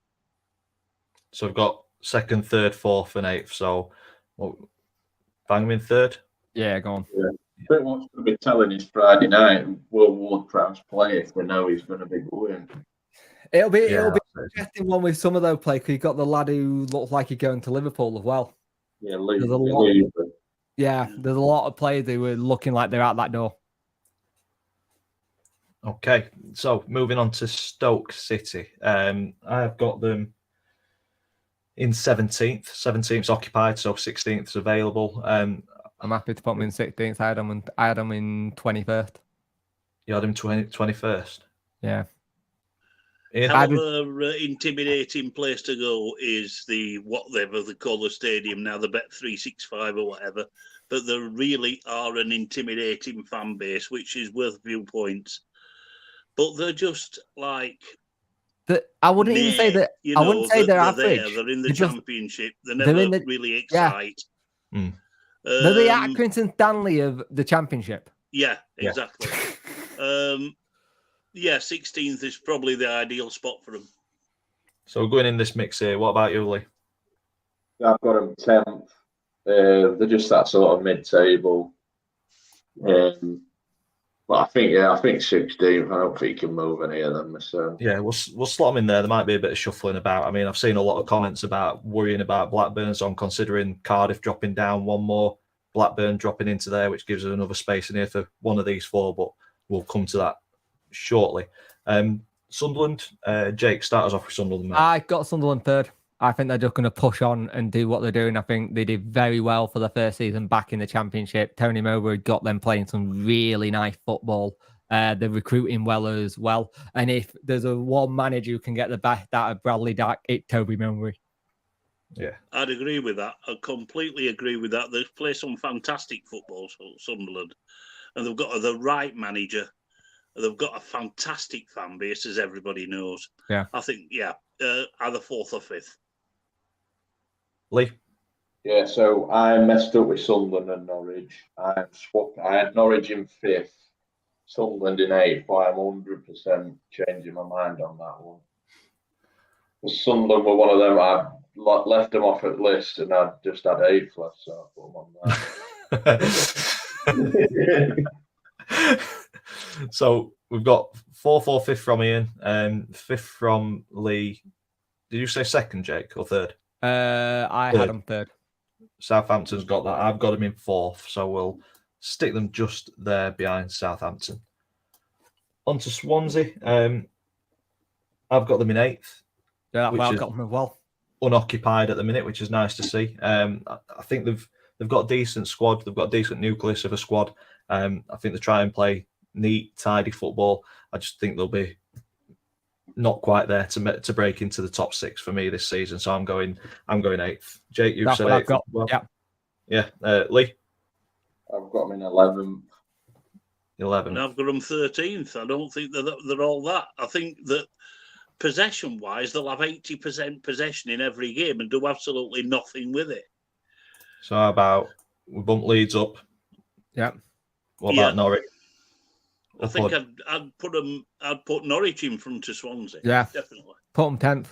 So I've got second, third, fourth, and eighth. So bang them in third. Yeah, go on. Yeah. Pretty much going to be telling his Friday night, will Ward-Prowse play if they know he's going to be going? It'll be an interesting one with some of those players. You've got the lad who looks like he's going to Liverpool as well. Yeah, there's a lot of players who are looking like they're out that door. Okay, so moving on to Stoke City. I've got them in 17th. 17th's occupied, so 16th is available. I'm happy to put them in 16th. I had them in 21st. You had them 21st? Yeah. However intimidating place to go is whatever they call the stadium now, the Bet365 or whatever. But there really are an intimidating fan base, which is worth viewpoints. But they're just like... I wouldn't even say that. I wouldn't say they're average. They're in the championship. They never really excite. Yeah. They're the Accrington Stanley of the championship. Yeah, exactly. 16th is probably the ideal spot for them. So going in this mix here, what about you, Lee? I've got them 10th. They're just that sort of mid-table. But I think 16th. I don't think you can move any of them. So. Yeah, we'll slot them in there. There might be a bit of shuffling about. I mean, I've seen a lot of comments about worrying about Blackburn, so I'm considering Cardiff dropping down one more, Blackburn dropping into there, which gives us another space in here for one of these four, but we'll come to that shortly. Sunderland, Jake, start us off with Sunderland. Mate. I got Sunderland third. I think they're just going to push on and do what they're doing. I think they did very well for the first season back in the championship. Tony Mowbray got them playing some really nice football. They're recruiting well as well. And if there's one manager who can get the best out of Bradley Dack, it's Toby Mowbray. Yeah, I'd agree with that. I completely agree with that. They play some fantastic football, Sunderland. And they've got the right manager. They've got a fantastic fan base, as everybody knows. Yeah. I think, either fourth or fifth. Lee? Yeah, so I messed up with Sunderland and Norwich. I had Norwich in 5th, Sunderland in 8th, but I'm 100% changing my mind on that one. Sunderland were one of them, I left them off at the list and I just had 8th left, so I put them on there. So we've got 4th or 5th from Ian, 5th from Lee. Did you say second, Jake, or third? I had them third. Southampton's got that. I've got them in 4th, so we'll stick them just there behind Southampton. On to Swansea. I've got them in 8th. Yeah, I've got them as well. Unoccupied at the minute, which is nice to see. I think they've got a decent squad. They've got a decent nucleus of a squad. I think they try and play neat, tidy football. I just think they'll be not quite there to break into the top 6 for me this season. So I'm going 8th. Jake, you've said 8th. Well. Yeah. Lee? I've got them in 11th. 11th. And I've got them 13th. I don't think they're all that. I think that possession-wise, they'll have 80% possession in every game and do absolutely nothing with it. So how about we bump Leeds up? Yeah. What about Norwich? I think I'd put Norwich in front of Swansea. Yeah, definitely. Put them 10th.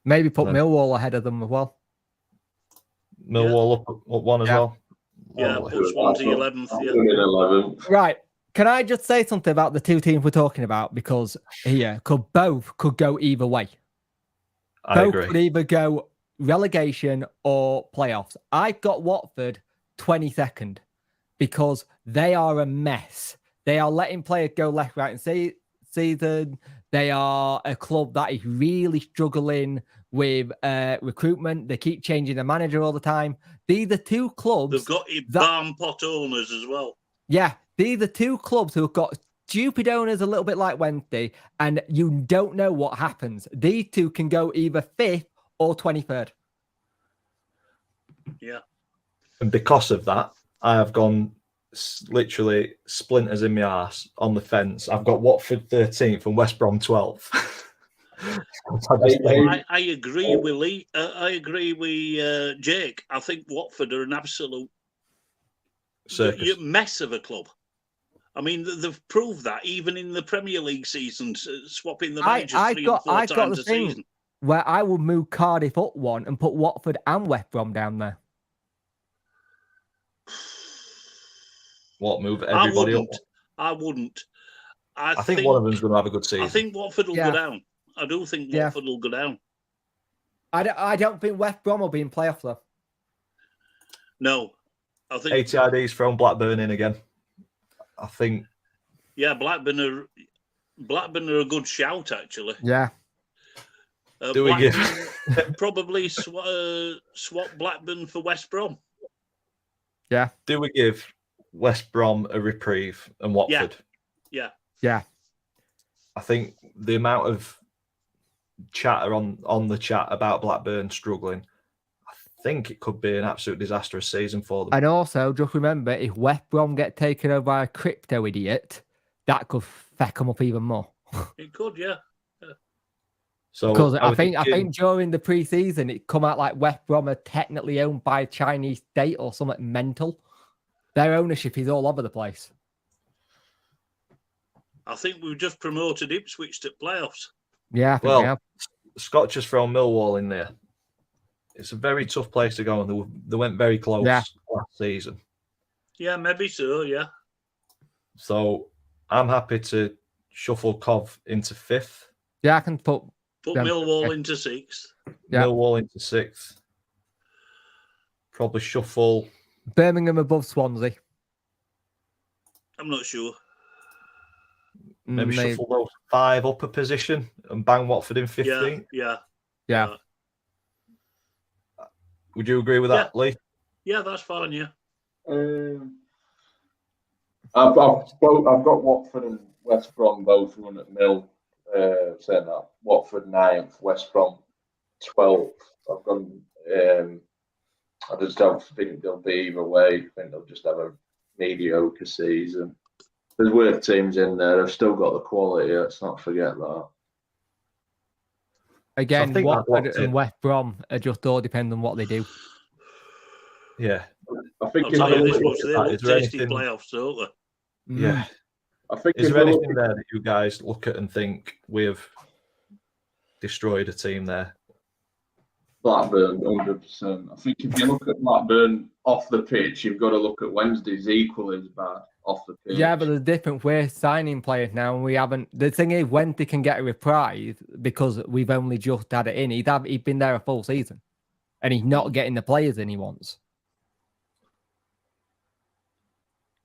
Maybe put Millwall ahead of them as well. Millwall up one as well. Yeah, put Swansea 11th. Yeah. 11th. Right. Can I just say something about the two teams we're talking about? Because both could go either way. I agree. Could either go relegation or playoffs. I've got Watford 22nd because they are a mess. They are letting players go left, right, and season. They are a club that is really struggling with recruitment. They keep changing the manager all the time. They're the two clubs. They've got barn pot owners as well. Yeah, they're the two clubs who have got stupid owners, a little bit like Wednesday, and you don't know what happens. These two can go either 5th or 23rd. Yeah. And because of that, I have gone literally splinters in my arse on the fence. I've got Watford 13th and West Brom 12th. I agree with Lee. I agree with Jake. I think Watford are an absolute circus. mess of a club. I mean, they've proved that even in the Premier League seasons, swapping the managers 3 and 4 times a season. Where I will move Cardiff up one and put Watford and West Brom down there. What, move everybody up? I wouldn't. I think one of them's going to have a good season. I think Watford will go down. I do think Watford will go down. I don't think West Brom will be in playoff though. No, I think ATID's thrown Blackburn in again. I think. Yeah, Blackburn are a good shout actually. Yeah. Do we give probably swap Blackburn for West Brom? Yeah. Do we give West Brom a reprieve and Watford? Yeah. I think the amount of chatter on the chat about Blackburn struggling, I think it could be an absolute disastrous season for them. And also, just remember, if West Brom get taken over by a crypto idiot, that could feck them up even more. It could, yeah. So because I think during the pre-season it come out like West Brom are technically owned by a Chinese state or something mental. Their ownership is all over the place. I think we've just promoted Ipswich to playoffs. Yeah, Scott just thrown Millwall in there. It's a very tough place to go, and they went very close last season. Yeah, maybe so. Yeah. So I'm happy to shuffle Cov into 5th. Yeah, I can put Millwall into 6th. Yeah. Millwall into 6th. Probably shuffle Birmingham above Swansea. I'm not sure. Maybe shuffle those 5 up a position and bang Watford in 15th. Yeah. Would you agree with that, Lee? Yeah, that's fine. Yeah. I've got Watford and West Brom both run at Mill. Saying that Watford 9th, West Brom 12th. I've gone. I just don't think they'll be either way. I think they'll just have a mediocre season. There's worse teams in there. They've still got the quality. Let's not forget that. Again, so Watford and West Brom are just all depend on what they do. Yeah, I think they look tasty playoffs, don't they? Yeah. I think is there anything there that you guys look at and think we have destroyed a team there? Blackburn, 100%. I think if you look at Blackburn off the pitch, you've got to look at Wednesday's equally as bad off the pitch. Yeah, but there's different. We're signing players now, and we haven't. The thing is, Wednesday can get a reprise because we've only just had it in. He'd been there a full season, and he's not getting the players in he wants.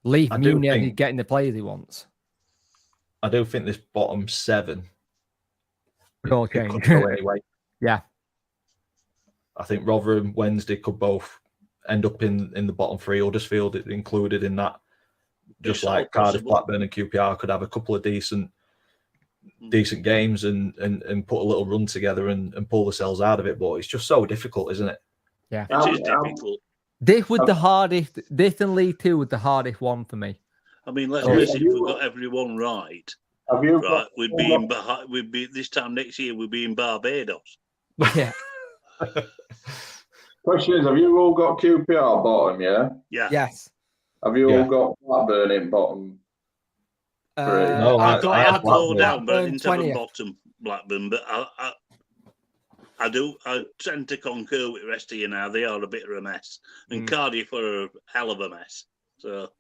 Leaf Nunez is getting the players he wants. I do think this bottom 7 could go anyway. Yeah. I think Rotherham, Wednesday could both end up in the bottom 3. Huddersfield included in that. Just like Cardiff, Blackburn and QPR could have a couple of decent games and put a little run together and pull themselves out of it. But it's just so difficult, isn't it? Yeah. It is difficult. This was the hardest. This and League 2 was the hardest one for me. I mean, let's face it, if we got everyone right, we'd be this time next year. We'd be in Barbados. Yeah. Question is, have you all got QPR bottom? Yeah. Yeah. Yes. Have you all got Blackburn in bottom? No, I'd go down, but I didn't have 20th. a bottom Blackburn. But I tend to concur with the rest of you now. They are a bit of a mess, and Cardiff are a hell of a mess. So,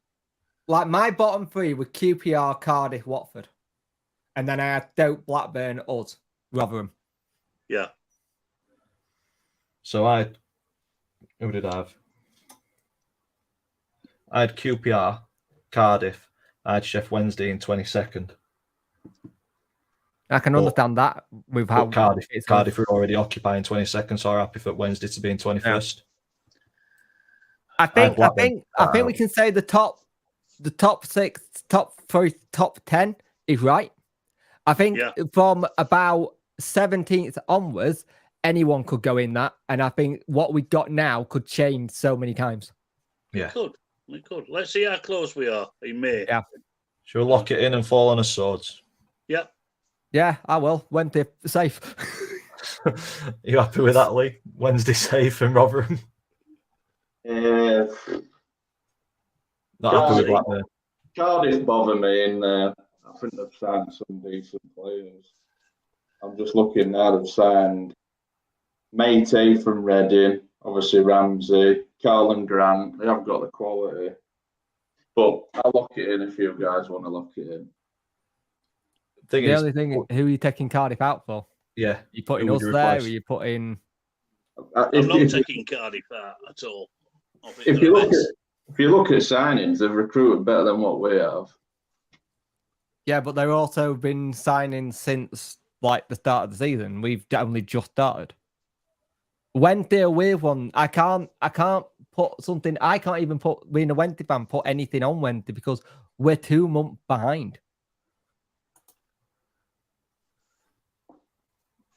like my bottom 3 were QPR, Cardiff, Watford, and then I had Stoke, Blackburn, us, Rotherham. Yeah. So who did I have? I had QPR, Cardiff. I had Sheff Wednesday in 22nd. I can understand that with how Cardiff are already occupying 22nd, so I'm happy for Wednesday to be in 21st. I think Blackburn. we can say the top 6, top 3, top 10 is right. I think from about 17th onwards, anyone could go in that, and I think what we got now could change so many times. Yeah, we could. Let's see how close we are in May. Yeah. Should we lock it in and fall on our swords? Yeah. Yeah, I will. Wednesday safe. Are you happy with that, Lee? Wednesday safe and Rotherham? Not happy with Blackburn. Cardiff bother me, and I think they've signed some decent players. I'm just looking now. They've signed Matey from Reading, obviously Ramsey, Carlin Grant. They haven't got the quality, but I'll lock it in if you guys want to lock it in. The only thing, who are you taking Cardiff out for? Yeah, you putting us there, or you putting? I'm not taking Cardiff out at all. If you look at signings, they've recruited better than what we have. Yeah, but they've also been signing since like the start of the season. We've only just started. Wednesday away one. I can't put something. I can't even put being a Wednesday fan put anything on Wednesday because we're 2 months behind.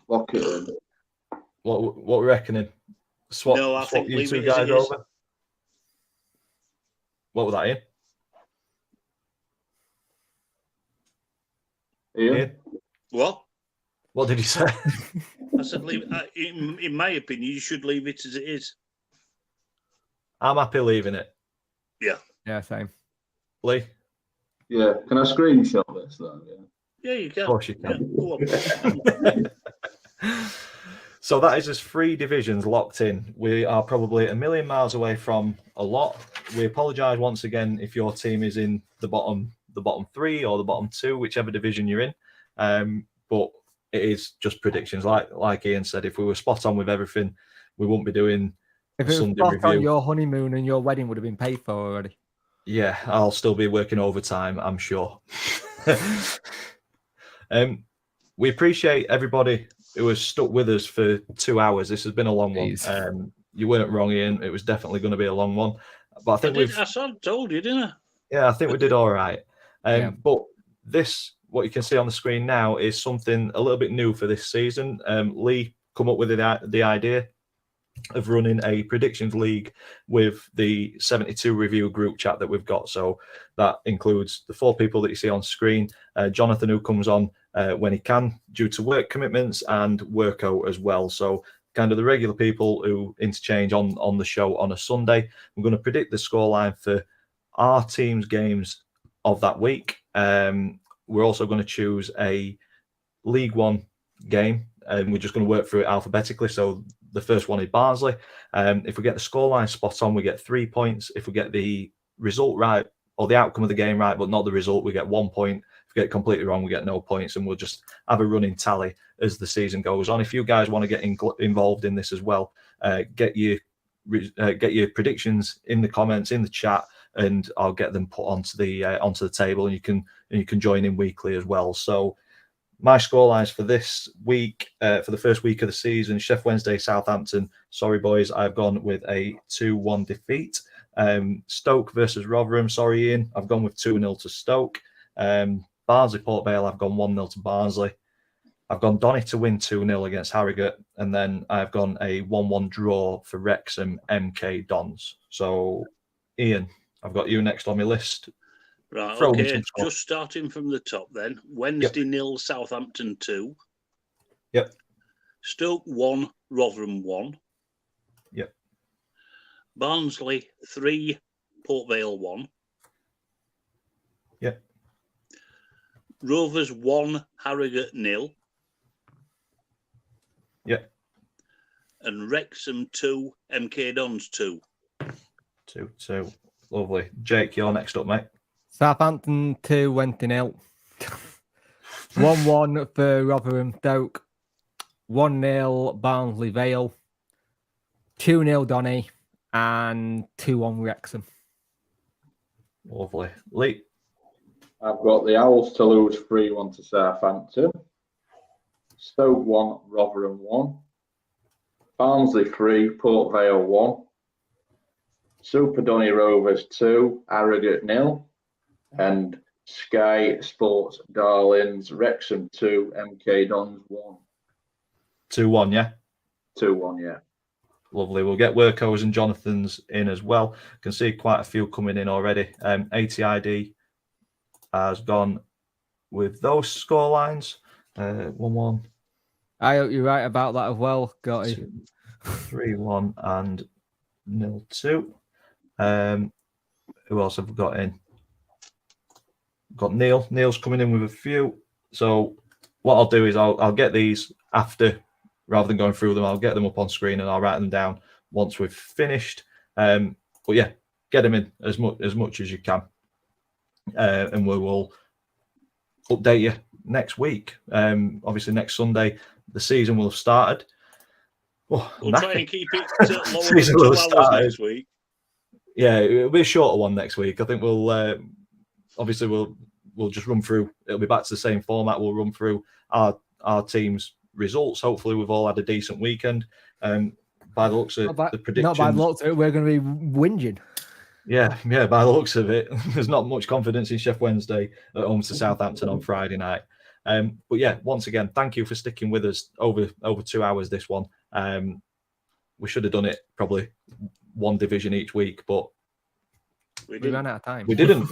Lock it in. What we're reckoning? Swap I think you leave two it as guys it is. over. What was that, Ian? What? What did you say? I said, in my opinion, you should leave it as it is. I'm happy leaving it. Yeah, same. Lee? Yeah. Can I screenshot this though? Yeah, you can. Of course you can. Yeah, go on. So that is us 3 divisions locked in. We are probably a million miles away from a lot. We apologise once again if your team is in the bottom 3 or the bottom 2, whichever division you're in. But it is just predictions. Like Ian said, if we were spot on with everything, we wouldn't be doing If a it was Sunday spot review. on, your honeymoon and your wedding would have been paid for already. Yeah, I'll still be working overtime, I'm sure. We appreciate everybody who has stuck with us for 2 hours. This has been a long one. You weren't wrong, Ian. It was definitely going to be a long one. But I think I told you, didn't I? Yeah, I think we did all right. But this, what you can see on the screen now, is something a little bit new for this season. Lee come up with the idea of running a predictions league with the 72 review group chat that we've got. So that includes the 4 people that you see on screen. Jonathan, who comes on when he can due to work commitments, and Worko as well. So kind of the regular people who interchange on the show on a Sunday. We're going to predict the scoreline for our team's games of that week. We're also going to choose a League One game, and we're just going to work through it alphabetically. So the first one is Barnsley. If we get the scoreline spot on, we get 3 points. If we get the result right, or the outcome of the game right, but not the result, we get 1 point. If we get it completely wrong, we get no points, and we'll just have a running tally as the season goes on. If you guys want to get involved in this as well, get your predictions in the comments, in the chat, and I'll get them put onto the table, and you can join in weekly as well. So my scorelines for this week, for the first week of the season: Sheff Wednesday, Southampton. Sorry, boys, I've gone with a 2-1 defeat. Stoke versus Rotherham. Sorry, Ian, I've gone with 2-0 to Stoke. Barnsley Port Vale, I've gone 1-0 to Barnsley. I've gone Donny to win 2-0 against Harrogate, and then I've gone a 1-1 draw for Wrexham MK Dons. So, Ian, I've got you next on my list. Right, okay. Just starting from the top then. Wednesday 0, Southampton 2. Yep. Stoke 1, Rotherham 1. Yep. Barnsley 3, Port Vale 1. Yep. Rovers 1, Harrogate 0. Yep. And Wrexham 2, MK Dons 2. 2-2. Lovely. Jake, you're next up, mate. Southampton 2, Wednesday 0. 1-1 for Rotherham Stoke. 1-0 Barnsley Vale. 2-0 Donny. And 2-1 Wrexham. Lovely. Lee? I've got the Owls to lose 3-1 to Southampton. Stoke 1, Rotherham 1. Barnsley 3, Port Vale 1. Super Donny Rovers 2, Harrogate 0, and Sky Sports Darlings Wrexham 2, MK Dons 1. 2-1, yeah. 2-1, yeah. Lovely. We'll get Workos and Jonathan's in as well. Can see quite a few coming in already. ATID has gone with those scorelines. 1-1. I hope you're right about that as well, Gotti. 3-1 and 0-2. Who else have we got in? Got Neil. Neil's coming in with a few. So what I'll do is I'll get these after, rather than going through them. I'll get them up on screen and I'll write them down once we've finished. But yeah, get them in as much as you can, and we will update you next week. Obviously, next Sunday the season will have started. Oh, we'll try and keep it lower than 2 hours next week. Yeah, it'll be a shorter one next week. I think we'll obviously we'll just run through. It'll be back to the same format. We'll run through our team's results. Hopefully, we've all had a decent weekend. By the looks of the predictions, not by the looks of it, we're going to be whinging. Yeah. By the looks of it, there's not much confidence in Sheff Wednesday at home to Southampton on Friday night. But yeah, once again, thank you for sticking with us over 2 hours. This one, we should have done it probably one division each week, but we ran out of time. We didn't.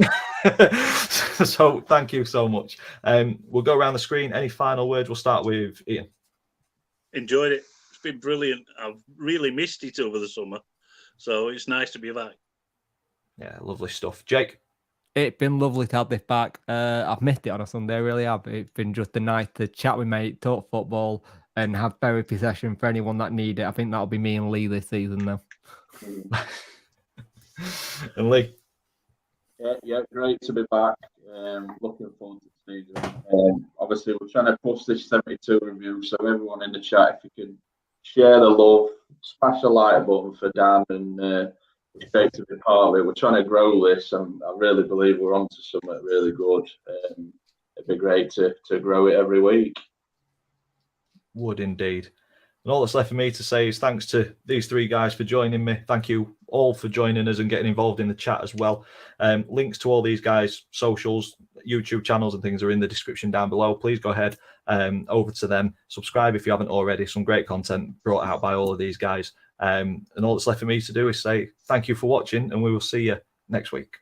So thank you so much. We'll go around the screen. Any final words? We'll start with Ian. Enjoyed it. It's been brilliant. I've really missed it over the summer, so it's nice to be back. Yeah, lovely stuff. Jake? It's been lovely to have this back. I've missed it on a Sunday, I really have. It's been just a night to chat with mate, talk football, and have therapy session for anyone that need it. I think that'll be me and Lee this season, though. And Lee? Yeah, great to be back. Looking forward to the season. Obviously, we're trying to push this 72 review, so everyone in the chat, if you can share the love, smash the like button for Dan, and it's great to be part of it. We're trying to grow this, and I really believe we're onto something really good. It'd be great to grow it every week. Would indeed. And all that's left for me to say is thanks to these three guys for joining me. Thank you all for joining us and getting involved in the chat as well. Links to all these guys' socials, YouTube channels and things are in the description down below. Please go ahead over to them. Subscribe if you haven't already. Some great content brought out by all of these guys. And all that's left for me to do is say thank you for watching, and we will see you next week.